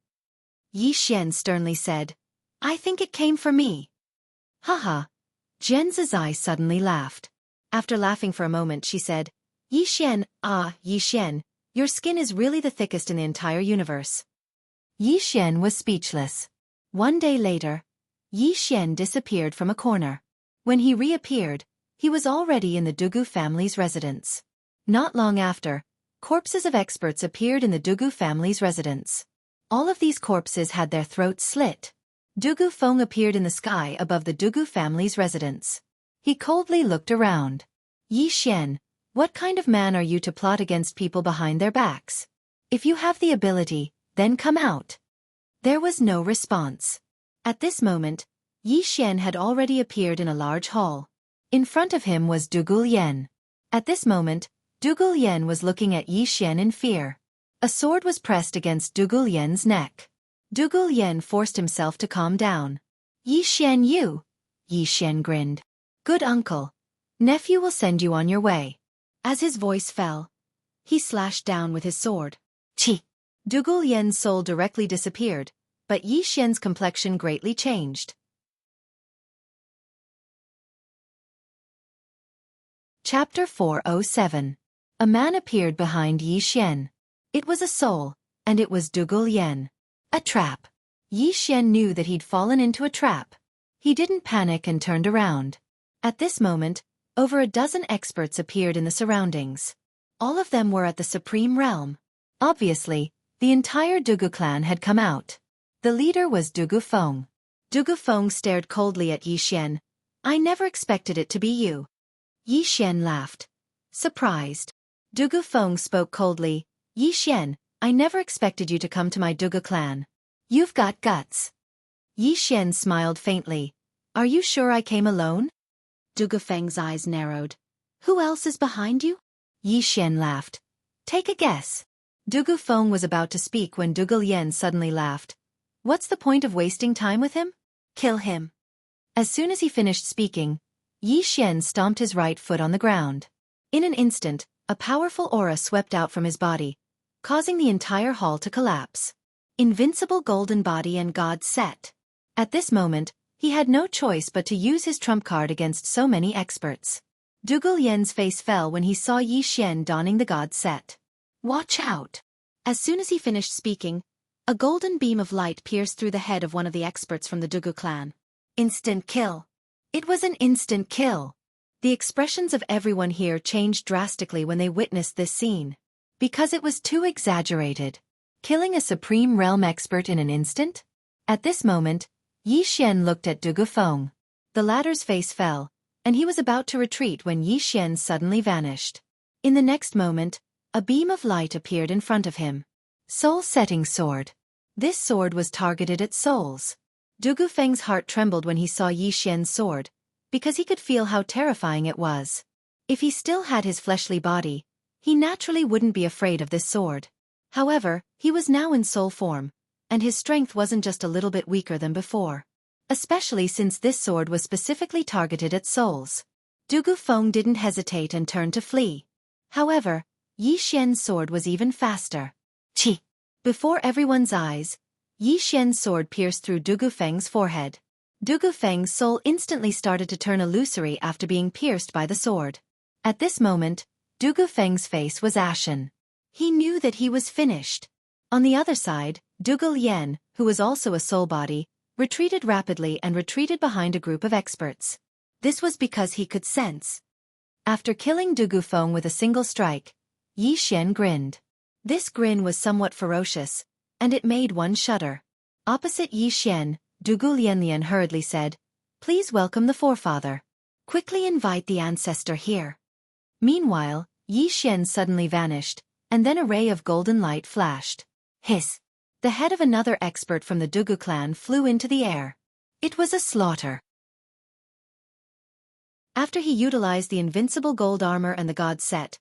Yi Xian sternly said, "I think it came for me." Haha. Jian Zizai suddenly laughed. After laughing for a moment, she said, Yi Xian, your skin is really the thickest in the entire universe." Yi Xian was speechless. One day later, Yi Xian disappeared from a corner. When he reappeared, he was already in the Dugu family's residence. Not long after, corpses of experts appeared in the Dugu family's residence. All of these corpses had their throats slit. Dugu Feng appeared in the sky above the Dugu family's residence. He coldly looked around. Yi Xian, what kind of man are you to plot against people behind their backs? If you have the ability, then come out. There was no response. At this moment, Yi Xian had already appeared in a large hall. In front of him was Dougal Yen. At this moment, Dougal Yen was looking at Yi Xian in fear. A sword was pressed against Dougal Yen's neck. Dougal Yen forced himself to calm down. Yi Xian, you? Yi Xian grinned. Good uncle. Nephew will send you on your way. As his voice fell, he slashed down with his sword. Chi! Dougal Yen's soul directly disappeared, but Yi Xian's complexion greatly changed. Chapter 407. A man appeared behind Yi Xian. It was a soul, and it was Dougal Yen. A trap. Yi Xian knew that he'd fallen into a trap. He didn't panic and turned around. At this moment, over a dozen experts appeared in the surroundings. All of them were at the Supreme Realm. Obviously, the entire Dugu clan had come out. The leader was Dugu Feng. Dugu Feng stared coldly at Yi Xian. I never expected it to be you. Yi Xian laughed. Surprised. Dugu Feng spoke coldly. Yi Xian, I never expected you to come to my Dugu clan. You've got guts. Yi Xian smiled faintly. Are you sure I came alone? Dugu Feng's eyes narrowed. Who else is behind you? Yi Xian laughed. Take a guess. Dugu Feng was about to speak when Dougal Yen suddenly laughed. What's the point of wasting time with him? Kill him. As soon as he finished speaking, Yi Xian stomped his right foot on the ground. In an instant, a powerful aura swept out from his body, causing the entire hall to collapse. Invincible golden body and god set. At this moment, he had no choice but to use his trump card against so many experts. Dougal Yen's face fell when he saw Yi Xian donning the god set. Watch out! As soon as he finished speaking, a golden beam of light pierced through the head of one of the experts from the Dugu clan. Instant kill. It was an instant kill. The expressions of everyone here changed drastically when they witnessed this scene. Because it was too exaggerated. Killing a Supreme Realm expert in an instant? At this moment, Yi Xian looked at Dugu Feng. The latter's face fell, and he was about to retreat when Yi Xian suddenly vanished. In the next moment, a beam of light appeared in front of him. Soul-setting sword. This sword was targeted at souls. Dugu Feng's heart trembled when he saw Yi Xian's sword, because he could feel how terrifying it was. If he still had his fleshly body, he naturally wouldn't be afraid of this sword. However, he was now in soul form, and his strength wasn't just a little bit weaker than before. Especially since this sword was specifically targeted at souls. Dugu Feng didn't hesitate and turned to flee. However, Yi Xian's sword was even faster. Chi! Before everyone's eyes, Yi Xian's sword pierced through Dugu Feng's forehead. Dugu Feng's soul instantly started to turn illusory after being pierced by the sword. At this moment, Dugu Feng's face was ashen. He knew that he was finished. On the other side, Dougal Yen, who was also a soul body, retreated rapidly and retreated behind a group of experts. This was because he could sense. After killing Dugu Feng with a single strike, Yi Xian grinned. This grin was somewhat ferocious, and it made one shudder. Opposite Yi Xian, Dougal Yen hurriedly said, Please welcome the forefather. Quickly invite the ancestor here. Meanwhile, Yi Xian suddenly vanished, and then a ray of golden light flashed. Hiss! The head of another expert from the Dugu clan flew into the air. It was a slaughter. After he utilized the invincible gold armor and the god set,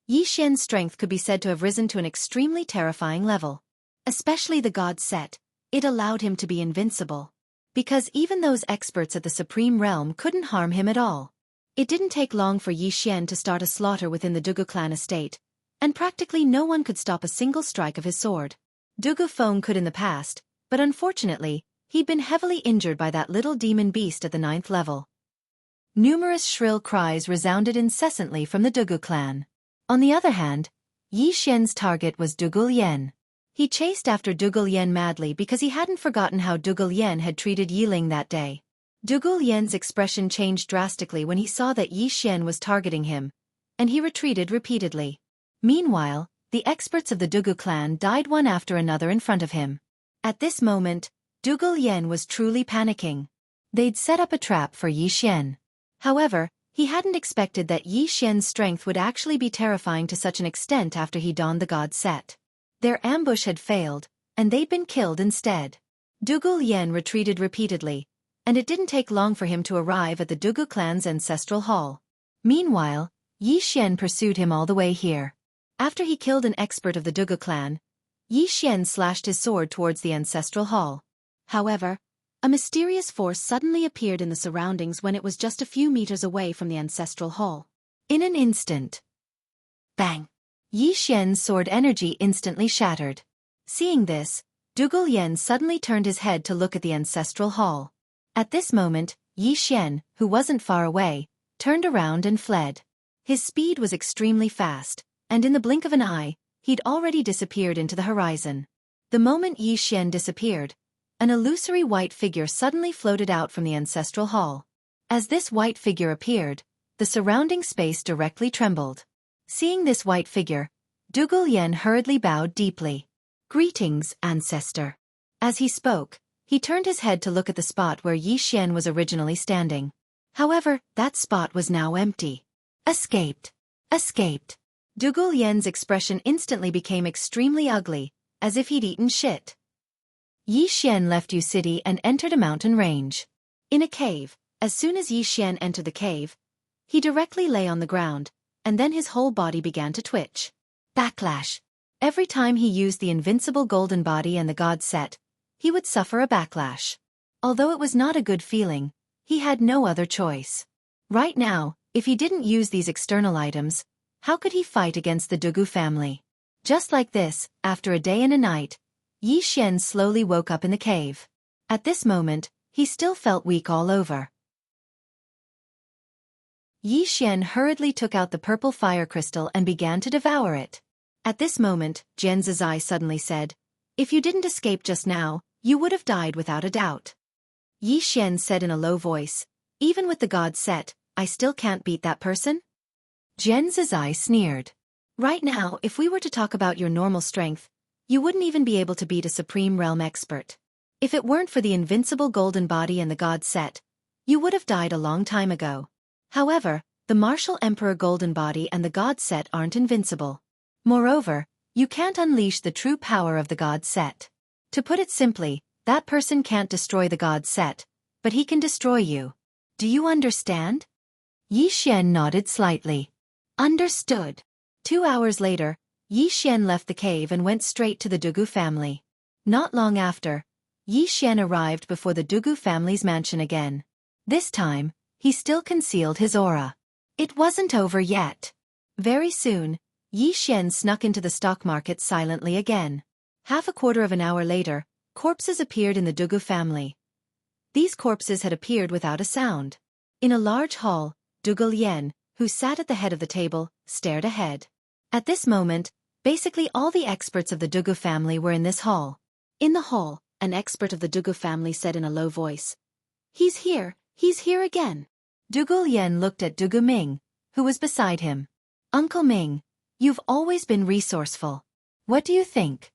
Yi Xian's strength could be said to have risen to an extremely terrifying level. Especially the god set, it allowed him to be invincible. Because even those experts at the Supreme Realm couldn't harm him at all. It didn't take long for Yi Xian to start a slaughter within the Dugu clan estate, and practically no one could stop a single strike of his sword. Dugu Feng could in the past, but unfortunately, he'd been heavily injured by that little demon beast at the 9th level. Numerous shrill cries resounded incessantly from the Dugu clan. On the other hand, Yi Xian's target was Dougal Yen. He chased after Dougal Yen madly because he hadn't forgotten how Dougal Yen had treated Yi Ling that day. Dougal Yen's expression changed drastically when he saw that Yi Xian was targeting him, and he retreated repeatedly. Meanwhile, the experts of the Dugu clan died one after another in front of him. At this moment, Dougal Yen was truly panicking. They'd set up a trap for Yi Xian. However, He hadn't expected that Yi Xian's strength would actually be terrifying to such an extent after he donned the god set. Their ambush had failed, and they'd been killed instead. Dugu Lian retreated repeatedly, and it didn't take long for him to arrive at the Dugu clan's ancestral hall. Meanwhile, Yi Xian pursued him all the way here. After he killed an expert of the Dugu clan, Yi Xian slashed his sword towards the ancestral hall. However, a mysterious force suddenly appeared in the surroundings when it was just a few meters away from the ancestral hall. In an instant, bang! Yi Xian's sword energy instantly shattered. Seeing this, Dugu Lian suddenly turned his head to look at the ancestral hall. At this moment, Yi Xian, who wasn't far away, turned around and fled. His speed was extremely fast, and in the blink of an eye, he'd already disappeared into the horizon. The moment Yi Xian disappeared, an illusory white figure suddenly floated out from the ancestral hall. As this white figure appeared, the surrounding space directly trembled. Seeing this white figure, Dugu Lian hurriedly bowed deeply. "Greetings, ancestor." As he spoke, he turned his head to look at the spot where Yi Xian was originally standing. However, that spot was now empty. Escaped. Escaped. Dugu Lian's expression instantly became extremely ugly, as if he'd eaten shit. Yi Xian left Yu City and entered a mountain range. In a cave, as soon as Yi Xian entered the cave, he directly lay on the ground, and then his whole body began to twitch. Backlash. Every time he used the invincible golden body and the god set, he would suffer a backlash. Although it was not a good feeling, he had no other choice. Right now, if he didn't use these external items, how could he fight against the Dugu family? Just like this, after a day and a night, Yi Xian slowly woke up in the cave. At this moment, he still felt weak all over. Yi Xian hurriedly took out the purple fire crystal and began to devour it. At this moment, Jian Zizai suddenly said, "If you didn't escape just now, you would have died without a doubt." Yi Xian said in a low voice, "Even with the god set, I still can't beat that person?" Jian Zizai sneered. "Right now, if we were to talk about your normal strength, you wouldn't even be able to beat a Supreme Realm expert. If it weren't for the invincible golden body and the god set, you would have died a long time ago. However, the martial emperor golden body and the god set aren't invincible. Moreover, you can't unleash the true power of the god set. To put it simply, that person can't destroy the god set, but he can destroy you. Do you understand?" Yi Xian nodded slightly. "Understood." 2 hours later, Yi Xian left the cave and went straight to the Dugu family. Not long after, Yi Xian arrived before the Dugu family's mansion again. This time, he still concealed his aura. It wasn't over yet. Very soon, Yi Xian snuck into the stock market silently again. Half a quarter of an hour later, corpses appeared in the Dugu family. These corpses had appeared without a sound. In a large hall, Dugu Lian, who sat at the head of the table, stared ahead. At this moment, basically all the experts of the Dugu family were in this hall. In the hall, an expert of the Dugu family said in a low voice, he's here again." Dugu Lian looked at Dugu Ming, who was beside him. "Uncle Ming, you've always been resourceful. What do you think?"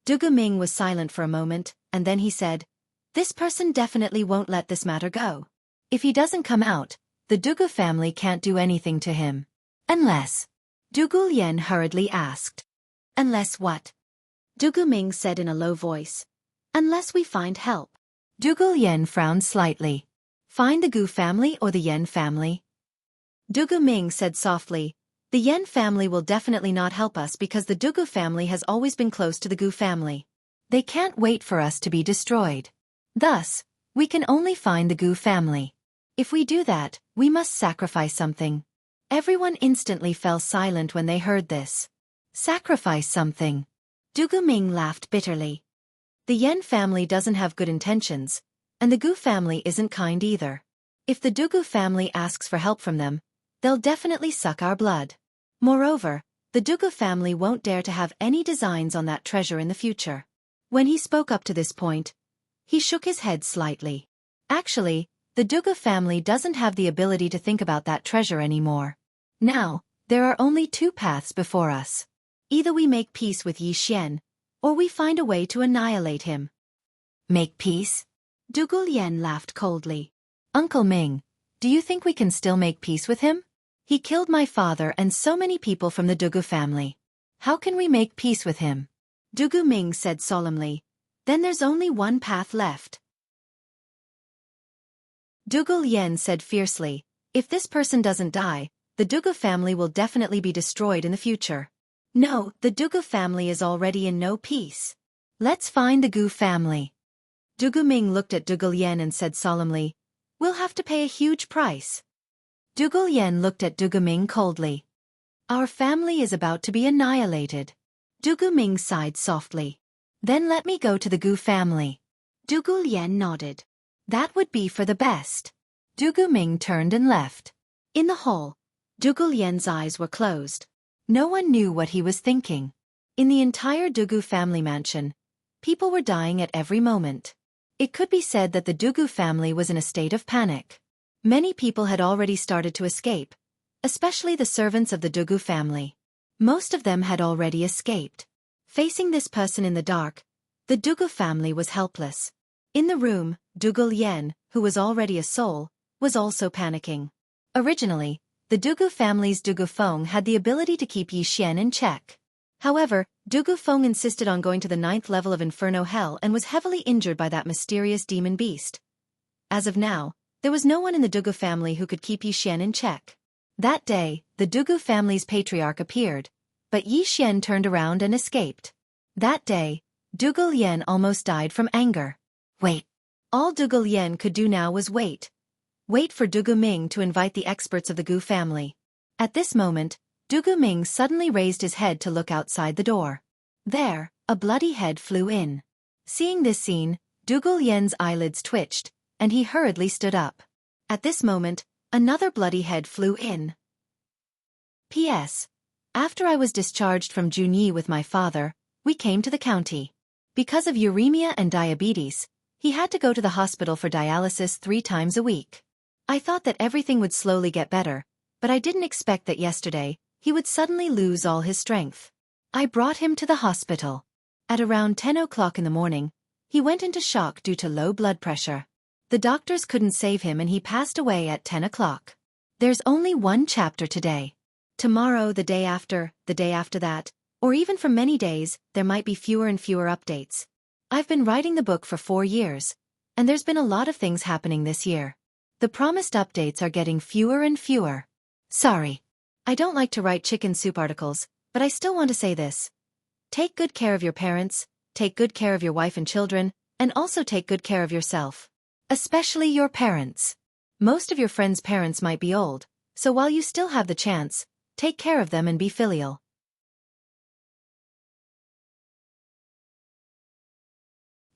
Dugu Ming was silent for a moment, and then he said, "This person definitely won't let this matter go. If he doesn't come out, the Dugu family can't do anything to him. Unless..." Dugu Lian hurriedly asked. "Unless what?" Dugu Ming said in a low voice. "Unless we find help." Dugu Lian frowned slightly. "Find the Gu family or the Yen family?" Dugu Ming said softly, "The Yen family will definitely not help us because the Dugu family has always been close to the Gu family. They can't wait for us to be destroyed. Thus, we can only find the Gu family. If we do that, we must sacrifice something." Everyone instantly fell silent when they heard this. Sacrifice something. Dugu Ming laughed bitterly. "The Yen family doesn't have good intentions, and the Gu family isn't kind either. If the Dugu family asks for help from them, they'll definitely suck our blood. Moreover, the Dugu family won't dare to have any designs on that treasure in the future." When he spoke up to this point, he shook his head slightly. Actually, the Dugu family doesn't have the ability to think about that treasure anymore. Now, there are only two paths before us. Either we make peace with Yi Xian, or we find a way to annihilate him. "Make peace?" Dugu Lian laughed coldly. "Uncle Ming, Do you think we can still make peace with him? He killed my father and so many people from the Dugu family. How can we make peace with him? Dugu Ming said solemnly. Then there's only one path left. Dugu Lien said fiercely. If this person doesn't die, the Dugu family will definitely be destroyed in the future. No, the Dugu family is already in no peace. Let's find the Gu family. Dugu Ming looked at Dugu Lien and said solemnly, we'll have to pay a huge price. Dugu Lien looked at Dugu Ming coldly. Our family is about to be annihilated. Dugu Ming sighed softly. Then let me go to the Gu family. Dugu Lien nodded. That would be for the best. Dugu Ming turned and left. In the hall, Dugu Lien's eyes were closed. No one knew what he was thinking. In the entire Dugu family mansion, people were dying at every moment. It could be said that the Dugu family was in a state of panic. Many people had already started to escape, especially the servants of the Dugu family. Most of them had already escaped. Facing this person in the dark, the Dugu family was helpless. In the room, Dugu Lien, who was already a soul, was also panicking. Originally, the Dugu family's Dugu Feng had the ability to keep Yi Xian in check. However, Dugu Feng insisted on going to the 9th level of Inferno Hell and was heavily injured by that mysterious demon beast. As of now, there was no one in the Dugu family who could keep Yi Xian in check. That day, the Dugu family's patriarch appeared, but Yi Xian turned around and escaped. That day, Dugu Lien almost died from anger. Wait. All Dugu Lien could do now was wait. Wait for Dugu Ming to invite the experts of the Gu family. At this moment, Dugu Ming suddenly raised his head to look outside the door. There, a bloody head flew in. Seeing this scene, Dugu Lien's eyelids twitched, and he hurriedly stood up. At this moment, another bloody head flew in. P.S. After I was discharged from Junyi with my father, we came to the county. Because of uremia and diabetes, he had to go to the hospital for dialysis 3 times a week. I thought that everything would slowly get better, but I didn't expect that yesterday, he would suddenly lose all his strength. I brought him to the hospital. At around 10 o'clock in the morning, he went into shock due to low blood pressure. The doctors couldn't save him and he passed away at 10 o'clock. There's only one chapter today. Tomorrow, the day after that, or even for many days, there might be fewer and fewer updates. I've been writing the book for 4 years, and there's been a lot of things happening this year. The promised updates are getting fewer and fewer. Sorry. I don't like to write chicken soup articles, but I still want to say this. Take good care of your parents, take good care of your wife and children, and also take good care of yourself. Especially your parents. Most of your friends' parents might be old, so while you still have the chance, take care of them and be filial.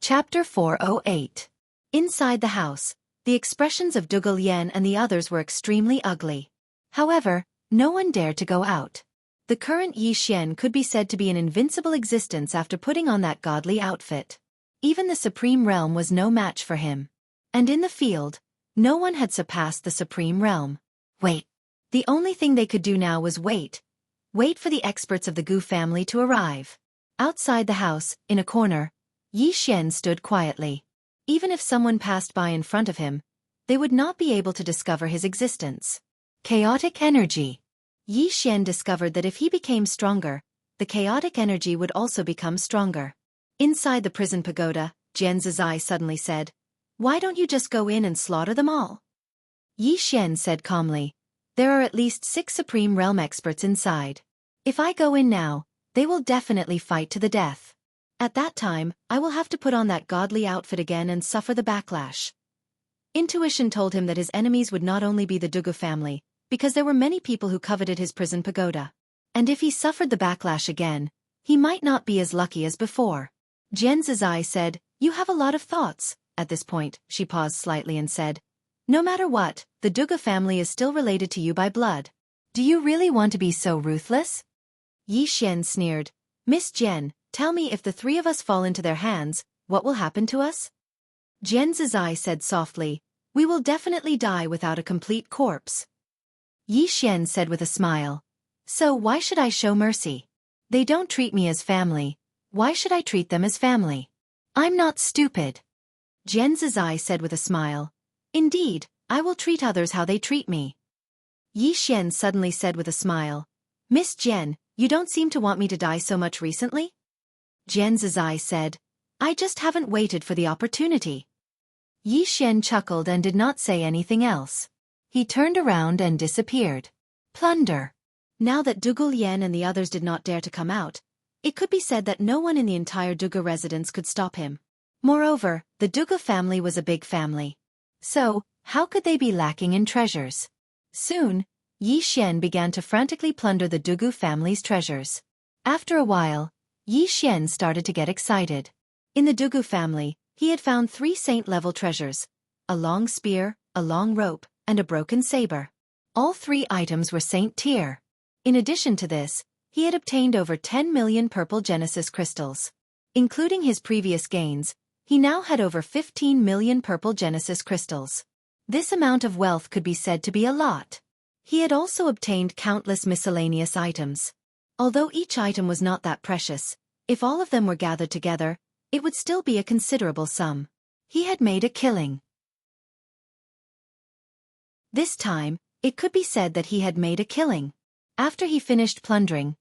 Chapter 408. Inside the house, the expressions of Dugu Lien and the others were extremely ugly. However, no one dared to go out. The current Yi Xian could be said to be an invincible existence after putting on that godly outfit. Even the Supreme Realm was no match for him. And in the field, no one had surpassed the Supreme Realm. Wait. The only thing they could do now was wait. Wait for the experts of the Gu family to arrive. Outside the house, in a corner, Yi Xian stood quietly. Even if someone passed by in front of him, they would not be able to discover his existence. Chaotic energy. Yi Xian discovered that if he became stronger, the chaotic energy would also become stronger. Inside the prison pagoda, Jian Zizai suddenly said, "Why don't you just go in and slaughter them all?" Yi Xian said calmly, "There are at least 6 Supreme Realm experts inside. If I go in now, they will definitely fight to the death. At that time, I will have to put on that godly outfit again and suffer the backlash." Intuition told him that his enemies would not only be the Dugu family, because there were many people who coveted his prison pagoda. And if he suffered the backlash again, he might not be as lucky as before. Jian Zizai said, "You have a lot of thoughts." At this point, she paused slightly and said, "No matter what, the Dugu family is still related to you by blood. Do you really want to be so ruthless?" Yi Xian sneered, "Miss Jian, tell me if the 3 of us fall into their hands, what will happen to us?" Jian Zizai said softly, "We will definitely die without a complete corpse." Yi Xian said with a smile, "So why should I show mercy? They don't treat me as family. Why should I treat them as family? I'm not stupid." Jian Zizai said with a smile, "Indeed, I will treat others how they treat me. Yi Xian suddenly said with a smile, Miss Jian, you don't seem to want me to die so much recently? Jian Zizai said, I just haven't waited for the opportunity. Yi Xian chuckled and did not say anything else. He turned around and disappeared. Plunder. Now that Dugu Lian and the others did not dare to come out, it could be said that no one in the entire Dugu residence could stop him. Moreover, the Dugu family was a big family. So, how could they be lacking in treasures? Soon, Yi Xian began to frantically plunder the Dugu family's treasures. After a while, Yi Xian started to get excited. In the Dugu family, he had found 3 saint-level treasures: a long spear, a long rope, and a broken saber. All 3 items were saint tier. In addition to this, he had obtained over 10 million purple Genesis crystals. Including his previous gains, he now had over 15 million purple Genesis crystals. This amount of wealth could be said to be a lot. He had also obtained countless miscellaneous items. Although each item was not that precious, if all of them were gathered together, it would still be a considerable sum. He had made a killing. This time, it could be said that he had made a killing. After he finished plundering,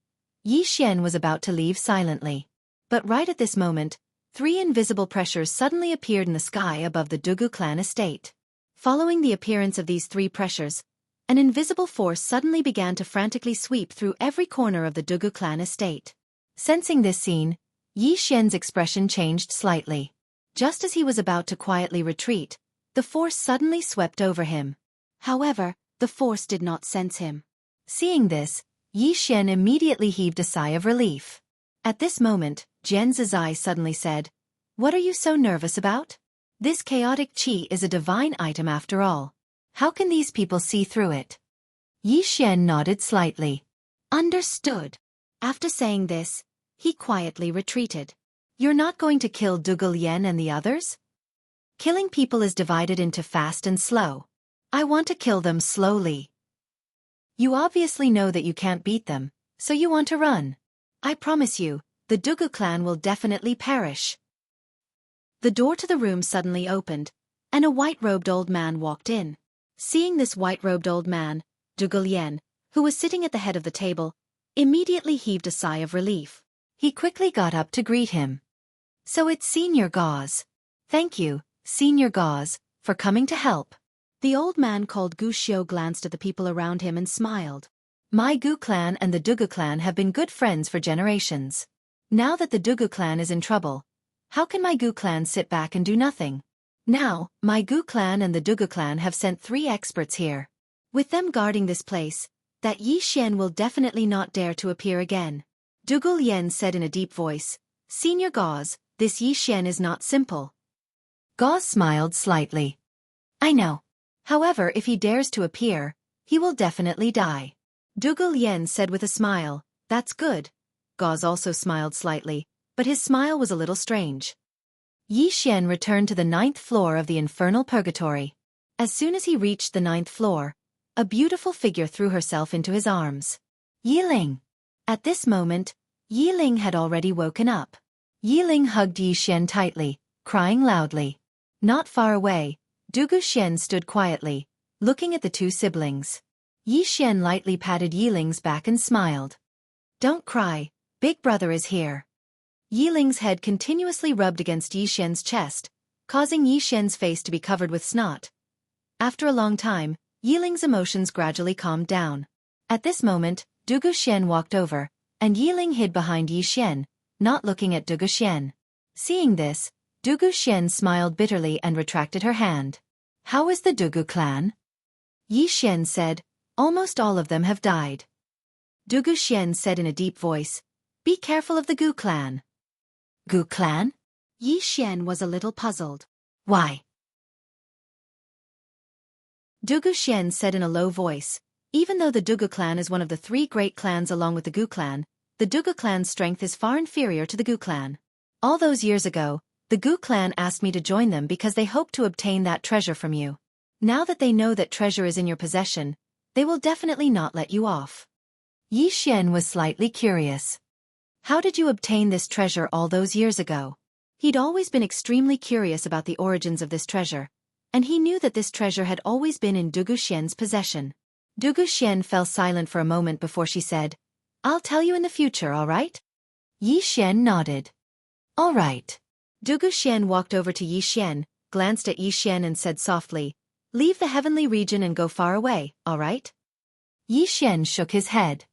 Yi Xian was about to leave silently. But right at this moment, 3 invisible pressures suddenly appeared in the sky above the Dugu clan estate. Following the appearance of these 3 pressures, an invisible force suddenly began to frantically sweep through every corner of the Dugu clan estate. Sensing this scene, Yi Xian's expression changed slightly. Just as he was about to quietly retreat, the force suddenly swept over him. However, the force did not sense him. Seeing this, Yi Xian immediately heaved a sigh of relief. At this moment, Jian Zizai suddenly said, What are you so nervous about? This chaotic qi is a divine item after all. How can these people see through it? Yi Xian nodded slightly. Understood. After saying this, he quietly retreated. You're not going to kill Dugu Lian and the others? Killing people is divided into fast and slow. I want to kill them slowly. You obviously know that you can't beat them, so you want to run. I promise you, the Dugu clan will definitely perish. The door to the room suddenly opened, and a white-robed old man walked in. Seeing this white-robed old man, Dugu Lian, who was sitting at the head of the table, immediately heaved a sigh of relief. He quickly got up to greet him. So it's Senior Gauze. Thank you, Senior Gauze, for coming to help. The old man called Gu Xiu glanced at the people around him and smiled. My Gu clan and the Dugu clan have been good friends for generations. Now that the Dugu clan is in trouble, how can my Gu clan sit back and do nothing? Now, my Gu clan and the Dugu clan have sent 3 experts here. With them guarding this place, that Yi Xian will definitely not dare to appear again. Dugu Lian said in a deep voice, Senior Gauze, this Yi Xian is not simple. Gauze smiled slightly. I know. However, if he dares to appear, he will definitely die. Dugu Lian said with a smile, That's good. Gauze also smiled slightly, but his smile was a little strange. Yi Xian returned to the 9th floor of the infernal purgatory. As soon as he reached the 9th floor, a beautiful figure threw herself into his arms. Yiling. At this moment, Yiling had already woken up. Yiling hugged Yi Xian tightly, crying loudly. Not far away, Dugu Xian stood quietly, looking at the 2 siblings. Yi Xian lightly patted Yiling's back and smiled. Don't cry, big brother is here. Yiling's head continuously rubbed against Yi Xian's chest, causing Yi Xian's face to be covered with snot. After a long time, Yiling's emotions gradually calmed down. At this moment, Dugu Xian walked over, and Yiling hid behind Yi Xian, not looking at Dugu Xian. Seeing this, Dugu Xian smiled bitterly and retracted her hand. How is the Dugu clan? Yi Xian said, Almost all of them have died. Dugu Xian said in a deep voice, Be careful of the Gu clan. Gu clan? Yi Xian was a little puzzled. Why? Dugu Xian said in a low voice, Even though the Dugu clan is one of the 3 great clans along with the Gu clan, the Dugu clan's strength is far inferior to the Gu clan. All those years ago, the Gu clan asked me to join them because they hoped to obtain that treasure from you. Now that they know that treasure is in your possession, they will definitely not let you off. Yi Xian was slightly curious. How did you obtain this treasure all those years ago? He'd always been extremely curious about the origins of this treasure, and he knew that this treasure had always been in Dugu Xian's possession. Dugu Xian fell silent for a moment before she said, "I'll tell you in the future, all right?" Yi Xian nodded. "All right." Dugu Xian walked over to Yi Xian, glanced at Yi Xian and said softly, "Leave the heavenly region and go far away, all right?" Yi Xian shook his head.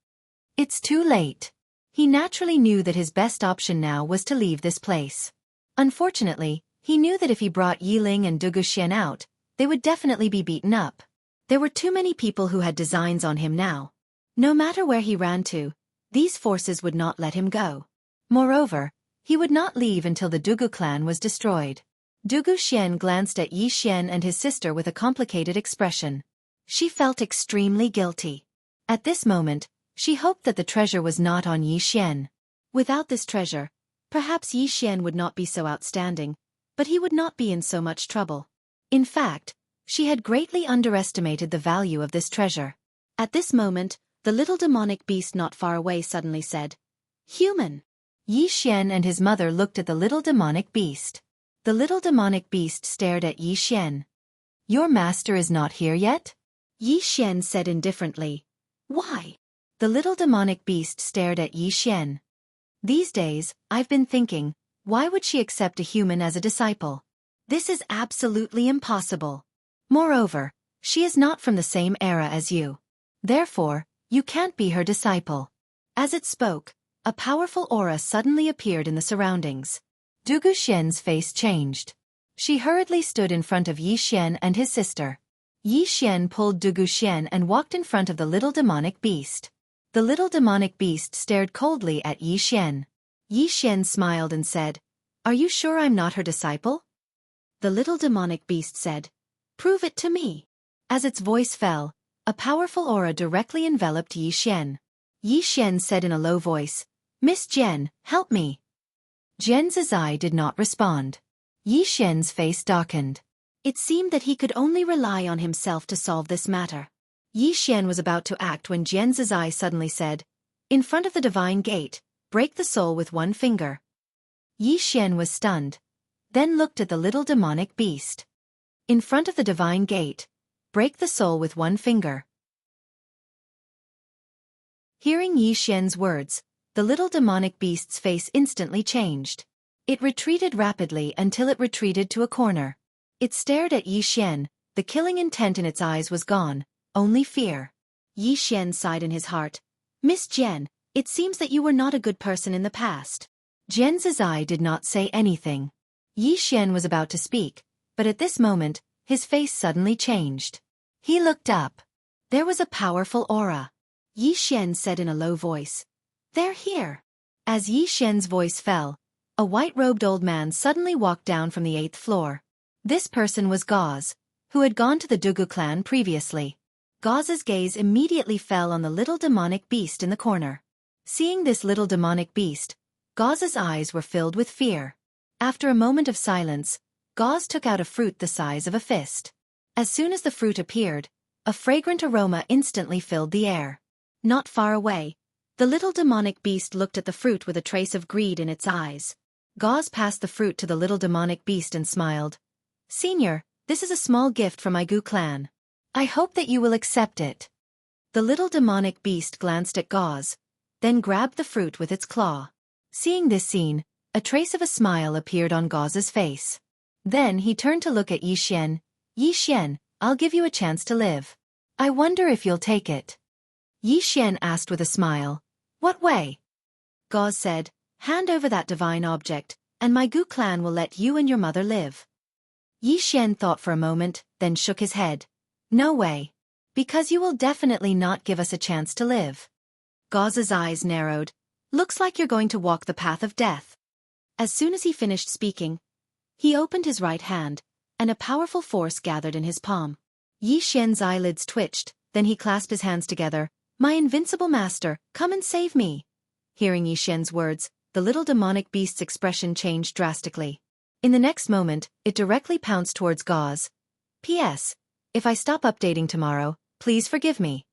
It's too late. He naturally knew that his best option now was to leave this place. Unfortunately, he knew that if he brought Yi Ling and Dugu Xian out, they would definitely be beaten up. There were too many people who had designs on him now. No matter where he ran to, these forces would not let him go. Moreover, he would not leave until the Dugu clan was destroyed. Dugu Xian glanced at Yi Xian and his sister with a complicated expression. She felt extremely guilty. At this moment, she hoped that the treasure was not on Yi Xian. Without this treasure, perhaps Yi Xian would not be so outstanding, but he would not be in so much trouble. In fact, she had greatly underestimated the value of this treasure. At this moment, the little demonic beast not far away suddenly said, "Human." Yi Xian and his mother looked at the little demonic beast. The little demonic beast stared at Yi Xian. "Your master is not here yet?" Yi Xian said indifferently. "Why?" The little demonic beast stared at Yi Xian. "These days, I've been thinking, why would she accept a human as a disciple? This is absolutely impossible. Moreover, she is not from the same era as you. Therefore, you can't be her disciple." As it spoke, a powerful aura suddenly appeared in the surroundings. Dugu Xian's face changed. She hurriedly stood in front of Yi Xian and his sister. Yi Xian pulled Dugu Xian and walked in front of the little demonic beast. The little demonic beast stared coldly at Yi Xian. Yi Xian smiled and said, "Are you sure I'm not her disciple?" The little demonic beast said, "Prove it to me." As its voice fell, a powerful aura directly enveloped Yi Xian. Yi Xian said in a low voice, "Miss Jian, help me." Jian Zizai did not respond. Yi Xian's face darkened. It seemed that he could only rely on himself to solve this matter. Yi Xian was about to act when Jian Zizai suddenly said, "In front of the divine gate, break the soul with one finger." Yi Xian was stunned, then looked at the little demonic beast. "In front of the divine gate, break the soul with one finger." Hearing Yi Xian's words, the little demonic beast's face instantly changed. It retreated rapidly until it retreated to a corner. It stared at Yi Xian, the killing intent in its eyes was gone, only fear. Yi Xian sighed in his heart. "Miss Jian, it seems that you were not a good person in the past." Jian Zizai did not say anything. Yi Xian was about to speak, but at this moment, his face suddenly changed. He looked up. There was a powerful aura. Yi Xian said in a low voice, "They're here." As Yi Xian's voice fell, a white-robed old man suddenly walked down from the 8th floor. This person was Gauze, who had gone to the Dugu clan previously. Gauze's gaze immediately fell on the little demonic beast in the corner. Seeing this little demonic beast, Gauze's eyes were filled with fear. After a moment of silence, Gauze took out a fruit the size of a fist. As soon as the fruit appeared, a fragrant aroma instantly filled the air. Not far away, the little demonic beast looked at the fruit with a trace of greed in its eyes. Gauze passed the fruit to the little demonic beast and smiled. "Senior, this is a small gift from my Gu clan. I hope that you will accept it." The little demonic beast glanced at Gauze, then grabbed the fruit with its claw. Seeing this scene, a trace of a smile appeared on Gauze's face. Then he turned to look at Yi Xian. "Yi Xian, I'll give you a chance to live. I wonder if you'll take it." Yi Xian asked with a smile, "What way?" Gauze said, "Hand over that divine object, and my Gu clan will let you and your mother live." Yi Xian thought for a moment, then shook his head. "No way. Because you will definitely not give us a chance to live." Gauze's eyes narrowed. "Looks like you're going to walk the path of death." As soon as he finished speaking, he opened his right hand, and a powerful force gathered in his palm. Yi Xian's eyelids twitched, then he clasped his hands together. "My invincible master, come and save me." Hearing Yi Xian's words, the little demonic beast's expression changed drastically. In the next moment, it directly pounced towards Gauze. "P.S. If I stop updating tomorrow, please forgive me."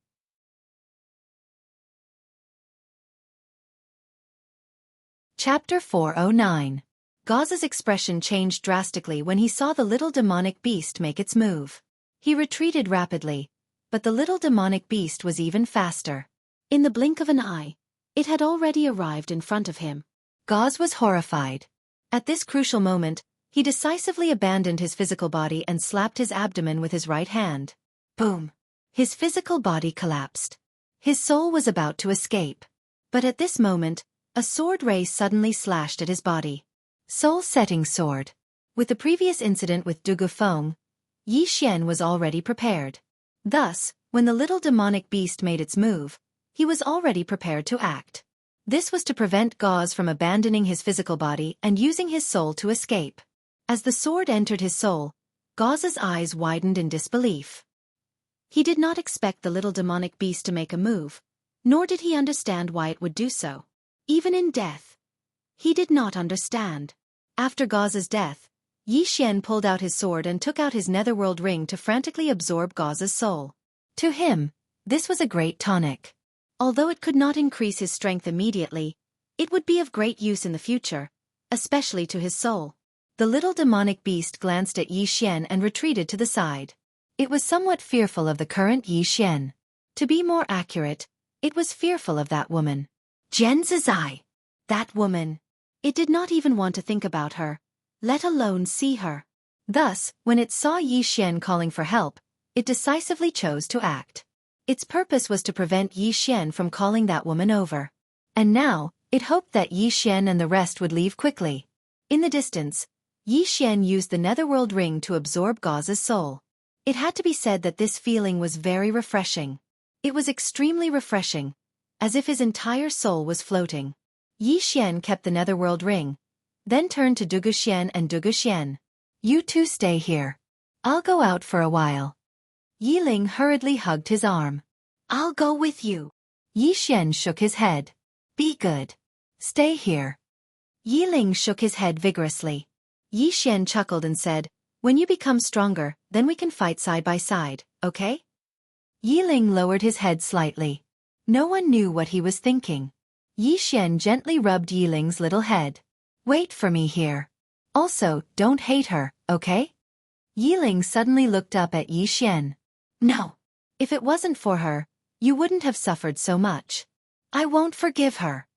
Chapter 409. Gauze's expression changed drastically when he saw the little demonic beast make its move. He retreated rapidly, but the little demonic beast was even faster. In the blink of an eye, it had already arrived in front of him. Gauze was horrified. At this crucial moment, he decisively abandoned his physical body and slapped his abdomen with his right hand. Boom! His physical body collapsed. His soul was about to escape. But at this moment, a sword ray suddenly slashed at his body. Soul-setting sword. With the previous incident with Dugu Feng, Yi Xian was already prepared. Thus, when the little demonic beast made its move, he was already prepared to act. This was to prevent Gauze from abandoning his physical body and using his soul to escape. As the sword entered his soul, Gauze's eyes widened in disbelief. He did not expect the little demonic beast to make a move, nor did he understand why it would do so. Even in death, he did not understand. After Gauze's death, Yi Xian pulled out his sword and took out his netherworld ring to frantically absorb Gauze's soul. To him, this was a great tonic. Although it could not increase his strength immediately, it would be of great use in the future, especially to his soul. The little demonic beast glanced at Yi Xian and retreated to the side. It was somewhat fearful of the current Yi Xian. To be more accurate, it was fearful of that woman. Jian Zizai. That woman. It did not even want to think about her, let alone see her. Thus, when it saw Yi Xian calling for help, it decisively chose to act. Its purpose was to prevent Yi Xian from calling that woman over. And now, it hoped that Yi Xian and the rest would leave quickly. In the distance, Yi Xian used the netherworld ring to absorb Gauze's soul. It had to be said that this feeling was very refreshing. It was extremely refreshing, as if his entire soul was floating. Yi Xian kept the netherworld ring, then turned to Dugu Xian and Dugu Xian. You two stay here. I'll go out for a while. Yi Ling hurriedly hugged his arm. I'll go with you. Yi Xian shook his head. Be good. Stay here. Yi Ling shook his head vigorously. Yi Xian chuckled and said, when you become stronger, then we can fight side by side, okay? Yi Ling lowered his head slightly. No one knew what he was thinking. Yi Xian gently rubbed Yi Ling's little head. Wait for me here. Also, don't hate her, okay? Yi Ling suddenly looked up at Yi Xian. No. If it wasn't for her, you wouldn't have suffered so much. I won't forgive her.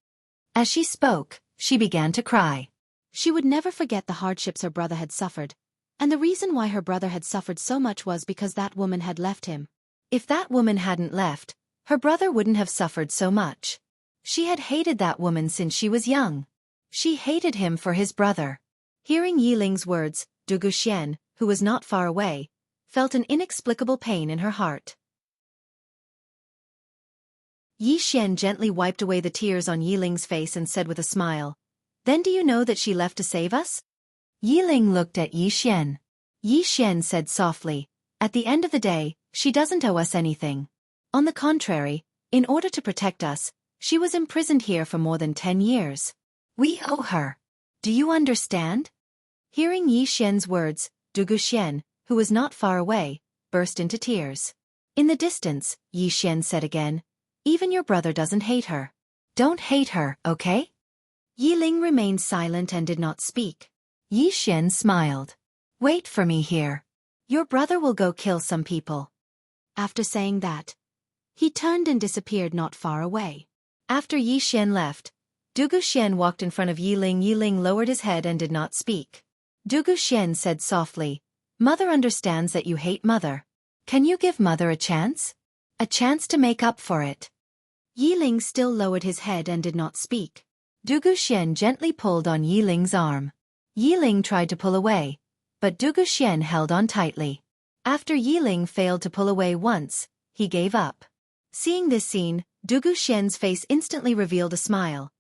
As she spoke, she began to cry. She would never forget the hardships her brother had suffered, and the reason why her brother had suffered so much was because that woman had left him. If that woman hadn't left, her brother wouldn't have suffered so much. She had hated that woman since she was young. She hated him for his brother. Hearing Yi Ling's words, Dugu Xian, who was not far away, felt an inexplicable pain in her heart. Yi Xian gently wiped away the tears on Yi Ling's face and said with a smile, Then do you know that she left to save us? Yi Ling looked at Yi Xian. Yi Xian said softly, At the end of the day, she doesn't owe us anything. On the contrary, in order to protect us, she was imprisoned here for more than 10 years. We owe her. Do you understand? Hearing Yi Xian's words, Dugu Xian, who was not far away, burst into tears. In the distance, Yi Xian said again, Even your brother doesn't hate her. Don't hate her, okay? Yi Ling remained silent and did not speak. Yi Xian smiled. Wait for me here. Your brother will go kill some people. After saying that, he turned and disappeared not far away. After Yi Xian left, Dugu Xian walked in front of Yi Ling. Yi Ling lowered his head and did not speak. Dugu Xian said softly, Mother understands that you hate Mother. Can you give Mother a chance? A chance to make up for it. Yi Ling still lowered his head and did not speak. Dugu Xian gently pulled on Yi Ling's arm. Yi Ling tried to pull away, but Dugu Xian held on tightly. After Yi Ling failed to pull away once, he gave up. Seeing this scene, Dugu Xian's face instantly revealed a smile.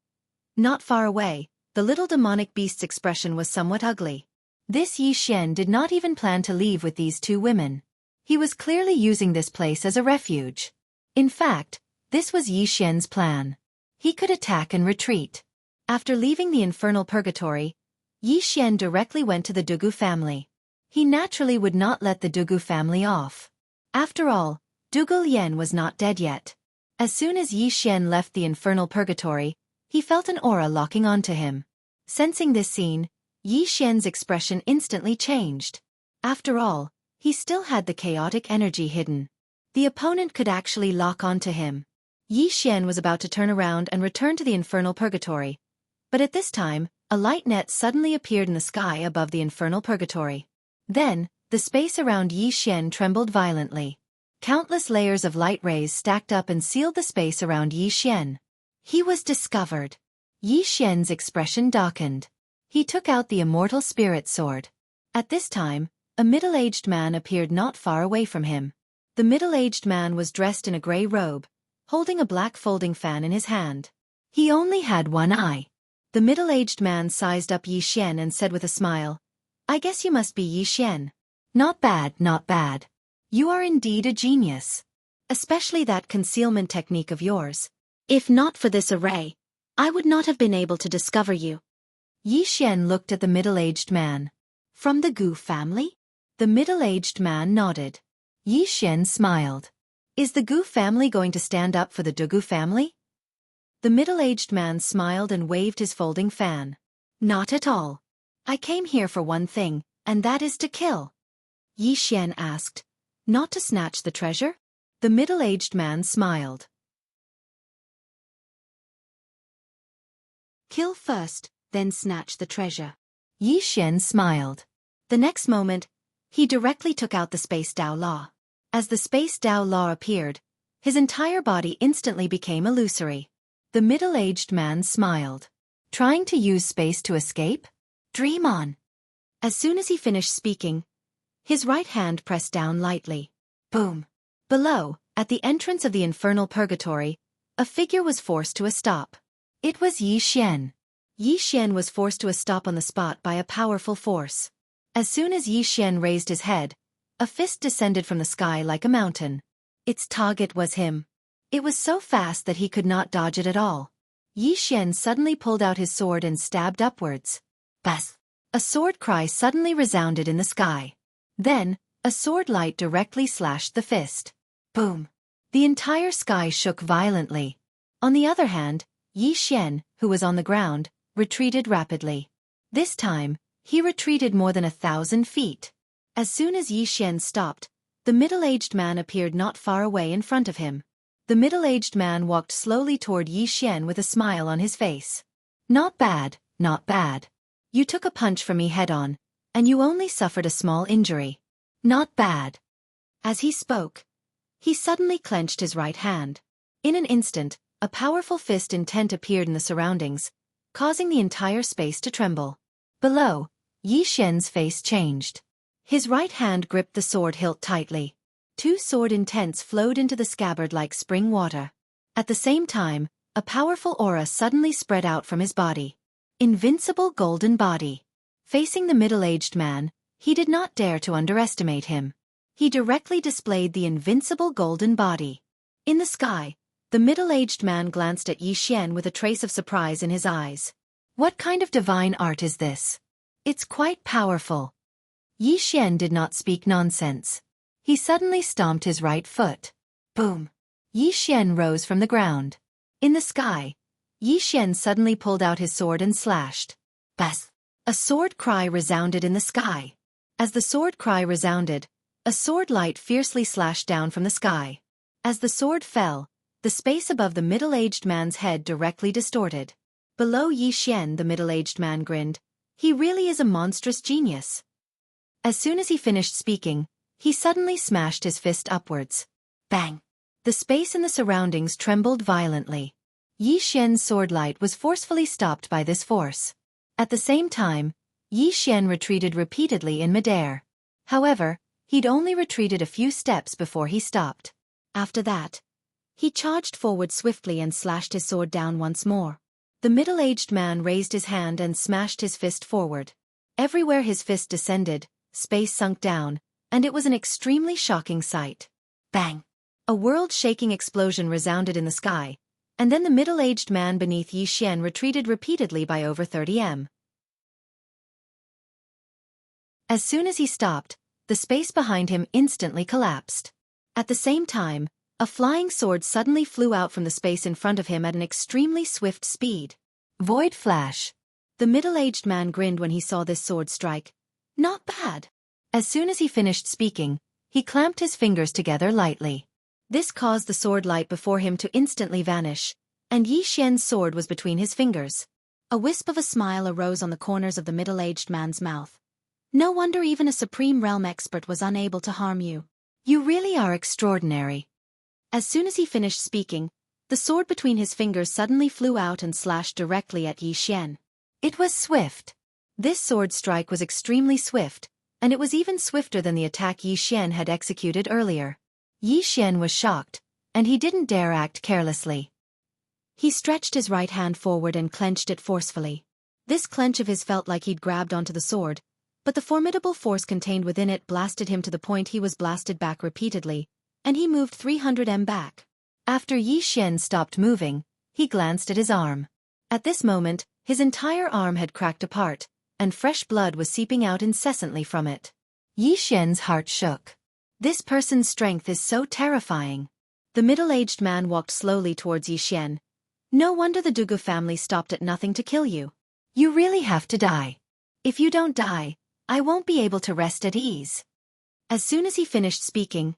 Not far away, the little demonic beast's expression was somewhat ugly. This Yi Xian did not even plan to leave with these two women. He was clearly using this place as a refuge. In fact, this was Yi Xian's plan. He could attack and retreat. After leaving the infernal purgatory, Yi Xian directly went to the Dugu family. He naturally would not let the Dugu family off. After all, Dugu Lian was not dead yet. As soon as Yi Xian left the infernal purgatory, he felt an aura locking onto him. Sensing this scene, Yi Xian's expression instantly changed. After all, he still had the chaotic energy hidden. The opponent could actually lock onto him. Yi Xian was about to turn around and return to the infernal purgatory. But at this time, a light net suddenly appeared in the sky above the infernal purgatory. Then, the space around Yi Xian trembled violently. Countless layers of light rays stacked up and sealed the space around Yi Xian. He was discovered. Yi Xian's expression darkened. He took out the immortal spirit sword. At this time, a middle-aged man appeared not far away from him. The middle-aged man was dressed in a gray robe, holding a black folding fan in his hand. He only had one eye. The middle-aged man sized up Yi Xian and said with a smile, "I guess you must be Yi Xian. Not bad, not bad. You are indeed a genius. Especially that concealment technique of yours. If not for this array, I would not have been able to discover you." Yi Xian looked at the middle-aged man. "From the Gu family?" The middle-aged man nodded. Yi Xian smiled. "Is the Gu family going to stand up for the Dugu family?" The middle-aged man smiled and waved his folding fan. "Not at all. I came here for one thing, and that is to kill." Yi Xian asked, "Not to snatch the treasure?" The middle-aged man smiled. "Kill first, then snatch the treasure." Yi Xian smiled. The next moment, he directly took out the Space Dao Law. As the Space Dao Law appeared, his entire body instantly became illusory. The middle-aged man smiled. "Trying to use space to escape? Dream on." As soon as he finished speaking, his right hand pressed down lightly. Boom! Below, at the entrance of the infernal purgatory, a figure was forced to a stop. It was Yi Xian. Yi Xian was forced to a stop on the spot by a powerful force. As soon as Yi Xian raised his head, a fist descended from the sky like a mountain. Its target was him. It was so fast that he could not dodge it at all. Yi Xian suddenly pulled out his sword and stabbed upwards. Bas! A sword cry suddenly resounded in the sky. Then, a sword light directly slashed the fist. Boom! The entire sky shook violently. On the other hand, Yi Xian, who was on the ground, retreated rapidly. This time, he retreated more than 1,000 feet. As soon as Yi Xian stopped, the middle-aged man appeared not far away in front of him. The middle-aged man walked slowly toward Yi Xian with a smile on his face. "Not bad, not bad. You took a punch from me head-on, and you only suffered a small injury. Not bad." As he spoke, he suddenly clenched his right hand. In an instant, a powerful fist intent appeared in the surroundings, causing the entire space to tremble. Below, Yi Xian's face changed. His right hand gripped the sword hilt tightly. Two sword intents flowed into the scabbard like spring water. At the same time, a powerful aura suddenly spread out from his body. Invincible golden body. Facing the middle-aged man, he did not dare to underestimate him. He directly displayed the invincible golden body. In the sky, the middle-aged man glanced at Yi Xian with a trace of surprise in his eyes. "What kind of divine art is this? It's quite powerful." Yi Xian did not speak nonsense. He suddenly stomped his right foot. Boom! Yi Xian rose from the ground. In the sky, Yi Xian suddenly pulled out his sword and slashed. Bas! A sword cry resounded in the sky. As the sword cry resounded, a sword light fiercely slashed down from the sky. As the sword fell, the space above the middle-aged man's head directly distorted. Below Yi Xian, the middle-aged man grinned. He really is a monstrous genius. As soon as he finished speaking, he suddenly smashed his fist upwards. Bang! The space in the surroundings trembled violently. Yi Xian's sword light was forcefully stopped by this force. At the same time, Yi Xian retreated repeatedly in midair. However, he'd only retreated a few steps before he stopped. After that, he charged forward swiftly and slashed his sword down once more. The middle-aged man raised his hand and smashed his fist forward. Everywhere his fist descended, space sunk down, and it was an extremely shocking sight. Bang! A world-shaking explosion resounded in the sky, and then the middle-aged man beneath Yi Xian retreated repeatedly by over 30 m. As soon as he stopped, the space behind him instantly collapsed. At the same time, a flying sword suddenly flew out from the space in front of him at an extremely swift speed. Void Flash. The middle-aged man grinned when he saw this sword strike. Not bad. As soon as he finished speaking, he clamped his fingers together lightly. This caused the sword light before him to instantly vanish, and Yi Xian's sword was between his fingers. A wisp of a smile arose on the corners of the middle-aged man's mouth. No wonder even a Supreme Realm expert was unable to harm you. You really are extraordinary. As soon as he finished speaking, the sword between his fingers suddenly flew out and slashed directly at Yi Xian. It was swift. This sword strike was extremely swift, and it was even swifter than the attack Yi Xian had executed earlier. Yi Xian was shocked, and he didn't dare act carelessly. He stretched his right hand forward and clenched it forcefully. This clench of his felt like he'd grabbed onto the sword, but the formidable force contained within it blasted him to the point he was blasted back repeatedly, and he moved 300 m back. After Yi Xian stopped moving, he glanced at his arm. At this moment, his entire arm had cracked apart, and fresh blood was seeping out incessantly from it. Yi Xian's heart shook. This person's strength is so terrifying. The middle-aged man walked slowly towards Yi Xian. No wonder the Dugu family stopped at nothing to kill you. You really have to die. If you don't die, I won't be able to rest at ease. As soon as he finished speaking,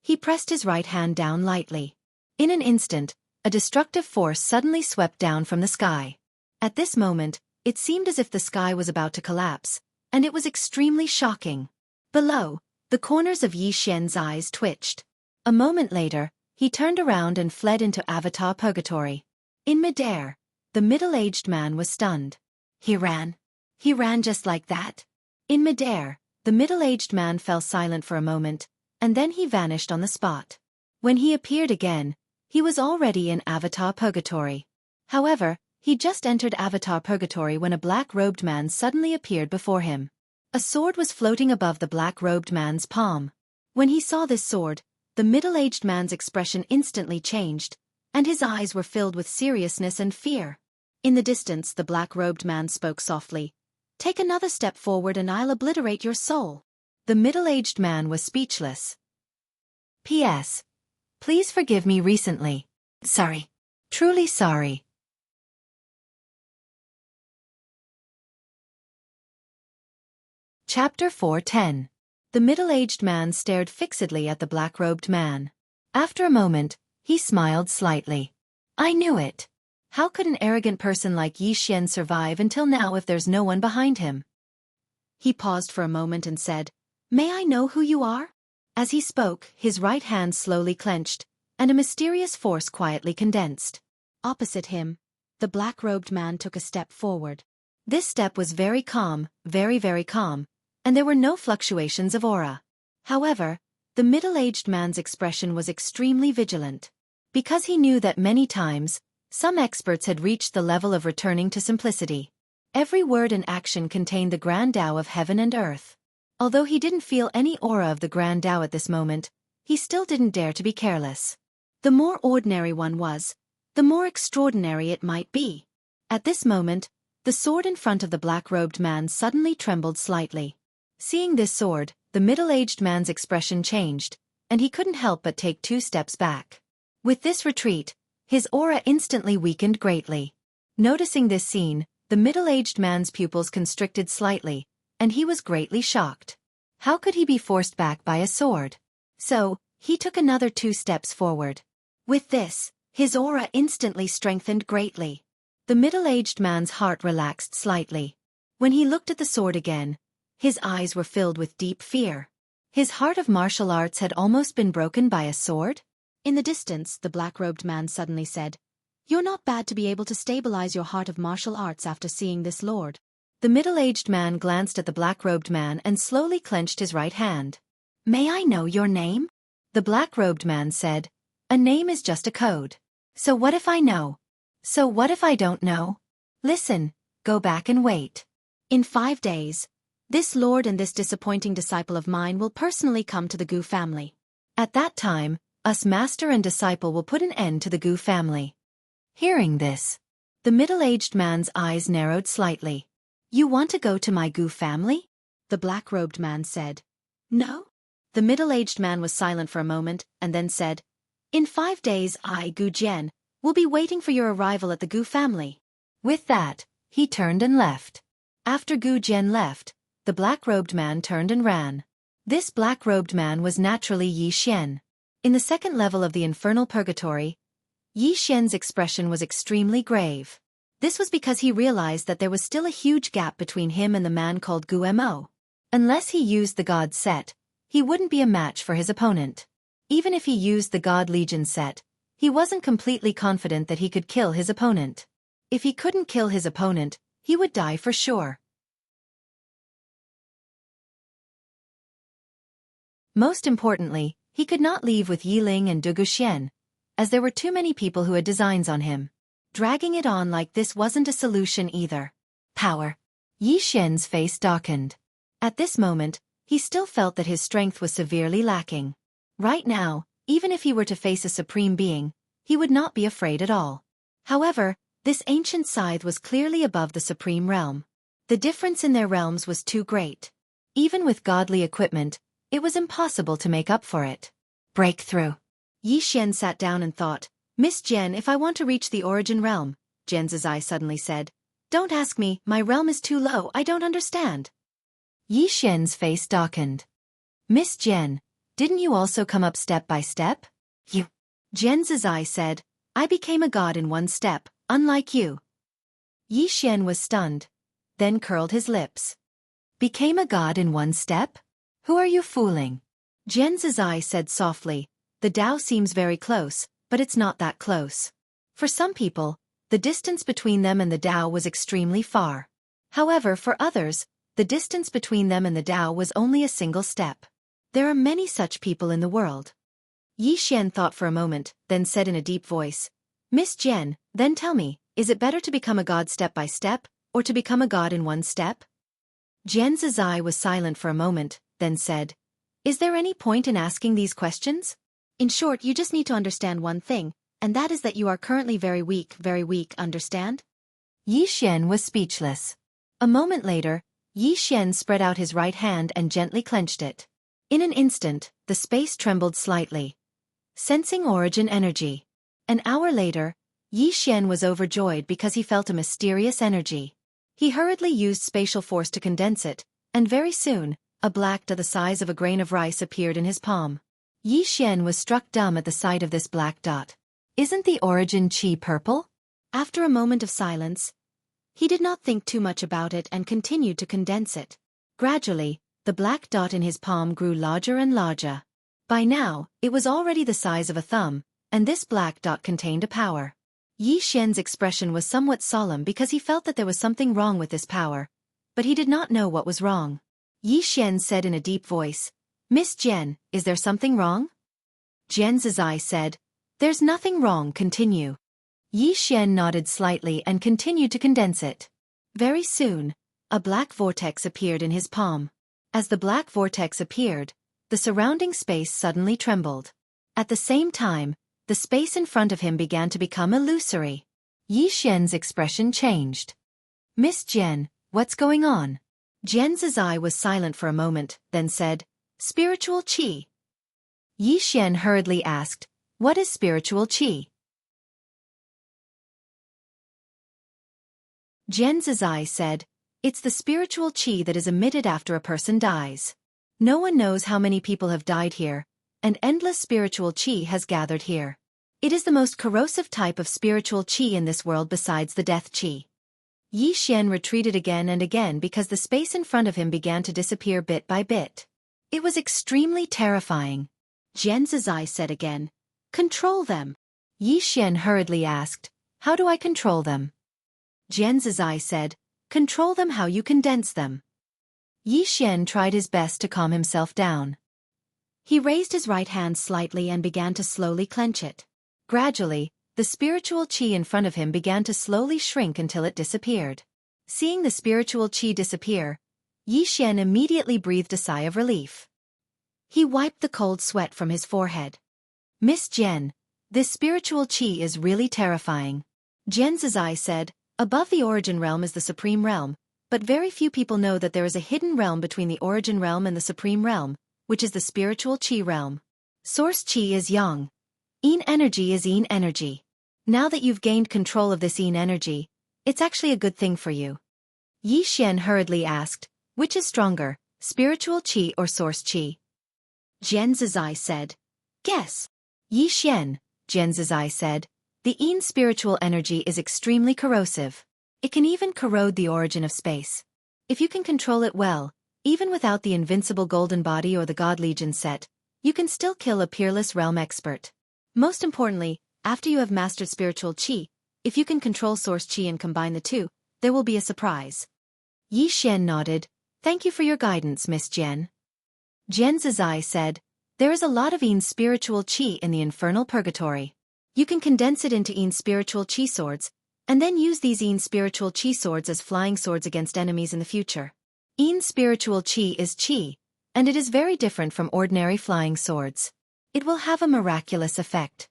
he pressed his right hand down lightly. In an instant, a destructive force suddenly swept down from the sky. At this moment, it seemed as if the sky was about to collapse, and it was extremely shocking. Below, the corners of Yi Xian's eyes twitched. A moment later, he turned around and fled into Avatar Purgatory. In midair, the middle-aged man was stunned. He ran. He ran just like that. In midair, the middle-aged man fell silent for a moment, and then he vanished on the spot. When he appeared again, he was already in Avatar Purgatory. However, he just entered Avatar Purgatory when a black-robed man suddenly appeared before him. A sword was floating above the black-robed man's palm. When he saw this sword, the middle-aged man's expression instantly changed, and his eyes were filled with seriousness and fear. In the distance, the black-robed man spoke softly. Take another step forward and I'll obliterate your soul. The middle-aged man was speechless. P.S. Please forgive me recently. Sorry. Truly sorry. Chapter 4:10. The middle-aged man stared fixedly at the black-robed man. After a moment, he smiled slightly. I knew it. How could an arrogant person like Yi Xian survive until now if there's no one behind him? He paused for a moment and said, May I know who you are? As he spoke, his right hand slowly clenched, and a mysterious force quietly condensed. Opposite him, the black-robed man took a step forward. This step was very calm, very calm, and there were no fluctuations of aura. However, the middle-aged man's expression was extremely vigilant. Because he knew that many times, some experts had reached the level of returning to simplicity. Every word and action contained the grand Tao of heaven and earth. Although he didn't feel any aura of the grand Tao at this moment, he still didn't dare to be careless. The more ordinary one was, the more extraordinary it might be. At this moment, the sword in front of the black-robed man suddenly trembled slightly. Seeing this sword, the middle-aged man's expression changed, and he couldn't help but take 2 steps back. With this retreat, his aura instantly weakened greatly. Noticing this scene, the middle-aged man's pupils constricted slightly, and he was greatly shocked. How could he be forced back by a sword? So, he took another 2 steps forward. With this, his aura instantly strengthened greatly. The middle-aged man's heart relaxed slightly. When he looked at the sword again, his eyes were filled with deep fear. His heart of martial arts had almost been broken by a sword? In the distance, the black-robed man suddenly said, You're not bad to be able to stabilize your heart of martial arts after seeing this lord. The middle-aged man glanced at the black-robed man and slowly clenched his right hand. May I know your name? The black-robed man said, A name is just a code. So what if I know? So what if I don't know? Listen, go back and wait. In 5 days, this lord and this disappointing disciple of mine will personally come to the Gu family. At that time, us master and disciple will put an end to the Gu family. Hearing this, the middle-aged man's eyes narrowed slightly. You want to go to my Gu family? The black-robed man said. No? The middle-aged man was silent for a moment and then said, In 5 days I, Gu Jian, will be waiting for your arrival at the Gu family. With that, He turned and left. After Gu Jian left, the black-robed man turned and ran. This black-robed man was naturally Yi Xian. In the second level of the infernal purgatory, Yi Xian's expression was extremely grave. This was because he realized that there was still a huge gap between him and the man called Gu Mo. Unless he used the God set, he wouldn't be a match for his opponent. Even if he used the God Legion set, he wasn't completely confident that he could kill his opponent. If he couldn't kill his opponent, he would die for sure. Most importantly, he could not leave with Yiling and Du Guxian, as there were too many people who had designs on him. Dragging it on like this wasn't a solution either. Power. Yi Xian's face darkened. At this moment, he still felt that his strength was severely lacking. Right now, even if he were to face a supreme being, he would not be afraid at all. However, this ancient scythe was clearly above the supreme realm. The difference in their realms was too great. Even with godly equipment, it was impossible to make up for it. Breakthrough. Yi Xian sat down and thought, Miss Jian, if I want to reach the origin realm, Jian Zizai suddenly said. Don't ask me, my realm is too low, I don't understand. Yi Xian's face darkened. Miss Jian, didn't you also come up step by step? You. Jian Zizai said, I became a god in one step, unlike you. Yi Xian was stunned, then curled his lips. Became a god in one step? Who are you fooling? Jian Zizai said softly, the Tao seems very close, but it's not that close. For some people, the distance between them and the Tao was extremely far. However, for others, the distance between them and the Tao was only a single step. There are many such people in the world. Yi Xian thought for a moment, then said in a deep voice, Miss Jian, then tell me, is it better to become a god step by step, or to become a god in one step? Jian Zizai was silent for a moment, then said, Is there any point in asking these questions? In short, you just need to understand one thing, and that is that you are currently very weak, understand? Yi Xian was speechless. A moment later, Yi Xian spread out his right hand and gently clenched it. In an instant, the space trembled slightly, sensing origin energy. An hour later, Yi Xian was overjoyed because he felt a mysterious energy. He hurriedly used spatial force to condense it, and very soon, a black dot the size of a grain of rice appeared in his palm. Yi Xian was struck dumb at the sight of this black dot. Isn't the origin qi purple? After a moment of silence, he did not think too much about it and continued to condense it. Gradually, the black dot in his palm grew larger and larger. By now, it was already the size of a thumb, and this black dot contained a power. Yi Xian's expression was somewhat solemn because he felt that there was something wrong with this power, but he did not know what was wrong. Yi Xian said in a deep voice, Miss Jian, is there something wrong? Jian Zizai said, There's nothing wrong, continue. Yi Xian nodded slightly and continued to condense it. Very soon, a black vortex appeared in his palm. As the black vortex appeared, the surrounding space suddenly trembled. At the same time, the space in front of him began to become illusory. Yi Xian's expression changed. Miss Jian, what's going on? Jian Zizai was silent for a moment, then said, Spiritual qi. Yi Xian hurriedly asked, What is spiritual qi? Jian Zizai said, It's the spiritual qi that is emitted after a person dies. No one knows how many people have died here, and endless spiritual qi has gathered here. It is the most corrosive type of spiritual qi in this world besides the death qi. Yi Xian retreated again and again because the space in front of him began to disappear bit by bit. It was extremely terrifying. Jian Zizai said again, Control them. Yi Xian hurriedly asked, How do I control them? Jian Zizai said, Control them how you condense them. Yi Xian tried his best to calm himself down. He raised his right hand slightly and began to slowly clench it. Gradually, the spiritual qi in front of him began to slowly shrink until it disappeared. Seeing the spiritual qi disappear, Yi Xian immediately breathed a sigh of relief. He wiped the cold sweat from his forehead. Miss Jian, this spiritual qi is really terrifying. Jian Zizai said, Above the origin realm is the supreme realm, but very few people know that there is a hidden realm between the origin realm and the supreme realm, which is the spiritual qi realm. Source qi is yang. Yin energy is yin energy. Now that you've gained control of this yin energy, It's actually a good thing for you. Yi Xian hurriedly asked, which is stronger, spiritual qi or source qi? Jian Zizai said, guess. Yi Xian, Jian Zizai said, the Yin spiritual energy is extremely corrosive. It can even corrode the origin of space. If you can control it well, even without the invincible golden body or the God Legion set, you can still kill a peerless realm expert. Most importantly, after you have mastered spiritual qi, if you can control source qi and combine the two, there will be a surprise. Yi Xian nodded, thank you for your guidance, Miss Jian. Jian Zizai said, there is a lot of Yin spiritual qi in the infernal purgatory. You can condense it into Yin spiritual qi swords, and then use these Yin spiritual qi swords as flying swords against enemies in the future. Yin spiritual qi is qi, and it is very different from ordinary flying swords. It will have a miraculous effect.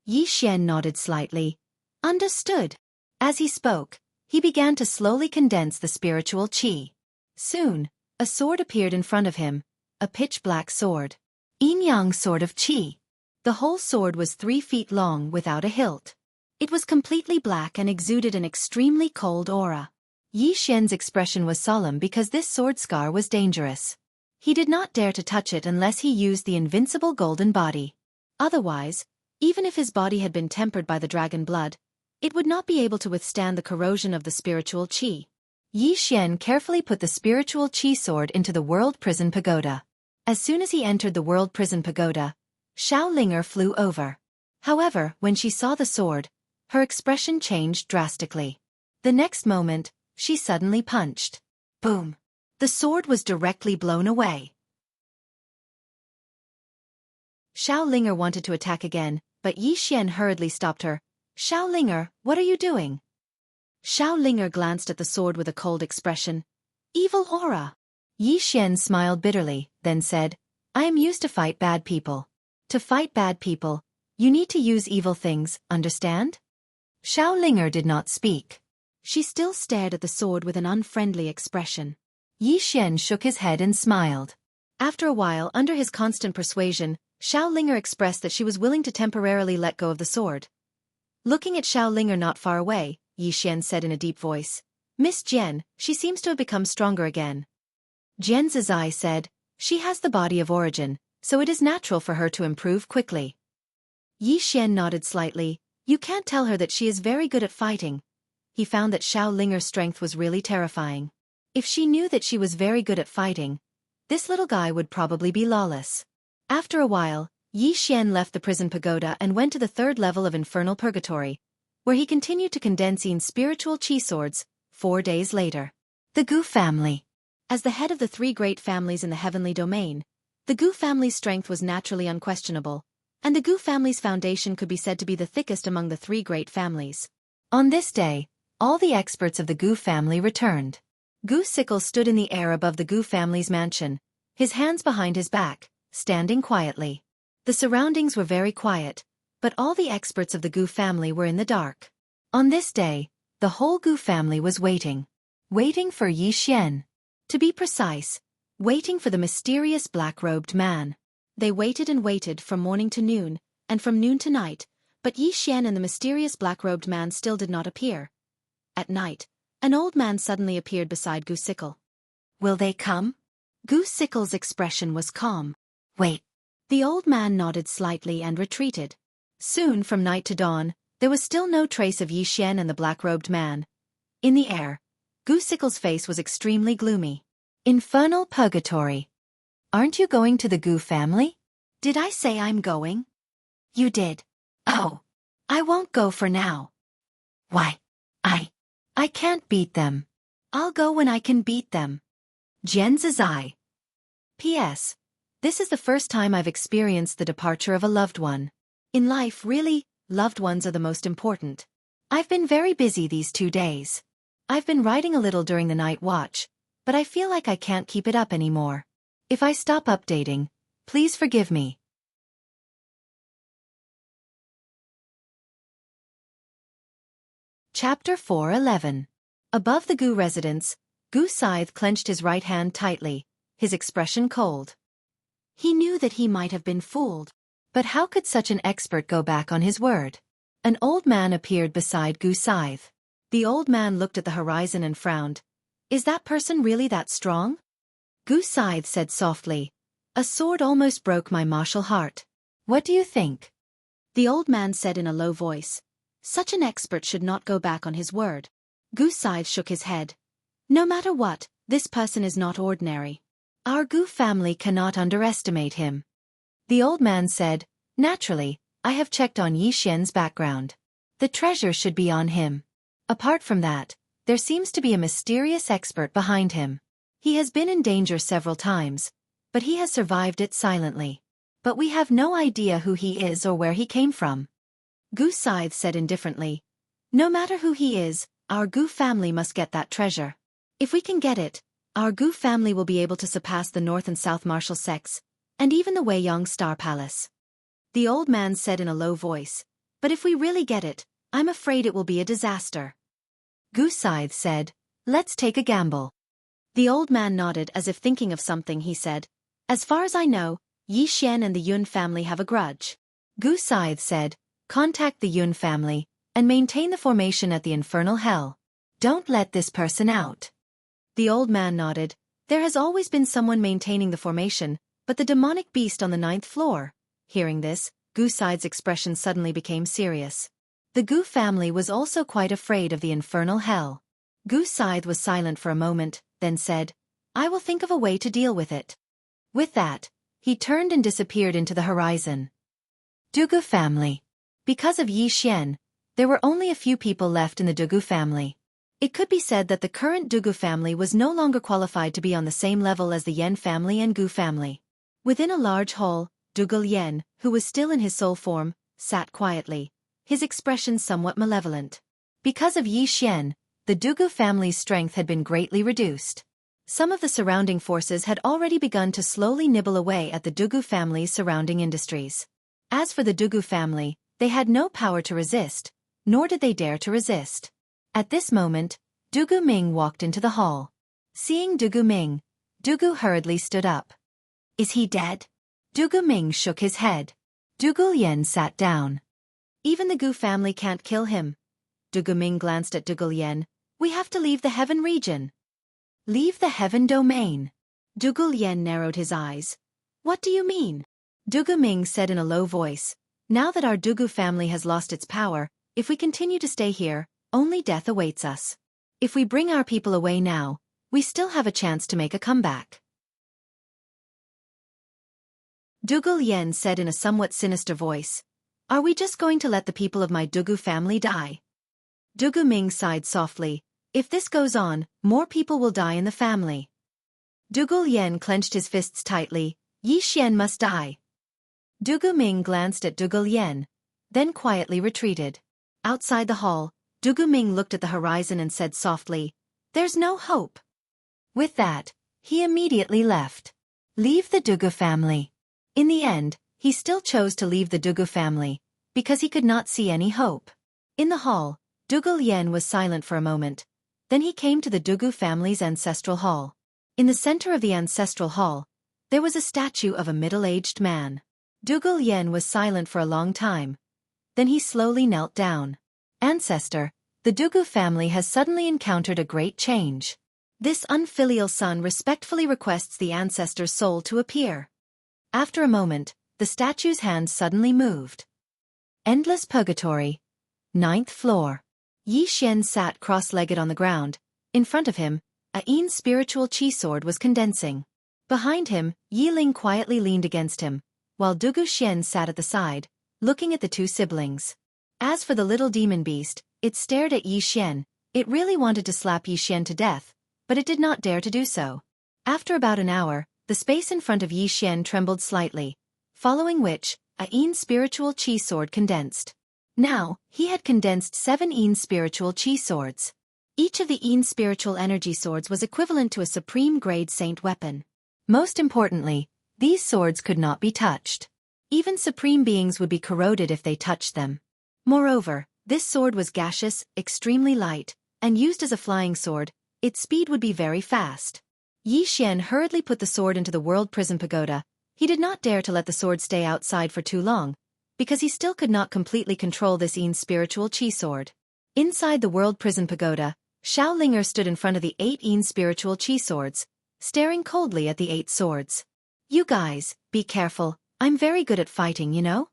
Yi Xian nodded slightly. Understood. As he spoke, he began to slowly condense the spiritual qi. Soon, a sword appeared in front of him, a pitch-black sword. Yin-yang sword of qi. The whole sword was 3 feet long without a hilt. It was completely black and exuded an extremely cold aura. Yi Xian's expression was solemn because this sword scar was dangerous. He did not dare to touch it unless he used the invincible golden body. Otherwise, even if his body had been tempered by the dragon blood, it would not be able to withstand the corrosion of the spiritual qi. Yi Xian carefully put the spiritual qi sword into the World Prison Pagoda. As soon as he entered the World Prison Pagoda, Xiao Linger flew over. However, when she saw the sword, her expression changed drastically. The next moment, she suddenly punched. Boom! The sword was directly blown away. Xiao Linger wanted to attack again, but Yi Xian hurriedly stopped her. Xiao Linger, what are you doing? Xiao Linger glanced at the sword with a cold expression. Evil aura. Yi Xian smiled bitterly, then said, I am used to fight bad people. To fight bad people, you need to use evil things, understand? Xiao Linger did not speak. She still stared at the sword with an unfriendly expression. Yi Xian shook his head and smiled. After a while, under his constant persuasion, Xiao Linger expressed that she was willing to temporarily let go of the sword. Looking at Xiao Linger not far away, Yi Xian said in a deep voice, Miss Jian, she seems to have become stronger again. Jian Zizai said, she has the body of origin, so it is natural for her to improve quickly. Yi Xian nodded slightly. You can't tell her that she is very good at fighting. He found that Xiao Linger's strength was really terrifying. If she knew that she was very good at fighting, this little guy would probably be lawless. After a while, Yi Xian left the prison pagoda and went to the 3rd level of infernal purgatory, where he continued to condense Yin's spiritual qi swords. 4 days later. The Gu family. As the head of the 3 great families in the heavenly domain, the Gu family's strength was naturally unquestionable, and the Gu family's foundation could be said to be the thickest among the 3 great families. On this day, all the experts of the Gu family returned. Xueqi stood in the air above the Gu family's mansion, his hands behind his back, standing quietly. The surroundings were very quiet, but all the experts of the Gu family were in the dark. On this day, the whole Gu family was waiting. Waiting for Yi Xian. To be precise, waiting for the mysterious black-robed man. They waited and waited from morning to noon, and from noon to night, but Yi Xian and the mysterious black-robed man still did not appear. At night, an old man suddenly appeared beside Xueqi. Will they come? Xueqi's expression was calm. Wait. The old man nodded slightly and retreated. Soon from night to dawn, there was still no trace of Yi Xian and the black-robed man. In the air, Xueqi's face was extremely gloomy. Infernal purgatory. Aren't you going to the Gu family? Did I say I'm going? You did. Oh. I won't go for now. Why? I can't beat them. I'll go when I can beat them. Jian Zizai. P.S. This is the first time I've experienced the departure of a loved one. In life, really, loved ones are the most important. I've been very busy these 2 days. I've been writing a little during the night watch, but I feel like I can't keep it up anymore. If I stop updating, please forgive me. Chapter 4:11. Above the Gu residence, Gu Scythe clenched his right hand tightly, his expression cold. He knew that he might have been fooled, but how could such an expert go back on his word? An old man appeared beside Gu Scythe. The old man looked at the horizon and frowned. Is that person really that strong? Gu Scythe said softly. A sword almost broke my martial heart. What do you think? The old man said in a low voice. Such an expert should not go back on his word. Gu Scythe shook his head. No matter what, this person is not ordinary. Our Gu family cannot underestimate him. The old man said, naturally, I have checked on Yi Xian's background. The treasure should be on him. Apart from that, there seems to be a mysterious expert behind him. He has been in danger several times, but he has survived it silently. But we have no idea who he is or where he came from. Gu Scythe said indifferently. No matter who he is, our Gu family must get that treasure. If we can get it, our Gu family will be able to surpass the North and South martial sects, and even the Weiyang Star Palace. The old man said in a low voice. But if we really get it, I'm afraid it will be a disaster. Gu Scythe said, let's take a gamble. The old man nodded as if thinking of something. He said, as far as I know, Yi Xian and the Yun family have a grudge. Gu Scythe said, contact the Yun family, and maintain the formation at the infernal hell. Don't let this person out. The old man nodded. There has always been someone maintaining the formation, but the demonic beast on the 9th floor. Hearing this, Gu Scythe's expression suddenly became serious. The Gu family was also quite afraid of the infernal hell. Gu Scythe was silent for a moment, then said, I will think of a way to deal with it. With that, he turned and disappeared into the horizon. Dugu family. Because of Yi Xian, there were only a few people left in the Dugu family. It could be said that the current Dugu family was no longer qualified to be on the same level as the Yen family and Gu family. Within a large hall, Dugu Yen, who was still in his soul form, sat quietly, his expression somewhat malevolent. Because of Yi Xian, the Dugu family's strength had been greatly reduced. Some of the surrounding forces had already begun to slowly nibble away at the Dugu family's surrounding industries. As for the Dugu family, they had no power to resist, nor did they dare to resist. At this moment, Dugu Ming walked into the hall. Seeing Dugu Ming, Dugu hurriedly stood up. Is he dead? Dugu Ming shook his head. Dugu Yen sat down. Even the Gu family can't kill him. Dugu Ming glanced at Dugu Yen. We have to leave the heaven region. Leave the heaven domain. Dugu Yen narrowed his eyes. What do you mean? Dugu Ming said in a low voice. Now that our Dugu family has lost its power, if we continue to stay here, only death awaits us. If we bring our people away now, we still have a chance to make a comeback. Dugu Yen said in a somewhat sinister voice. Are we just going to let the people of my Dugu family die? Dugu Ming sighed softly. If this goes on, more people will die in the family. Dugu Yen clenched his fists tightly. Yi Xian must die. Dugu Ming glanced at Dugu Yen, then quietly retreated. Outside the hall, Dugu Ming looked at the horizon and said softly, there's no hope. With that, he immediately left. Leave the Dugu family. In the end, he still chose to leave the Dugu family, because he could not see any hope. In the hall, Dugu Yen was silent for a moment. Then he came to the Dugu family's ancestral hall. In the center of the ancestral hall, there was a statue of a middle-aged man. Dugu Yen was silent for a long time. Then he slowly knelt down. Ancestor, the Dugu family has suddenly encountered a great change. This unfilial son respectfully requests the ancestor's soul to appear. After a moment, the statue's hand suddenly moved. Endless Purgatory. 9th floor. Yi Xian sat cross-legged on the ground. In front of him, a Yin spiritual chi sword was condensing. Behind him, Yi Ling quietly leaned against him, while Dugu Xian sat at the side, looking at the two siblings. As for the little demon beast, it stared at Yi Xian. It really wanted to slap Yi Xian to death, but it did not dare to do so. After about an hour, the space in front of Yi Xian trembled slightly, following which, a Yin spiritual chi sword condensed. Now, he had condensed 7 Yin spiritual chi swords. Each of the Yin spiritual energy swords was equivalent to a supreme-grade saint weapon. Most importantly, these swords could not be touched. Even supreme beings would be corroded if they touched them. Moreover, this sword was gaseous, extremely light, and used as a flying sword, its speed would be very fast. Yi Xian hurriedly put the sword into the World Prison Pagoda. He did not dare to let the sword stay outside for too long, because he still could not completely control this Yin spiritual chi sword. Inside the World Prison Pagoda, Xiaolinger stood in front of the 8 spiritual chi swords, staring coldly at the 8 swords. You guys, be careful, I'm very good at fighting, you know?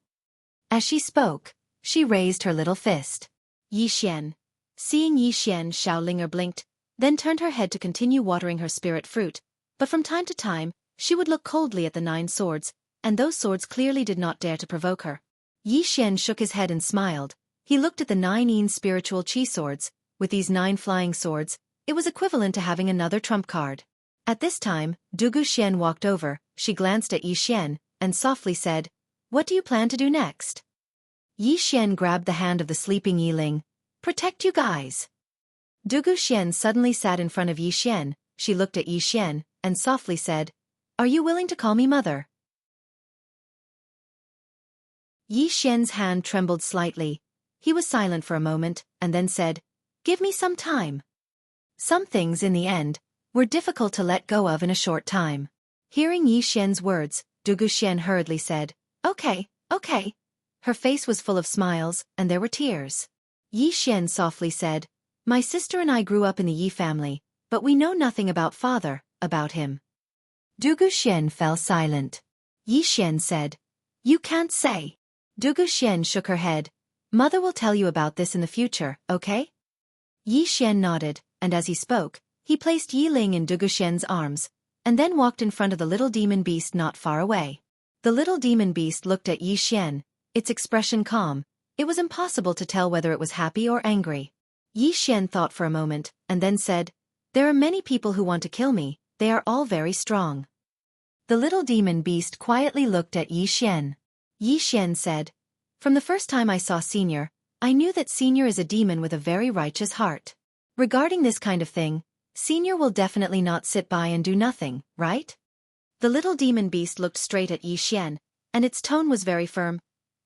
As she spoke, she raised her little fist. Yi Xian. Seeing Yi Xian, Xiaolinger blinked, then turned her head to continue watering her spirit fruit, but from time to time, she would look coldly at the 9 swords, and those swords clearly did not dare to provoke her. Yi Xian shook his head and smiled. He looked at the 9 spiritual chi swords. With these 9 flying swords, it was equivalent to having another trump card. At this time, Dugu Xian walked over, she glanced at Yi Xian, and softly said, "What do you plan to do next?" Yi Xian grabbed the hand of the sleeping Yi Ling. "Protect you guys." Dugu Xian suddenly sat in front of Yi Xian, she looked at Yi Xian, and softly said, "Are you willing to call me mother?" Yi Xian's hand trembled slightly. He was silent for a moment, and then said, "Give me some time." Some things, in the end, were difficult to let go of in a short time. Hearing Yi Xian's words, Dugu Xian hurriedly said, Okay. Her face was full of smiles, and there were tears. Yi Xian softly said, "My sister and I grew up in the Yi family, but we know nothing about father, about him." Dugu Xian fell silent. Yi Xian said, "You can't say." Dugu Xian shook her head. "Mother will tell you about this in the future, okay?" Yi Xian nodded, and as he spoke, he placed Yi Ling in Dugu Xian's arms, and then walked in front of the little demon beast not far away. The little demon beast looked at Yi Xian, its expression calm. It was impossible to tell whether it was happy or angry. Yi Xian thought for a moment, and then said, "There are many people who want to kill me, they are all very strong." The little demon beast quietly looked at Yi Xian. Yi Xian said, "From the first time I saw Senior, I knew that Senior is a demon with a very righteous heart. Regarding this kind of thing, Senior will definitely not sit by and do nothing, right?" The little demon beast looked straight at Yi Xian, and its tone was very firm.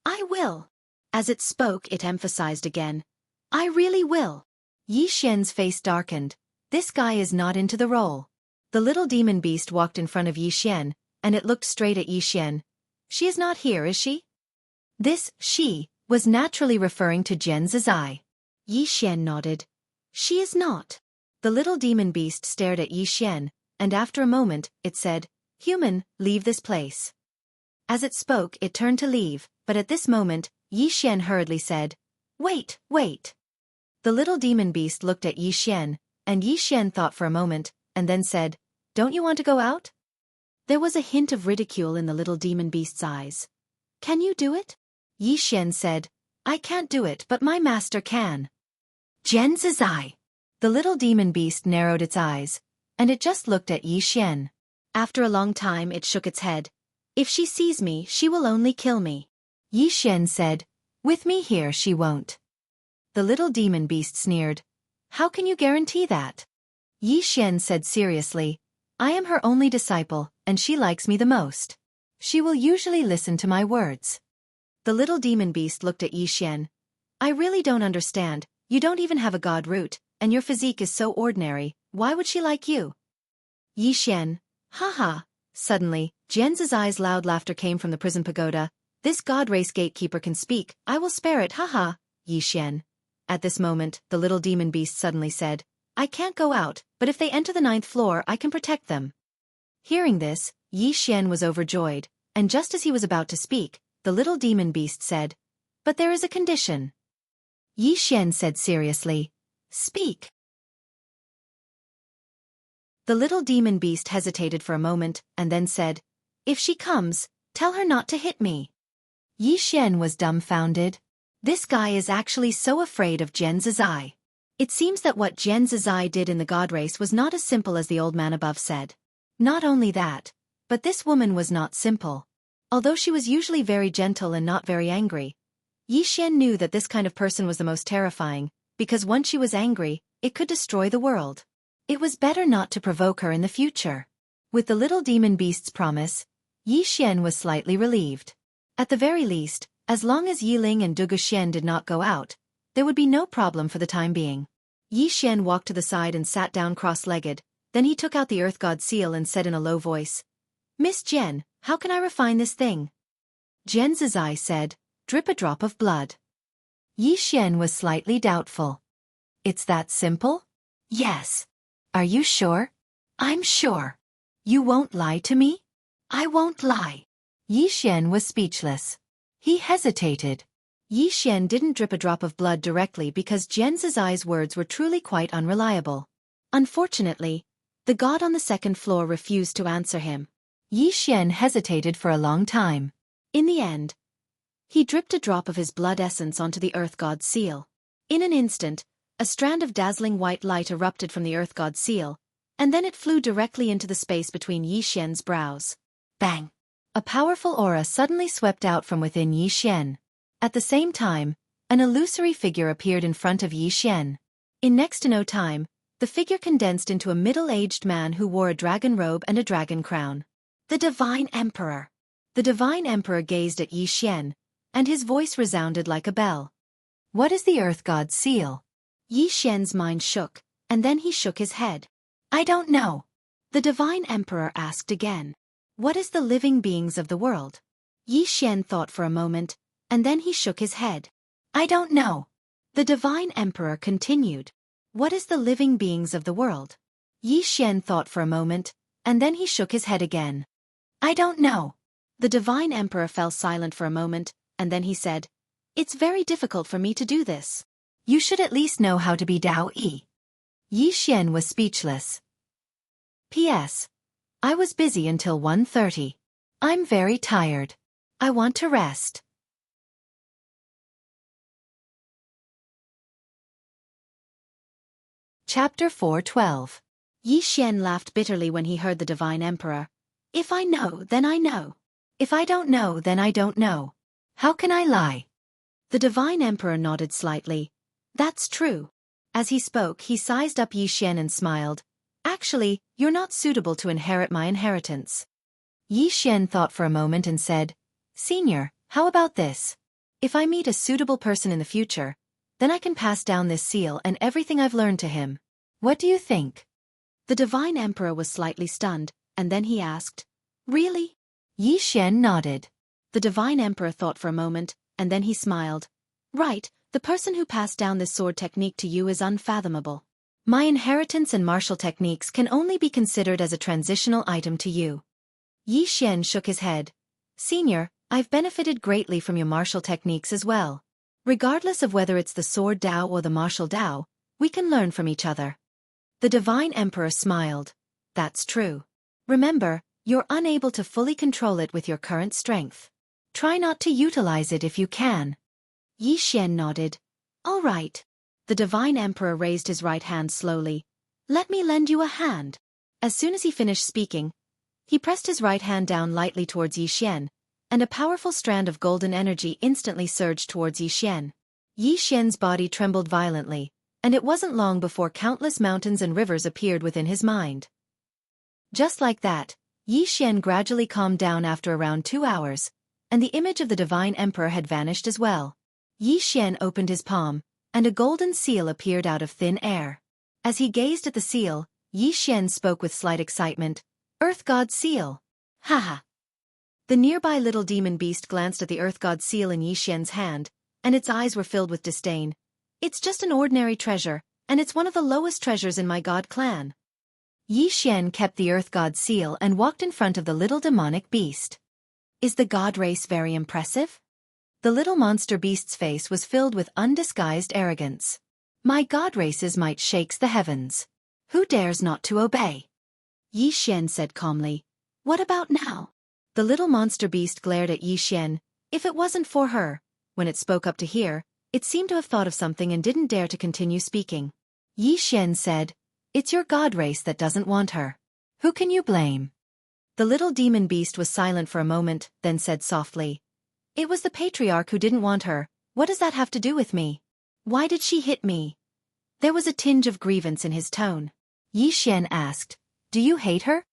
"I will." As it spoke, it emphasized again, "I really will." Yi Xian's face darkened. This guy is not into the role. The little demon beast walked in front of Yi Xian, and it looked straight at Yi Xian. "She is not here, is she?" This "she" was naturally referring to Jian Zizai. Yi Xian nodded. "She is not." The little demon beast stared at Yi Xian, and after a moment, it said, "Human, leave this place." As it spoke, it turned to leave, but at this moment, Yi Xian hurriedly said, Wait. The little demon beast looked at Yi Xian, and Yi Xian thought for a moment, and then said, "Don't you want to go out?" There was a hint of ridicule in the little demon beast's eyes. "Can you do it?" Yi Xian said, "I can't do it, but my master can." Jian Zizai. The little demon beast narrowed its eyes, and it just looked at Yi Xian. After a long time it shook its head. "If she sees me, she will only kill me." Yi Xian said, "With me here she won't." The little demon beast sneered. "How can you guarantee that?" Yi Xian said seriously, "I am her only disciple, and she likes me the most. She will usually listen to my words." The little demon beast looked at Yi Xian. "I really don't understand, you don't even have a god root, and your physique is so ordinary, why would she like you?" Yi Xian, "Ha." Suddenly, Jian Zizai's loud laughter came from the prison pagoda. "This god race gatekeeper can speak, I will spare it, ha. Yi Xian. At this moment, the little demon beast suddenly said, "I can't go out, but if they enter the 9th floor I can protect them." Hearing this, Yi Xian was overjoyed, and just as he was about to speak, the little demon beast said, "But there is a condition." Yi Xian said seriously, "Speak." The little demon beast hesitated for a moment, and then said, "If she comes, tell her not to hit me." Yi Xian was dumbfounded. This guy is actually so afraid of Jian Zizai. It seems that what Jian Zizai did in the god race was not as simple as the old man above said. Not only that, but this woman was not simple. Although she was usually very gentle and not very angry, Yi Xian knew that this kind of person was the most terrifying, because once she was angry, it could destroy the world. It was better not to provoke her in the future. With the little demon beast's promise, Yi Xian was slightly relieved. At the very least, as long as Yi Ling and Dugu Xian did not go out, there would be no problem for the time being. Yi Xian walked to the side and sat down cross-legged, then he took out the Earth God seal and said in a low voice, "Miss Jian, how can I refine this thing?" Jian Zizai said, "Drip a drop of blood." Yi Xian was slightly doubtful. It's that simple? Yes. Are you sure? I'm sure. You won't lie to me? I won't lie. Yi Xian was speechless. He hesitated. Yi Xian didn't drip a drop of blood directly because Jian Zizai's words were truly quite unreliable. Unfortunately, the god on the second floor refused to answer him. Yi Xian hesitated for a long time. In the end, he dripped a drop of his blood essence onto the earth god's seal. In an instant, a strand of dazzling white light erupted from the earth god's seal, and then it flew directly into the space between Yi Xian's brows. Bang! A powerful aura suddenly swept out from within Yi Xian. At the same time, an illusory figure appeared in front of Yi Xian. In next to no time, the figure condensed into a middle-aged man who wore a dragon robe and a dragon crown. The Divine Emperor. The Divine Emperor gazed at Yi Xian, and his voice resounded like a bell. What is the Earth God's seal? Yi Xian's mind shook, and then he shook his head. I don't know. The Divine Emperor asked again. What is the living beings of the world? Yi Xian thought for a moment, and then he shook his head. I don't know. The Divine Emperor continued. What is the living beings of the world? Yi Xian thought for a moment, and then he shook his head again. I don't know. The Divine Emperor fell silent for a moment, and then he said, It's very difficult for me to do this. You should at least know how to be Dao Yi. Yi Xian was speechless. P.S. I was busy until 1:30. I'm very tired. I want to rest. Chapter 4:12. Yi Xian laughed bitterly when he heard the Divine Emperor. If I know, then I know. If I don't know, then I don't know. How can I lie? The Divine Emperor nodded slightly. That's true. As he spoke, he sized up Yi Xian and smiled. Actually, you're not suitable to inherit my inheritance. Yi Xian thought for a moment and said, Senior, how about this? If I meet a suitable person in the future, then I can pass down this seal and everything I've learned to him. What do you think? The Divine Emperor was slightly stunned, and then he asked, Really? Yi Xian nodded. The Divine Emperor thought for a moment, and then he smiled. Right, the person who passed down this sword technique to you is unfathomable. My inheritance and martial techniques can only be considered as a transitional item to you. Yi Xian shook his head. Senior, I've benefited greatly from your martial techniques as well. Regardless of whether it's the sword Dao or the martial Dao, we can learn from each other. The Divine Emperor smiled. That's true. Remember, you're unable to fully control it with your current strength. Try not to utilize it if you can. Yi Xian nodded. All right. The Divine Emperor raised his right hand slowly. Let me lend you a hand. As soon as he finished speaking, he pressed his right hand down lightly towards Yi Xian, and a powerful strand of golden energy instantly surged towards Yi Xian. Yi Xian's body trembled violently, and it wasn't long before countless mountains and rivers appeared within his mind. Just like that, Yi Xian gradually calmed down after around 2 hours, and the image of the Divine Emperor had vanished as well. Yi Xian opened his palm, and a golden seal appeared out of thin air. As he gazed at the seal, Yi Xian spoke with slight excitement. Earth God Seal! Haha! The nearby little demon beast glanced at the Earth God Seal in Yi Xian's hand, and its eyes were filled with disdain. It's just an ordinary treasure, and it's one of the lowest treasures in my god clan. Yi Xian kept the Earth God Seal and walked in front of the little demonic beast. Is the god race very impressive? The little monster beast's face was filled with undisguised arrogance. My god races might shakes the heavens. Who dares not to obey? Yi Xian said calmly. What about now? The little monster beast glared at Yi Xian. If it wasn't for her, when it spoke up to hear, it seemed to have thought of something and didn't dare to continue speaking. Yi Xian said, It's your god race that doesn't want her. Who can you blame? The little demon beast was silent for a moment, then said softly, It was the patriarch who didn't want her. What does that have to do with me? Why did she hit me? There was a tinge of grievance in his tone. Yi Xian asked, Do you hate her?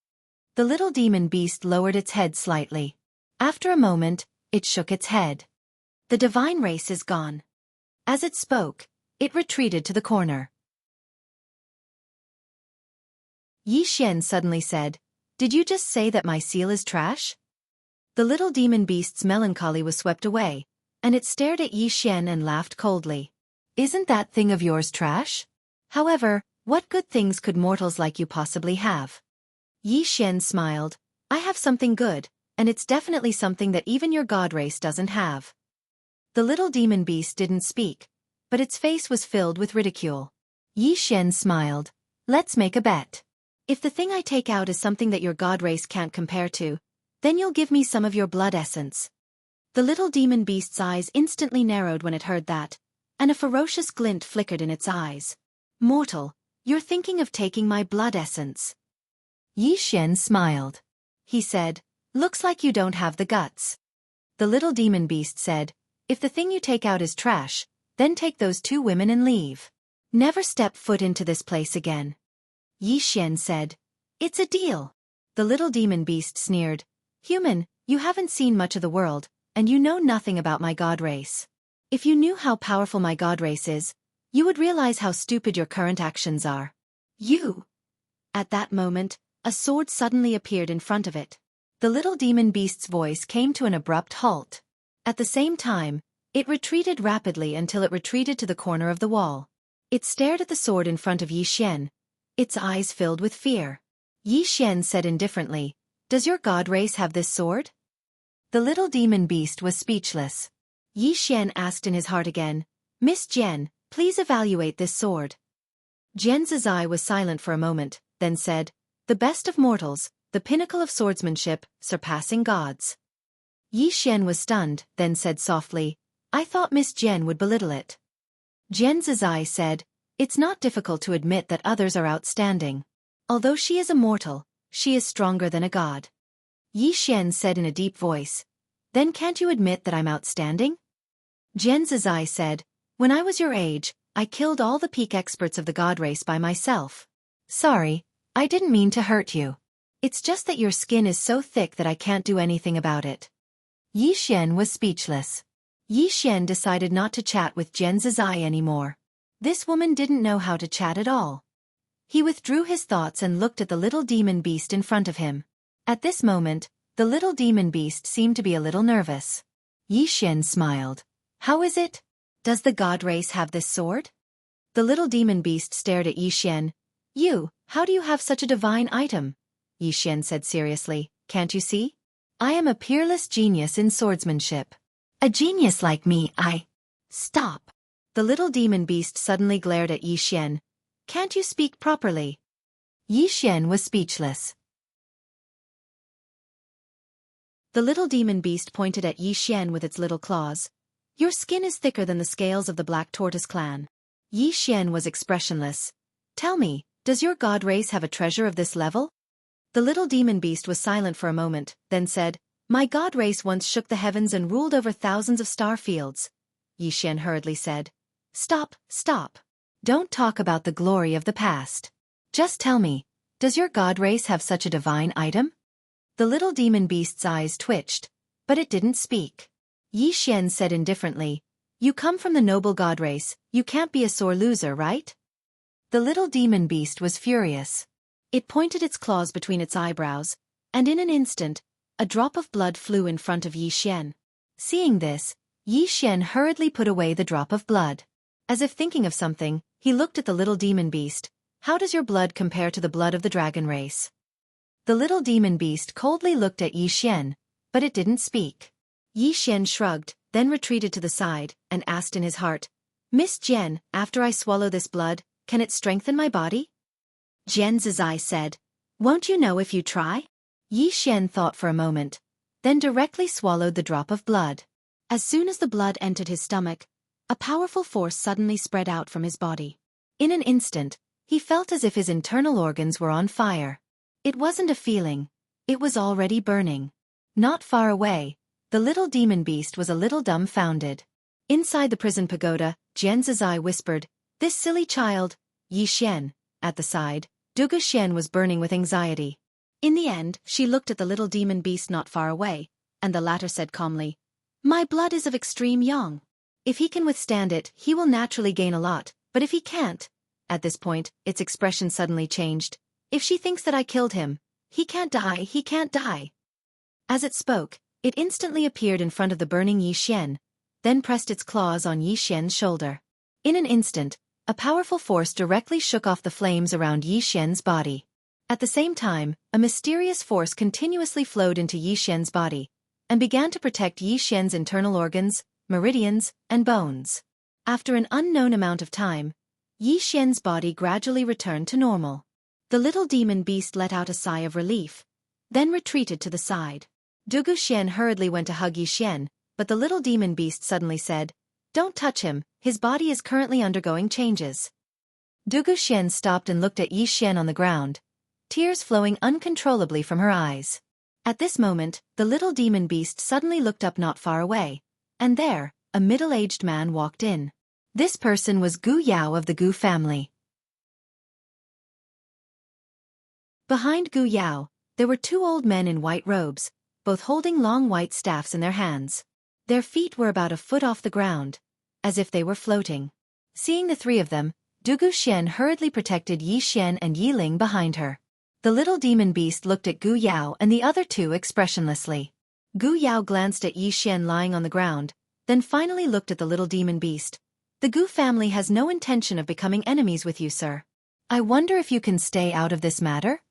The little demon beast lowered its head slightly. After a moment, it shook its head. The divine race is gone. As it spoke, it retreated to the corner. Yi Xian suddenly said, Did you just say that my seal is trash? The little demon beast's melancholy was swept away, and it stared at Yi Xian and laughed coldly. Isn't that thing of yours trash? However, what good things could mortals like you possibly have? Yi Xian smiled. I have something good, and it's definitely something that even your god race doesn't have. The little demon beast didn't speak, but its face was filled with ridicule. Yi Xian smiled. Let's make a bet. If the thing I take out is something that your god race can't compare to, then you'll give me some of your blood essence. The little demon beast's eyes instantly narrowed when it heard that, and a ferocious glint flickered in its eyes. Mortal, you're thinking of taking my blood essence. Yi Xian smiled. He said, looks like you don't have the guts. The little demon beast said, if the thing you take out is trash, then take those two women and leave. Never step foot into this place again. Yi Xian said, it's a deal. The little demon beast sneered, human, you haven't seen much of the world, and you know nothing about my god race. If you knew how powerful my god race is, you would realize how stupid your current actions are. You! At that moment, a sword suddenly appeared in front of it. The little demon beast's voice came to an abrupt halt. At the same time, it retreated rapidly until it retreated to the corner of the wall. It stared at the sword in front of Yi Xian, its eyes filled with fear. Yi Xian said indifferently, does your god race have this sword? The little demon beast was speechless. Yi Xian asked in his heart again, Miss Jian, please evaluate this sword. Jian Zizai was silent for a moment, then said, the best of mortals, the pinnacle of swordsmanship, surpassing gods. Yi Xian was stunned, then said softly, I thought Miss Jian would belittle it. Jian Zizai said, it's not difficult to admit that others are outstanding. Although she is a mortal, she is stronger than a god. Yi Xian said in a deep voice, then can't you admit that I'm outstanding? Jian Zizai said, when I was your age, I killed all the peak experts of the god race by myself. Sorry, I didn't mean to hurt you. It's just that your skin is so thick that I can't do anything about it. Yi Xian was speechless. Yi Xian decided not to chat with Jian Zizai anymore. This woman didn't know how to chat at all. He withdrew his thoughts and looked at the little demon beast in front of him. At this moment, the little demon beast seemed to be a little nervous. Yi Xian smiled. How is it? Does the god race have this sword? The little demon beast stared at Yi Xian. How do you have such a divine item? Yi Xian said seriously, can't you see? I am a peerless genius in swordsmanship. A genius like me, Stop. The little demon beast suddenly glared at Yi Xian. Can't you speak properly? Yi Xian was speechless. The little demon beast pointed at Yi Xian with its little claws. Your skin is thicker than the scales of the Black Tortoise clan. Yi Xian was expressionless. Tell me, does your god race have a treasure of this level? The little demon beast was silent for a moment, then said, my god race once shook the heavens and ruled over thousands of star fields. Yi Xian hurriedly said, Stop. Don't talk about the glory of the past. Just tell me, does your god race have such a divine item? The little demon beast's eyes twitched, but it didn't speak. Yi Xian said indifferently, you come from the noble god race, you can't be a sore loser, right? The little demon beast was furious. It pointed its claws between its eyebrows, and in an instant, a drop of blood flew in front of Yi Xian. Seeing this, Yi Xian hurriedly put away the drop of blood. As if thinking of something, he looked at the little demon beast. How does your blood compare to the blood of the dragon race? The little demon beast coldly looked at Yi Xian, but it didn't speak. Yi Xian shrugged, then retreated to the side, and asked in his heart, Miss Jian, after I swallow this blood, can it strengthen my body? Jian Zizai said, won't you know if you try? Yi Xian thought for a moment, then directly swallowed the drop of blood. As soon as the blood entered his stomach, a powerful force suddenly spread out from his body. In an instant, he felt as if his internal organs were on fire. It wasn't a feeling, it was already burning. Not far away, the little demon beast was a little dumbfounded. Inside the prison pagoda, Jian Zizai whispered, this silly child, Yi Xian. At the side, Dugu Xian was burning with anxiety. In the end, she looked at the little demon beast not far away, and the latter said calmly, my blood is of extreme yang. If he can withstand it, he will naturally gain a lot, but if he can't... At this point, its expression suddenly changed. If she thinks that I killed him, he can't die. As it spoke, it instantly appeared in front of the burning Yi Xian, then pressed its claws on Yi Xian's shoulder. In an instant, A powerful force directly shook off the flames around Yi Xian's body. At the same time, a mysterious force continuously flowed into Yi Xian's body and began to protect Yi Xian's internal organs, meridians, and bones. After an unknown amount of time, Yi Xian's body gradually returned to normal. The little demon beast let out a sigh of relief, then retreated to the side. Du Guxian hurriedly went to hug Yi Xian, but the little demon beast suddenly said, "Don't touch him, his body is currently undergoing changes." Du Guxian stopped and looked at Yi Xian on the ground, tears flowing uncontrollably from her eyes. At this moment, the little demon beast suddenly looked up not far away, and there, a middle-aged man walked in. This person was Gu Yao of the Gu family. Behind Gu Yao, there were two old men in white robes, both holding long white staffs in their hands. Their feet were about a foot off the ground, as if they were floating. Seeing the three of them, Du Guxian hurriedly protected Yi Xian and Yi Ling behind her. The little demon beast looked at Gu Yao and the other two expressionlessly. Gu Yao glanced at Yi Xian lying on the ground, then finally looked at the little demon beast. "The Gu family has no intention of becoming enemies with you, sir. I wonder if you can stay out of this matter?"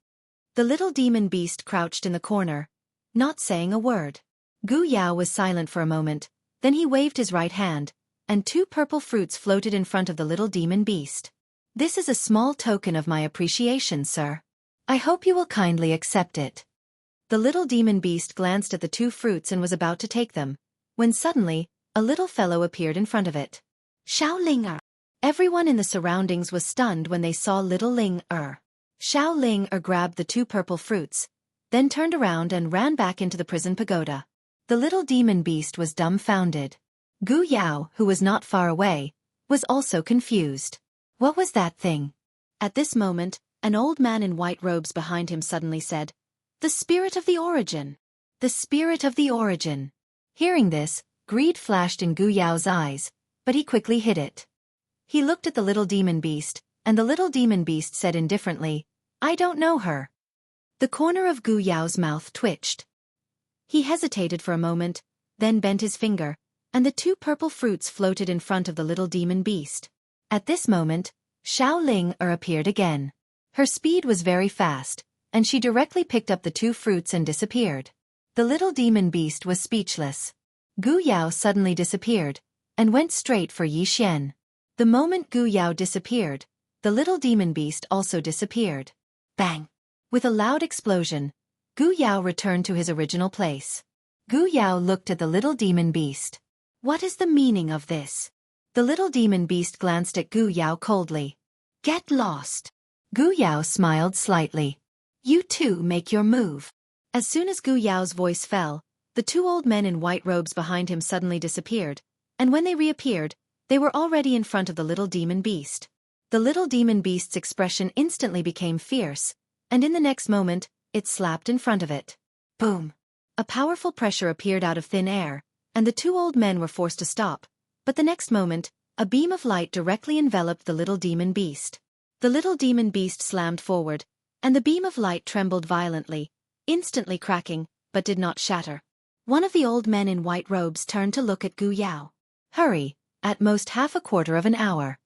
The little demon beast crouched in the corner, not saying a word. Gu Yao was silent for a moment, then he waved his right hand, and two purple fruits floated in front of the little demon beast. "This is a small token of my appreciation, sir. I hope you will kindly accept it." The little demon beast glanced at the two fruits and was about to take them, when suddenly, a little fellow appeared in front of it. "Xiao Ling-er." Everyone in the surroundings was stunned when they saw little Ling-er. Xiao Ling-er grabbed the two purple fruits, then turned around and ran back into the prison pagoda. The little demon beast was dumbfounded. Gu Yao, who was not far away, was also confused. What was that thing? At this moment, an old man in white robes behind him suddenly said, "The spirit of the origin! The spirit of the origin!" Hearing this, greed flashed in Gu Yao's eyes, but he quickly hid it. He looked at the little demon beast, and the little demon beast said indifferently, "I don't know her." The corner of Gu Yao's mouth twitched. He hesitated for a moment, then bent his finger, and the two purple fruits floated in front of the little demon beast. At this moment, Xiao Ling-er appeared again. Her speed was very fast, and she directly picked up the two fruits and disappeared. The little demon beast was speechless. Gu Yao suddenly disappeared, and went straight for Yi Xian. The moment Gu Yao disappeared, the little demon beast also disappeared. Bang! With a loud explosion, Gu Yao returned to his original place. Gu Yao looked at the little demon beast. "What is the meaning of this?" The little demon beast glanced at Gu Yao coldly. "Get lost." Gu Yao smiled slightly. "You two make your move." As soon as Gu Yao's voice fell, the two old men in white robes behind him suddenly disappeared, and when they reappeared, they were already in front of the little demon beast. The little demon beast's expression instantly became fierce, and in the next moment, it slapped in front of it. Boom! A powerful pressure appeared out of thin air, and the two old men were forced to stop, but the next moment, a beam of light directly enveloped the little demon beast. The little demon beast slammed forward, and the beam of light trembled violently, instantly cracking, but did not shatter. One of the old men in white robes turned to look at Gu Yao. "Hurry, at most half a quarter of an hour."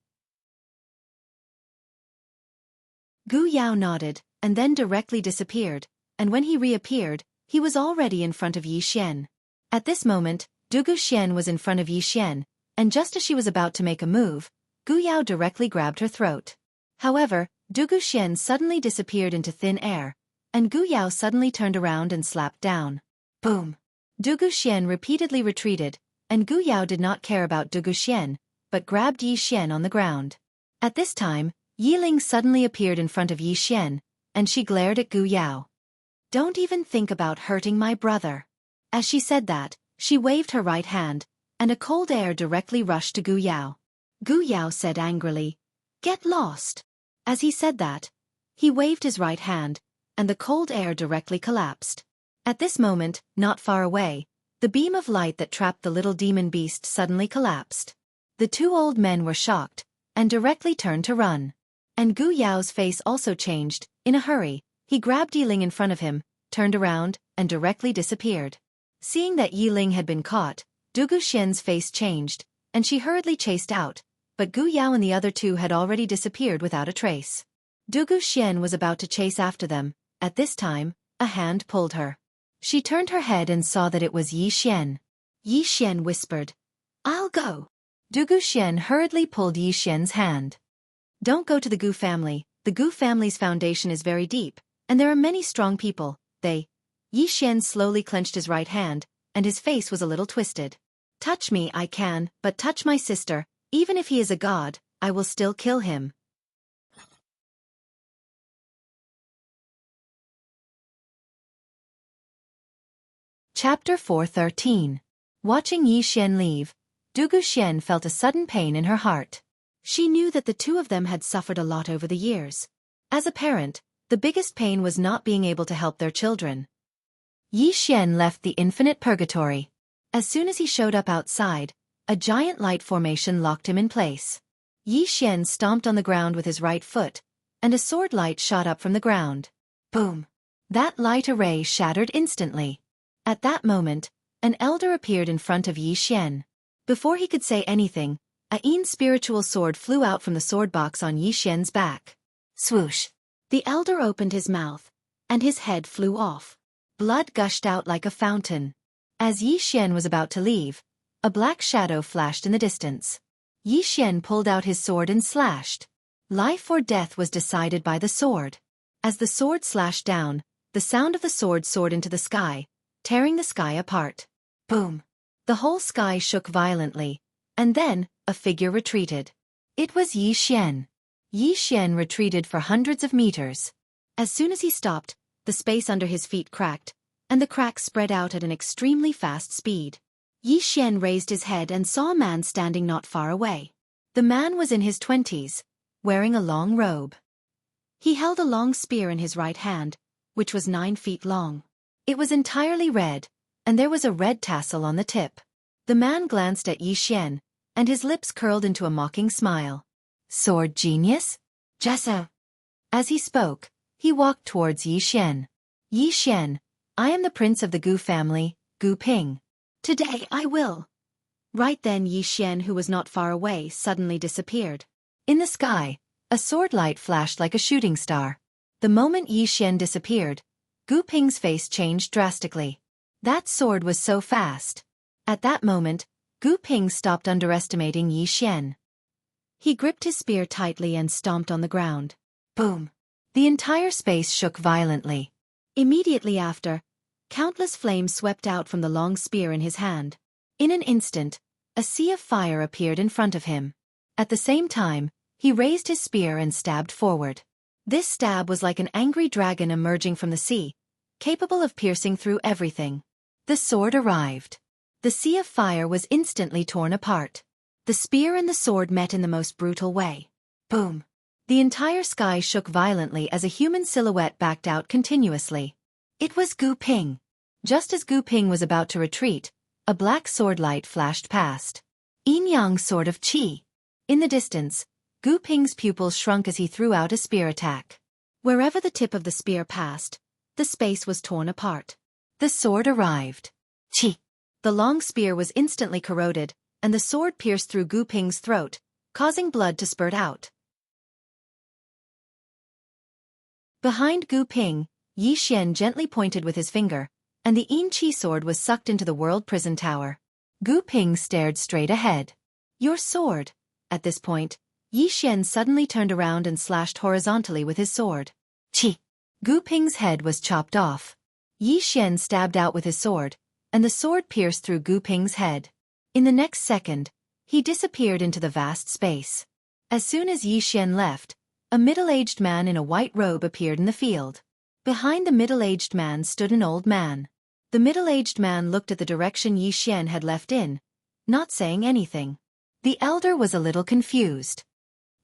Gu Yao nodded, and then directly disappeared, and when he reappeared, he was already in front of Yi Xian. At this moment, Du Guxian was in front of Yi Xian, and just as she was about to make a move, Gu Yao directly grabbed her throat. However, Du Guxian suddenly disappeared into thin air, and Gu Yao suddenly turned around and slapped down. Boom! Du Guxian repeatedly retreated, and Gu Yao did not care about Du Guxian, but grabbed Yi Xian on the ground. At this time, Yi Ling suddenly appeared in front of Yi Xian, and she glared at Gu Yao. "Don't even think about hurting my brother." As she said that, she waved her right hand, and a cold air directly rushed to Gu Yao. Gu Yao said angrily, "Get lost." As he said that, he waved his right hand, and the cold air directly collapsed. At this moment, not far away, the beam of light that trapped the little demon beast suddenly collapsed. The two old men were shocked, and directly turned to run. And Gu Yao's face also changed. In a hurry, he grabbed Yi Ling in front of him, turned around, and directly disappeared. Seeing that Yi Ling had been caught, Du Guxian's face changed, and she hurriedly chased out, but Gu Yao and the other two had already disappeared without a trace. Dugu Xian was about to chase after them. At this time, a hand pulled her. She turned her head and saw that it was Yi Xian. Yi Xian whispered, "I'll go." Dugu Xian hurriedly pulled Yi Xian's hand. "Don't go to the Gu family. The Gu family's foundation is very deep, and there are many strong people. Yi Xian slowly clenched his right hand, and his face was a little twisted. "Touch me I can, but touch my sister, even if he is a god, I will still kill him." Chapter 4:13. Watching Yi Xian leave, Dugu Xian felt a sudden pain in her heart. She knew that the two of them had suffered a lot over the years. As a parent, the biggest pain was not being able to help their children. Yi Xian left the infinite purgatory. As soon as he showed up outside, a giant light formation locked him in place. Yi Xian stomped on the ground with his right foot, and a sword light shot up from the ground. Boom! That light array shattered instantly. At that moment, an elder appeared in front of Yi Xian. Before he could say anything, a spiritual sword flew out from the sword box on Yi Xian's back. Swoosh! The elder opened his mouth, and his head flew off. Blood gushed out like a fountain. As Yi Xian was about to leave, a black shadow flashed in the distance. Yi Xian pulled out his sword and slashed. Life or death was decided by the sword. As the sword slashed down, the sound of the sword soared into the sky, tearing the sky apart. Boom! The whole sky shook violently, and then, a figure retreated. It was Yi Xian. Yi Xian retreated for hundreds of meters. As soon as he stopped, the space under his feet cracked, and the cracks spread out at an extremely fast speed. Yi Xian raised his head and saw a man standing not far away. The man was in his 20s, wearing a long robe. He held a long spear in his right hand, which was 9 feet long. It was entirely red, and there was a red tassel on the tip. The man glanced at Yi Xian, and his lips curled into a mocking smile. "Sword genius? Jessa." As he spoke, he walked towards Yi Xian. "Yi Xian, I am the prince of the Gu family, Gu Ping. Today I will." Right then Yi Xian, who was not far away, suddenly disappeared. In the sky, a sword light flashed like a shooting star. The moment Yi Xian disappeared, Gu Ping's face changed drastically. That sword was so fast. At that moment, Gu Ping stopped underestimating Yi Xian. He gripped his spear tightly and stomped on the ground. Boom! The entire space shook violently. Immediately after, countless flames swept out from the long spear in his hand. In an instant, a sea of fire appeared in front of him. At the same time, he raised his spear and stabbed forward. This stab was like an angry dragon emerging from the sea, capable of piercing through everything. The sword arrived. The sea of fire was instantly torn apart. The spear and the sword met in the most brutal way. Boom! The entire sky shook violently as a human silhouette backed out continuously. It was Gu Ping. Just as Gu Ping was about to retreat, a black sword light flashed past. Yin Yang Sword of Qi. In the distance, Gu Ping's pupils shrunk as he threw out a spear attack. Wherever the tip of the spear passed, the space was torn apart. The sword arrived. Qi. The long spear was instantly corroded, and the sword pierced through Gu Ping's throat, causing blood to spurt out. Behind Gu Ping, Yi Xian gently pointed with his finger, and the Yin Qi sword was sucked into the world prison tower. Gu Ping stared straight ahead. "Your sword." At this point, Yi Xian suddenly turned around and slashed horizontally with his sword. Qi. Gu Ping's head was chopped off. Yi Xian stabbed out with his sword, and the sword pierced through Gu Ping's head. In the next second, he disappeared into the vast space. As soon as Yi Xian left, a middle-aged man in a white robe appeared in the field. Behind the middle-aged man stood an old man. The middle-aged man looked at the direction Yi Xian had left in, not saying anything. The elder was a little confused.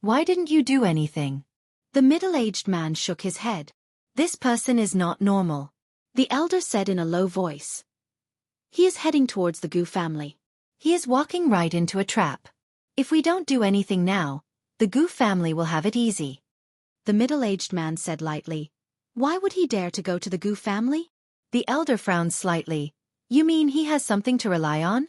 "Why didn't you do anything?" The middle-aged man shook his head. "This person is not normal," the elder said in a low voice. "He is heading towards the Gu family. He is walking right into a trap. If we don't do anything now, the Gu family will have it easy." The middle-aged man said lightly, "Why would he dare to go to the Gu family?" The elder frowned slightly. "You mean he has something to rely on?"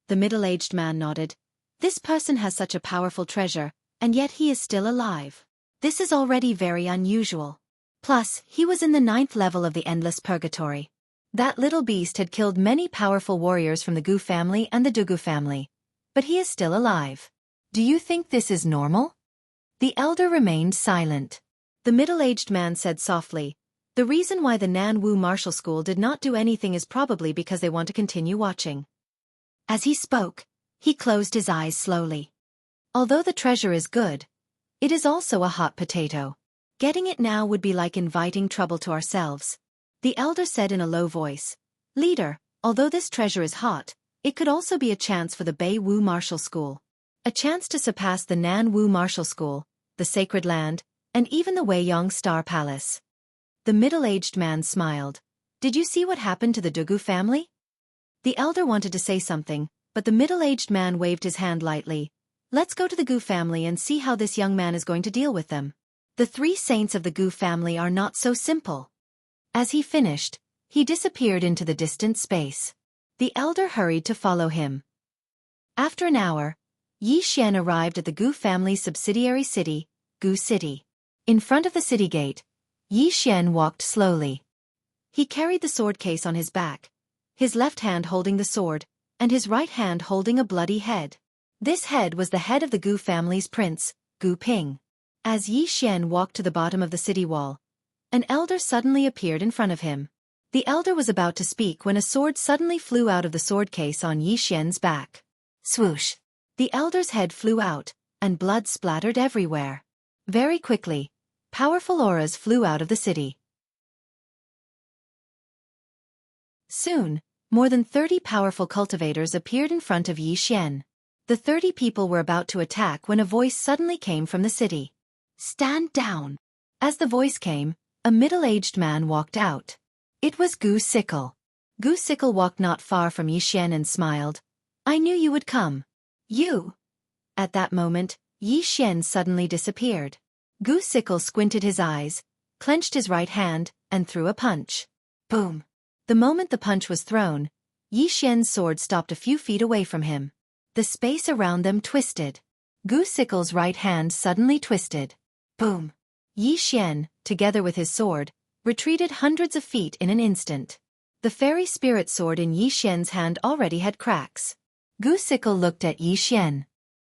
The middle-aged man nodded. This person has such a powerful treasure, and yet he is still alive. This is already very unusual. Plus, he was in the 9th level of the Endless Purgatory. That little beast had killed many powerful warriors from the Gu family and the Dugu family. But he is still alive. Do you think this is normal? The elder remained silent. The middle-aged man said softly, "The reason why the Nan Wu Martial School did not do anything is probably because they want to continue watching." As he spoke, he closed his eyes slowly. Although the treasure is good, it is also a hot potato. Getting it now would be like inviting trouble to ourselves. The elder said in a low voice, "Leader, although this treasure is hot, it could also be a chance for the Bei Wu Martial School. A chance to surpass the Nan Wu Martial School, the Sacred Land, and even the Weiyang Star Palace." The middle-aged man smiled. "Did you see what happened to the Dugu family?" The elder wanted to say something, but the middle-aged man waved his hand lightly. "Let's go to the Gu family and see how this young man is going to deal with them. The 3 saints of the Gu family are not so simple." As he finished, he disappeared into the distant space. The elder hurried to follow him. After an hour, Yi Xian arrived at the Gu family's subsidiary city, Gu City. In front of the city gate, Yi Xian walked slowly. He carried the sword case on his back, his left hand holding the sword, and his right hand holding a bloody head. This head was the head of the Gu family's prince, Gu Ping. As Yi Xian walked to the bottom of the city wall, an elder suddenly appeared in front of him. The elder was about to speak when a sword suddenly flew out of the sword case on Yi Xian's back. Swoosh! The elder's head flew out, and blood splattered everywhere. Very quickly, powerful auras flew out of the city. Soon, more than 30 powerful cultivators appeared in front of Yi Xian. The 30 people were about to attack when a voice suddenly came from the city. "Stand down!" As the voice came, a middle-aged man walked out. It was Gu Sickle. Gu Sickle walked not far from Yi Xian and smiled. "I knew you would come." "You?" At that moment, Yi Xian suddenly disappeared. Gu Sickle squinted his eyes, clenched his right hand, and threw a punch. Boom! The moment the punch was thrown, Yi Xian's sword stopped a few feet away from him. The space around them twisted. Gu Sickle's right hand suddenly twisted. Boom! Yi Xian, together with his sword, retreated hundreds of feet in an instant. The fairy spirit sword in Yi Xian's hand already had cracks. Gu Sickle looked at Yi Xian.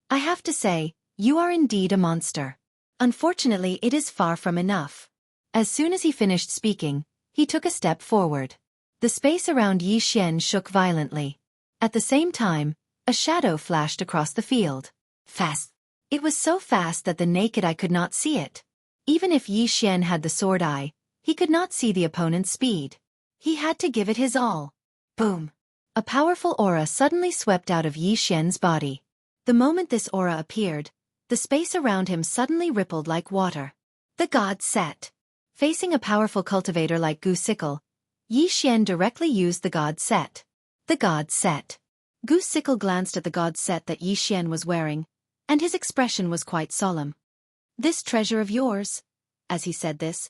"I have to say, you are indeed a monster. Unfortunately, it is far from enough." As soon as he finished speaking, he took a step forward. The space around Yi Xian shook violently. At the same time, a shadow flashed across the field. Fast. It was so fast that the naked eye could not see it. Even if Yi Xian had the sword eye, he could not see the opponent's speed. He had to give it his all. Boom! A powerful aura suddenly swept out of Yi Xian's body. The moment this aura appeared, the space around him suddenly rippled like water. The god set. Facing a powerful cultivator like Gu Sickle, Yi Xian directly used the god set. The god set. Gu Sickle glanced at the god set that Yi Xian was wearing, and his expression was quite solemn. "This treasure of yours?" As he said this,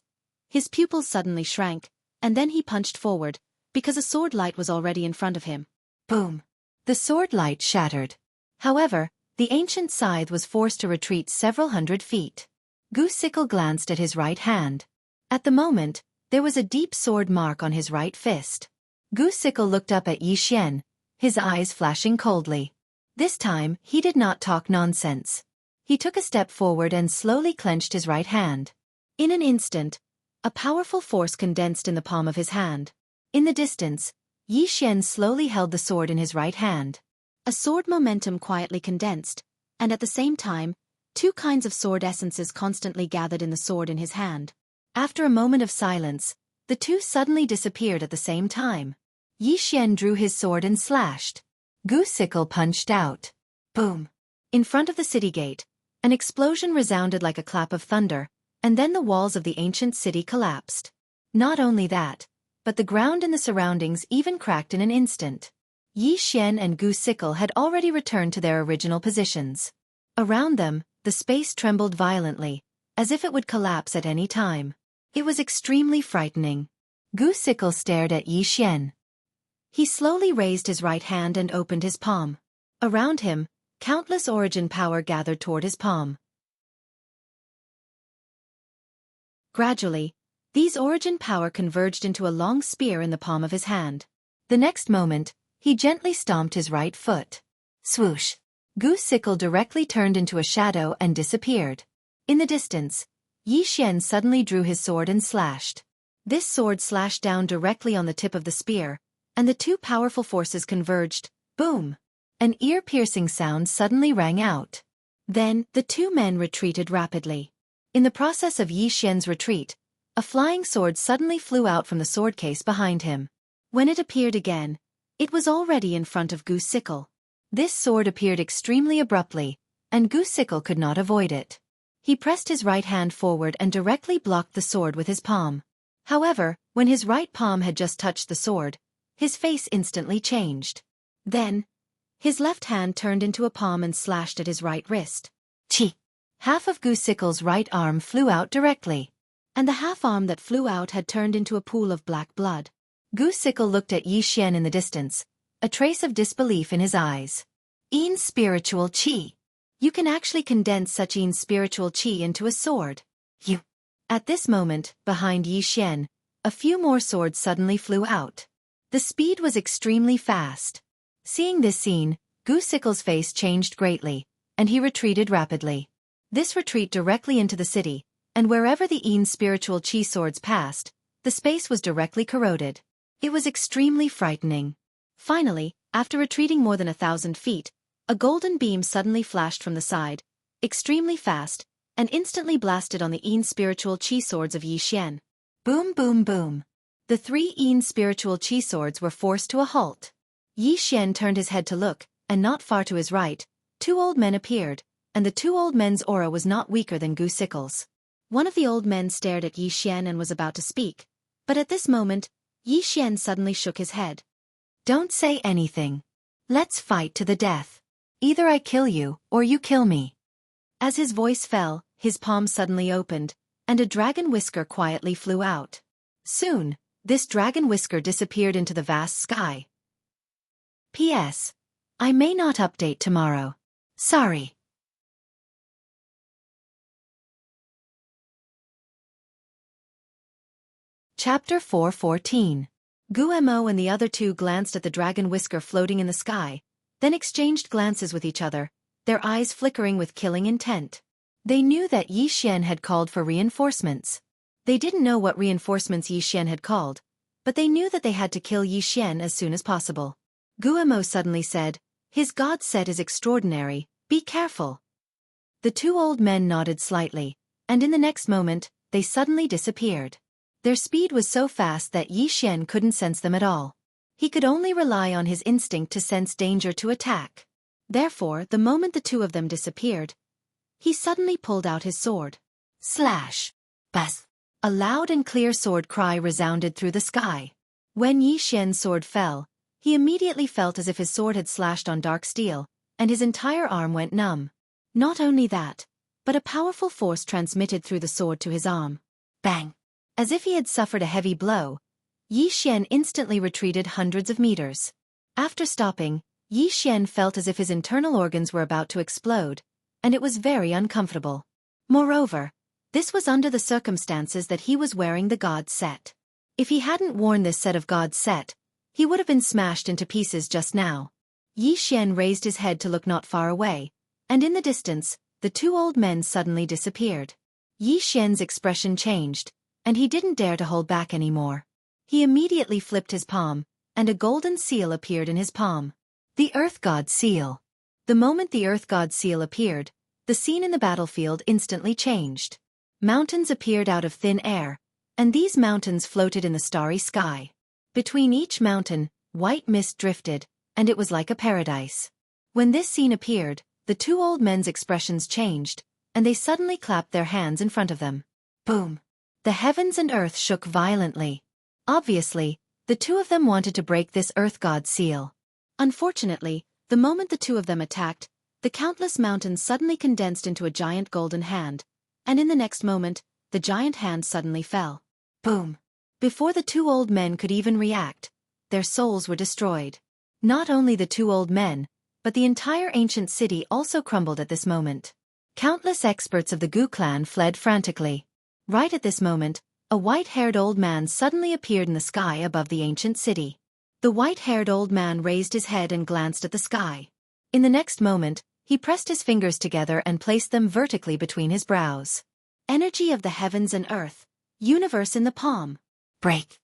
his pupils suddenly shrank, and then he punched forward, because a sword light was already in front of him. Boom! The sword light shattered. However, the ancient scythe was forced to retreat several hundred feet. Gu Sickle glanced at his right hand. At the moment, there was a deep sword mark on his right fist. Gu Sickle looked up at Yi Xian, his eyes flashing coldly. This time, he did not talk nonsense. He took a step forward and slowly clenched his right hand. In an instant, a powerful force condensed in the palm of his hand. In the distance, Yi Xian slowly held the sword in his right hand. A sword momentum quietly condensed, and at the same time, 2 kinds of sword essences constantly gathered in the sword in his hand. After a moment of silence, the 2 suddenly disappeared at the same time. Yi Xian drew his sword and slashed. Gu Sickle punched out. Boom! In front of the city gate, an explosion resounded like a clap of thunder, and then the walls of the ancient city collapsed. Not only that, but the ground in the surroundings even cracked in an instant. Yi Xian and Gu Sickle had already returned to their original positions. Around them, the space trembled violently, as if it would collapse at any time. It was extremely frightening. Gu Sickle stared at Yi Xian. He slowly raised his right hand and opened his palm. Around him, Countless origin power gathered toward his palm. Gradually, these origin power converged into a long spear in the palm of his hand. The next moment, he gently stomped his right foot. Swoosh! Xueqi directly turned into a shadow and disappeared. In the distance, Yi Xian suddenly drew his sword and slashed. This sword slashed down directly on the tip of the spear, and the two powerful forces converged. Boom! An ear-piercing sound suddenly rang out. Then, the two men retreated rapidly. In the process of Yi Xian's retreat, a flying sword suddenly flew out from the sword case behind him. When it appeared again, it was already in front of Xueqi. This sword appeared extremely abruptly, and Xueqi could not avoid it. He pressed his right hand forward and directly blocked the sword with his palm. However, when his right palm had just touched the sword, his face instantly changed. Then, his left hand turned into a palm and slashed at his right wrist. Chi! Half of Xueqi's right arm flew out directly, and the half arm that flew out had turned into a pool of black blood. Xueqi looked at Yi Xian in the distance, a trace of disbelief in his eyes. "In spiritual qi. You can actually condense such in spiritual qi into a sword. You." At this moment, behind Yi Xian, a few more swords suddenly flew out. The speed was extremely fast. Seeing this scene, Xueqi's face changed greatly, and he retreated rapidly. This retreat directly into the city, and wherever the in spiritual qi swords passed, the space was directly corroded. It was extremely frightening. Finally, after retreating more than 1,000 feet, a golden beam suddenly flashed from the side, extremely fast, and instantly blasted on the in spiritual qi swords of Yi Xian. Boom boom boom. The three in spiritual qi swords were forced to a halt. Yi Xian turned his head to look, and not far to his right, two old men appeared, and the two old men's aura was not weaker than Xueqi's. One of the old men stared at Yi Xian and was about to speak, but at this moment, Yi Xian suddenly shook his head. "Don't say anything. Let's fight to the death. Either I kill you, or you kill me." As his voice fell, his palm suddenly opened, and a dragon whisker quietly flew out. Soon, this dragon whisker disappeared into the vast sky. P.S. I may not update tomorrow. Sorry. Chapter 4:14. Guemo and the other two glanced at the dragon whisker floating in the sky, then exchanged glances with each other, their eyes flickering with killing intent. They knew that Yi Xian had called for reinforcements. They didn't know what reinforcements Yi Xian had called, but they knew that they had to kill Yi Xian as soon as possible. Guemo suddenly said, "His god set is extraordinary, be careful." The two old men nodded slightly, and in the next moment, they suddenly disappeared. Their speed was so fast that Yi Xian couldn't sense them at all. He could only rely on his instinct to sense danger to attack. Therefore, the moment the two of them disappeared, he suddenly pulled out his sword. Slash! Bas! A loud and clear sword cry resounded through the sky. When Yi Xian's sword fell, he immediately felt as if his sword had slashed on dark steel, and his entire arm went numb. Not only that, but a powerful force transmitted through the sword to his arm. Bang! As if he had suffered a heavy blow, Yi Xian instantly retreated hundreds of meters. After stopping, Yi Xian felt as if his internal organs were about to explode, and it was very uncomfortable. Moreover, this was under the circumstances that he was wearing the god set. If he hadn't worn this set of god set, he would have been smashed into pieces just now. Yi Xian raised his head to look not far away, and in the distance, the two old men suddenly disappeared. Yi Xian's expression changed, and he didn't dare to hold back anymore. He immediately flipped his palm, and a golden seal appeared in his palm. The Earth God Seal. The moment the Earth God Seal appeared, the scene in the battlefield instantly changed. Mountains appeared out of thin air, and these mountains floated in the starry sky. Between each mountain, white mist drifted, and it was like a paradise. When this scene appeared, the two old men's expressions changed, and they suddenly clapped their hands in front of them. Boom! The heavens and earth shook violently. Obviously, the two of them wanted to break this Earth God Seal. Unfortunately, the moment the two of them attacked, the countless mountains suddenly condensed into a giant golden hand, and in the next moment, the giant hand suddenly fell. Boom! Before the two old men could even react, their souls were destroyed. Not only the two old men, but the entire ancient city also crumbled at this moment. Countless experts of the Gu clan fled frantically. Right at this moment, a white-haired old man suddenly appeared in the sky above the ancient city. The white-haired old man raised his head and glanced at the sky. In the next moment, he pressed his fingers together and placed them vertically between his brows. Energy of the heavens and earth, universe in the palm. Break.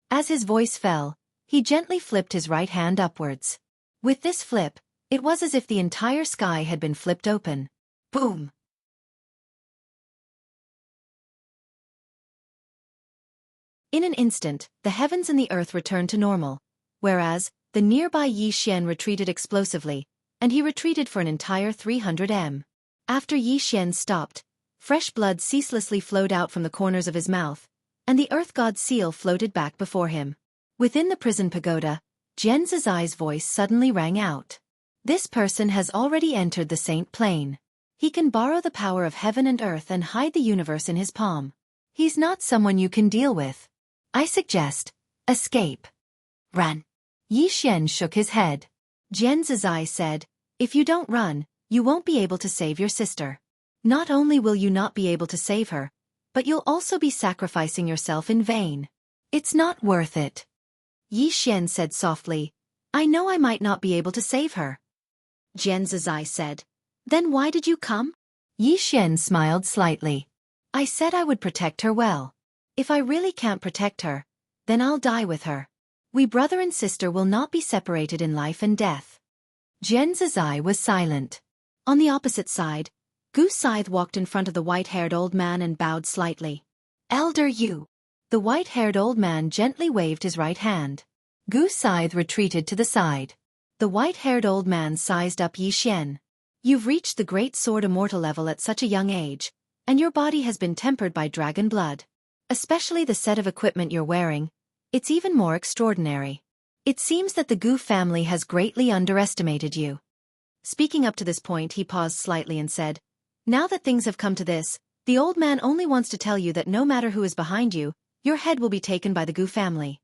As his voice fell, he gently flipped his right hand upwards. With this flip, it was as if the entire sky had been flipped open. Boom! In an instant, the heavens and the earth returned to normal, whereas, the nearby Yi Xian retreated explosively, and he retreated for an entire 300 m. After Yi Xian stopped, fresh blood ceaselessly flowed out from the corners of his mouth, and the earth god's seal floated back before him. Within the prison pagoda, Jian Zizai's voice suddenly rang out. This person has already entered the Saint Plane. He can borrow the power of heaven and earth and hide the universe in his palm. He's not someone you can deal with. I suggest, escape. Run. Yi Xian shook his head. Jian Zizai said, if you don't run, you won't be able to save your sister. Not only will you not be able to save her, but you'll also be sacrificing yourself in vain. It's not worth it. Yi Xian said softly, I know I might not be able to save her. Jian Zizai said, then why did you come? Yi Xian smiled slightly. I said I would protect her well. If I really can't protect her, then I'll die with her. We brother and sister will not be separated in life and death. Jian Zizai was silent. On the opposite side, Gu Scythe walked in front of the white-haired old man and bowed slightly. Elder Yu. The white-haired old man gently waved his right hand. Gu Scythe retreated to the side. The white-haired old man sized up Yi Xian. You've reached the great sword immortal level at such a young age, and your body has been tempered by dragon blood. Especially the set of equipment you're wearing, it's even more extraordinary. It seems that the Gu family has greatly underestimated you. Speaking up to this point, he paused slightly and said, now that things have come to this, the old man only wants to tell you that no matter who is behind you, your head will be taken by the Gu family.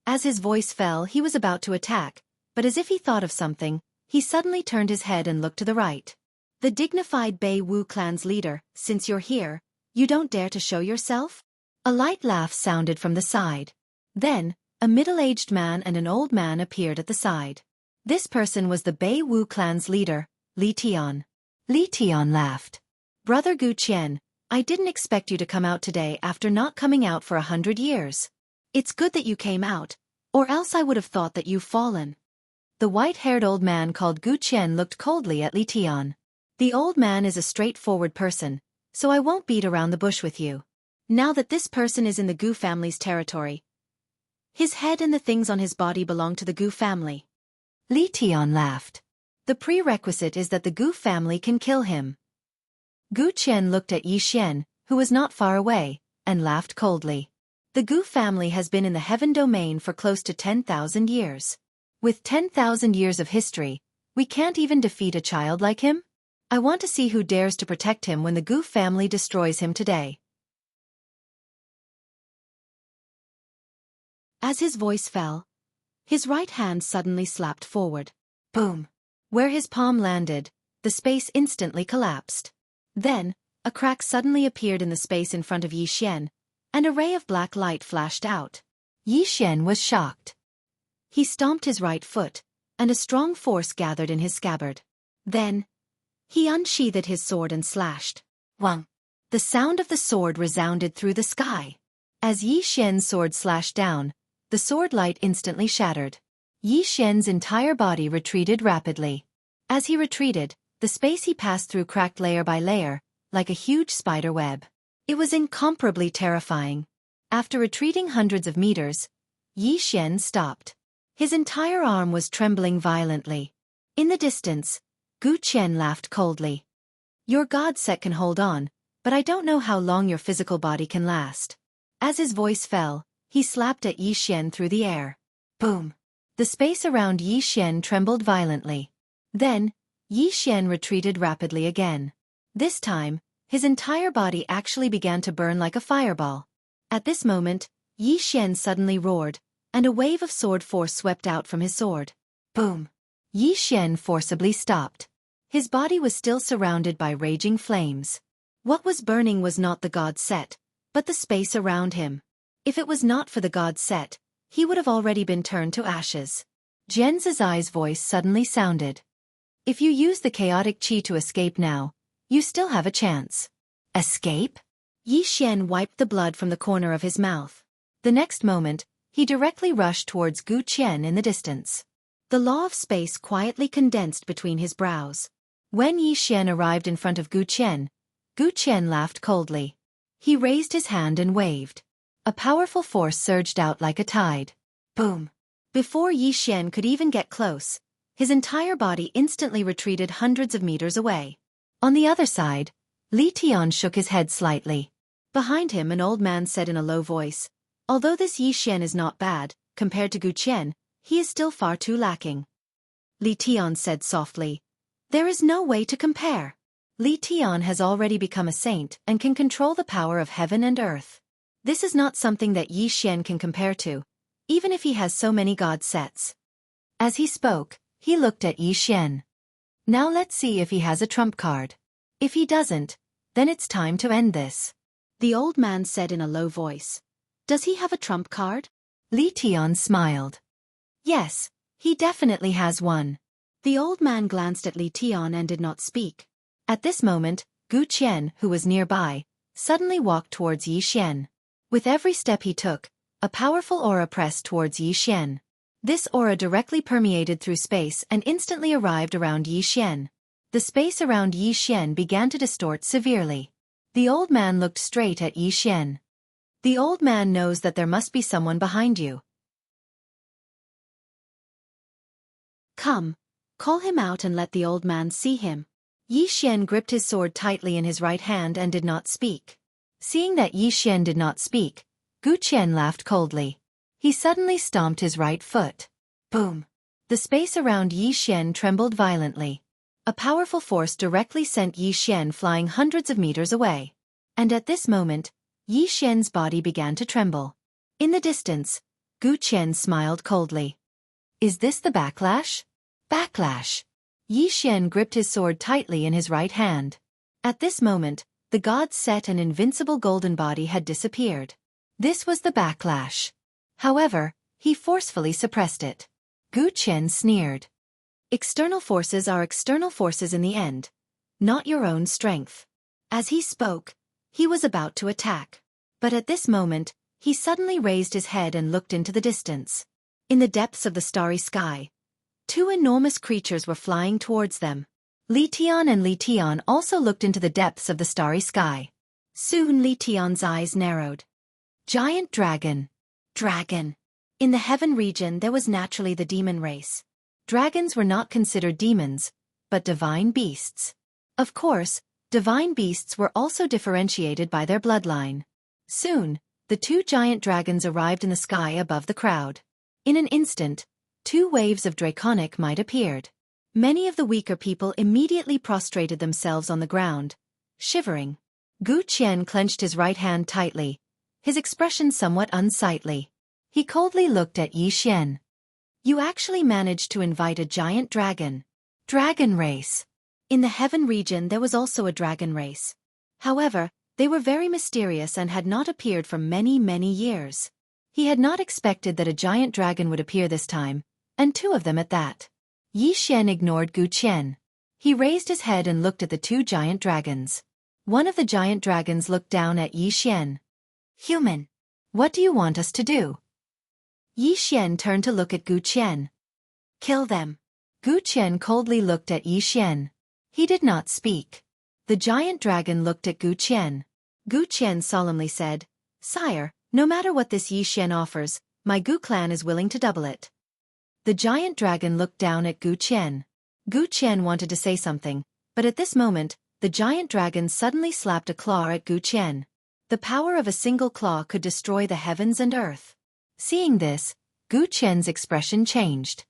As his voice fell, he was about to attack, but as if he thought of something, he suddenly turned his head and looked to the right. The dignified Bei Wu clan's leader, since you're here, you don't dare to show yourself? A light laugh sounded from the side. Then, a middle-aged man and an old man appeared at the side. This person was the Bei Wu clan's leader, Li Tian. Li Tian laughed. Brother Gu Qian, I didn't expect you to come out today after not coming out for 100 years. It's good that you came out, or else I would have thought that you've fallen. The white-haired old man called Gu Qian looked coldly at Li Tian. The old man is a straightforward person, so I won't beat around the bush with you. Now that this person is in the Gu family's territory, his head and the things on his body belong to the Gu family. Li Tian laughed. The prerequisite is that the Gu family can kill him. Gu Qian looked at Yi Xian, who was not far away, and laughed coldly. The Gu family has been in the heaven domain for close to 10,000 years. With 10,000 years of history, we can't even defeat a child like him? I want to see who dares to protect him when the Gu family destroys him today. As his voice fell, his right hand suddenly slapped forward. Boom! Where his palm landed, the space instantly collapsed. Then, a crack suddenly appeared in the space in front of Yi Xian, and a ray of black light flashed out. Yi Xian was shocked. He stomped his right foot, and a strong force gathered in his scabbard. Then, he unsheathed his sword and slashed. Wang! The sound of the sword resounded through the sky. As Yi Xian's sword slashed down, the sword light instantly shattered. Yi Xian's entire body retreated rapidly. As he retreated, the space he passed through cracked layer by layer, like a huge spider web. It was incomparably terrifying. After retreating hundreds of meters, Yi Xian stopped. His entire arm was trembling violently. In the distance, Gu Qian laughed coldly. Your god set can hold on, but I don't know how long your physical body can last. As his voice fell, he slapped at Yi Xian through the air. Boom! The space around Yi Xian trembled violently. Then, Yi Xian retreated rapidly again. This time, his entire body actually began to burn like a fireball. At this moment, Yi Xian suddenly roared, and a wave of sword force swept out from his sword. Boom! Yi Xian forcibly stopped. His body was still surrounded by raging flames. What was burning was not the god set, but the space around him. If it was not for the god set, he would have already been turned to ashes. Jian Zizai's voice suddenly sounded. If you use the chaotic qi to escape now, you still have a chance. Escape? Yi Xian wiped the blood from the corner of his mouth. The next moment, he directly rushed towards Gu Qian in the distance. The law of space quietly condensed between his brows. When Yi Xian arrived in front of Gu Qian laughed coldly. He raised his hand and waved. A powerful force surged out like a tide. Boom! Before Yi Xian could even get close, his entire body instantly retreated hundreds of meters away. On the other side, Li Tian shook his head slightly. Behind him an old man said in a low voice, "Although this Yi Xian is not bad, compared to Gu Qian, he is still far too lacking." Li Tian said softly, "There is no way to compare. Li Tian has already become a saint and can control the power of heaven and earth. This is not something that Yi Xian can compare to, even if he has so many god sets." As he spoke, he looked at Yi Xian. "Now let's see if he has a trump card. If he doesn't, then it's time to end this." The old man said in a low voice, "Does he have a trump card?" Li Tian smiled. "Yes, he definitely has one." The old man glanced at Li Tian and did not speak. At this moment, Gu Qian, who was nearby, suddenly walked towards Yi Xian. With every step he took, a powerful aura pressed towards Yi Xian. This aura directly permeated through space and instantly arrived around Yi Xian. The space around Yi Xian began to distort severely. The old man looked straight at Yi Xian. "The old man knows that there must be someone behind you. Come, call him out and let the old man see him." Yi Xian gripped his sword tightly in his right hand and did not speak. Seeing that Yi Xian did not speak, Gu Qian laughed coldly. He suddenly stomped his right foot. Boom! The space around Yi Xian trembled violently. A powerful force directly sent Yi Xian flying hundreds of meters away. And at this moment, Yi Xian's body began to tremble. In the distance, Gu Qian smiled coldly. "Is this the backlash?" Backlash! Yi Xian gripped his sword tightly in his right hand. At this moment, the god's set and invincible golden body had disappeared. This was the backlash. However, he forcefully suppressed it. Gu Qian sneered. "External forces are external forces in the end, not your own strength." As he spoke, he was about to attack. But at this moment, he suddenly raised his head and looked into the distance. In the depths of the starry sky, two enormous creatures were flying towards them. Li Tian and Li Tian also looked into the depths of the starry sky. Soon Li Tian's eyes narrowed. Giant dragon. Dragon. In the heaven region there was naturally the demon race. Dragons were not considered demons, but divine beasts. Of course, divine beasts were also differentiated by their bloodline. Soon, the two giant dragons arrived in the sky above the crowd. In an instant, two waves of draconic might appeared. Many of the weaker people immediately prostrated themselves on the ground, shivering. Gu Qian clenched his right hand tightly, his expression somewhat unsightly. He coldly looked at Yi Xian. "You actually managed to invite a giant dragon." Dragon race. In the heaven region there was also a dragon race. However, they were very mysterious and had not appeared for many, many years. He had not expected that a giant dragon would appear this time, and two of them at that. Yi Xian ignored Gu Qian. He raised his head and looked at the two giant dragons. One of the giant dragons looked down at Yi Xian. "Human, what do you want us to do?" Yi Xian turned to look at Gu Qian. "Kill them." Gu Qian coldly looked at Yi Xian. He did not speak. The giant dragon looked at Gu Qian. Gu Qian solemnly said, "Sire, no matter what this Yi Xian offers, my Gu clan is willing to double it." The giant dragon looked down at Gu Qian. Gu Qian wanted to say something, but at this moment, the giant dragon suddenly slapped a claw at Gu Qian. The power of a single claw could destroy the heavens and earth. Seeing this, Gu Qian's expression changed.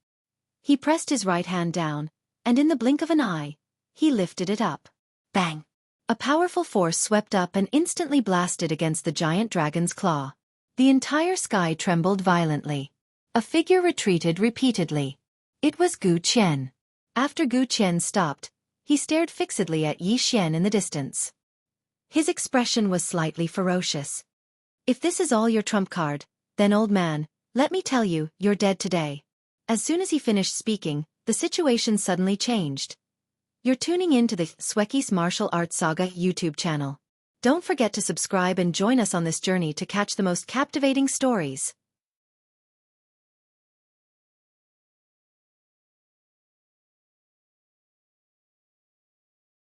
He pressed his right hand down, and in the blink of an eye, he lifted it up. Bang! A powerful force swept up and instantly blasted against the giant dragon's claw. The entire sky trembled violently. A figure retreated repeatedly. It was Gu Qian. After Gu Qian stopped, he stared fixedly at Yi Xian in the distance. His expression was slightly ferocious. If this is all your trump card, then old man, let me tell you, you're dead today. As soon as he finished speaking, the situation suddenly changed. You're tuning in to the Xueqi's Martial Arts Saga YouTube channel. Don't forget to subscribe and join us on this journey to catch the most captivating stories.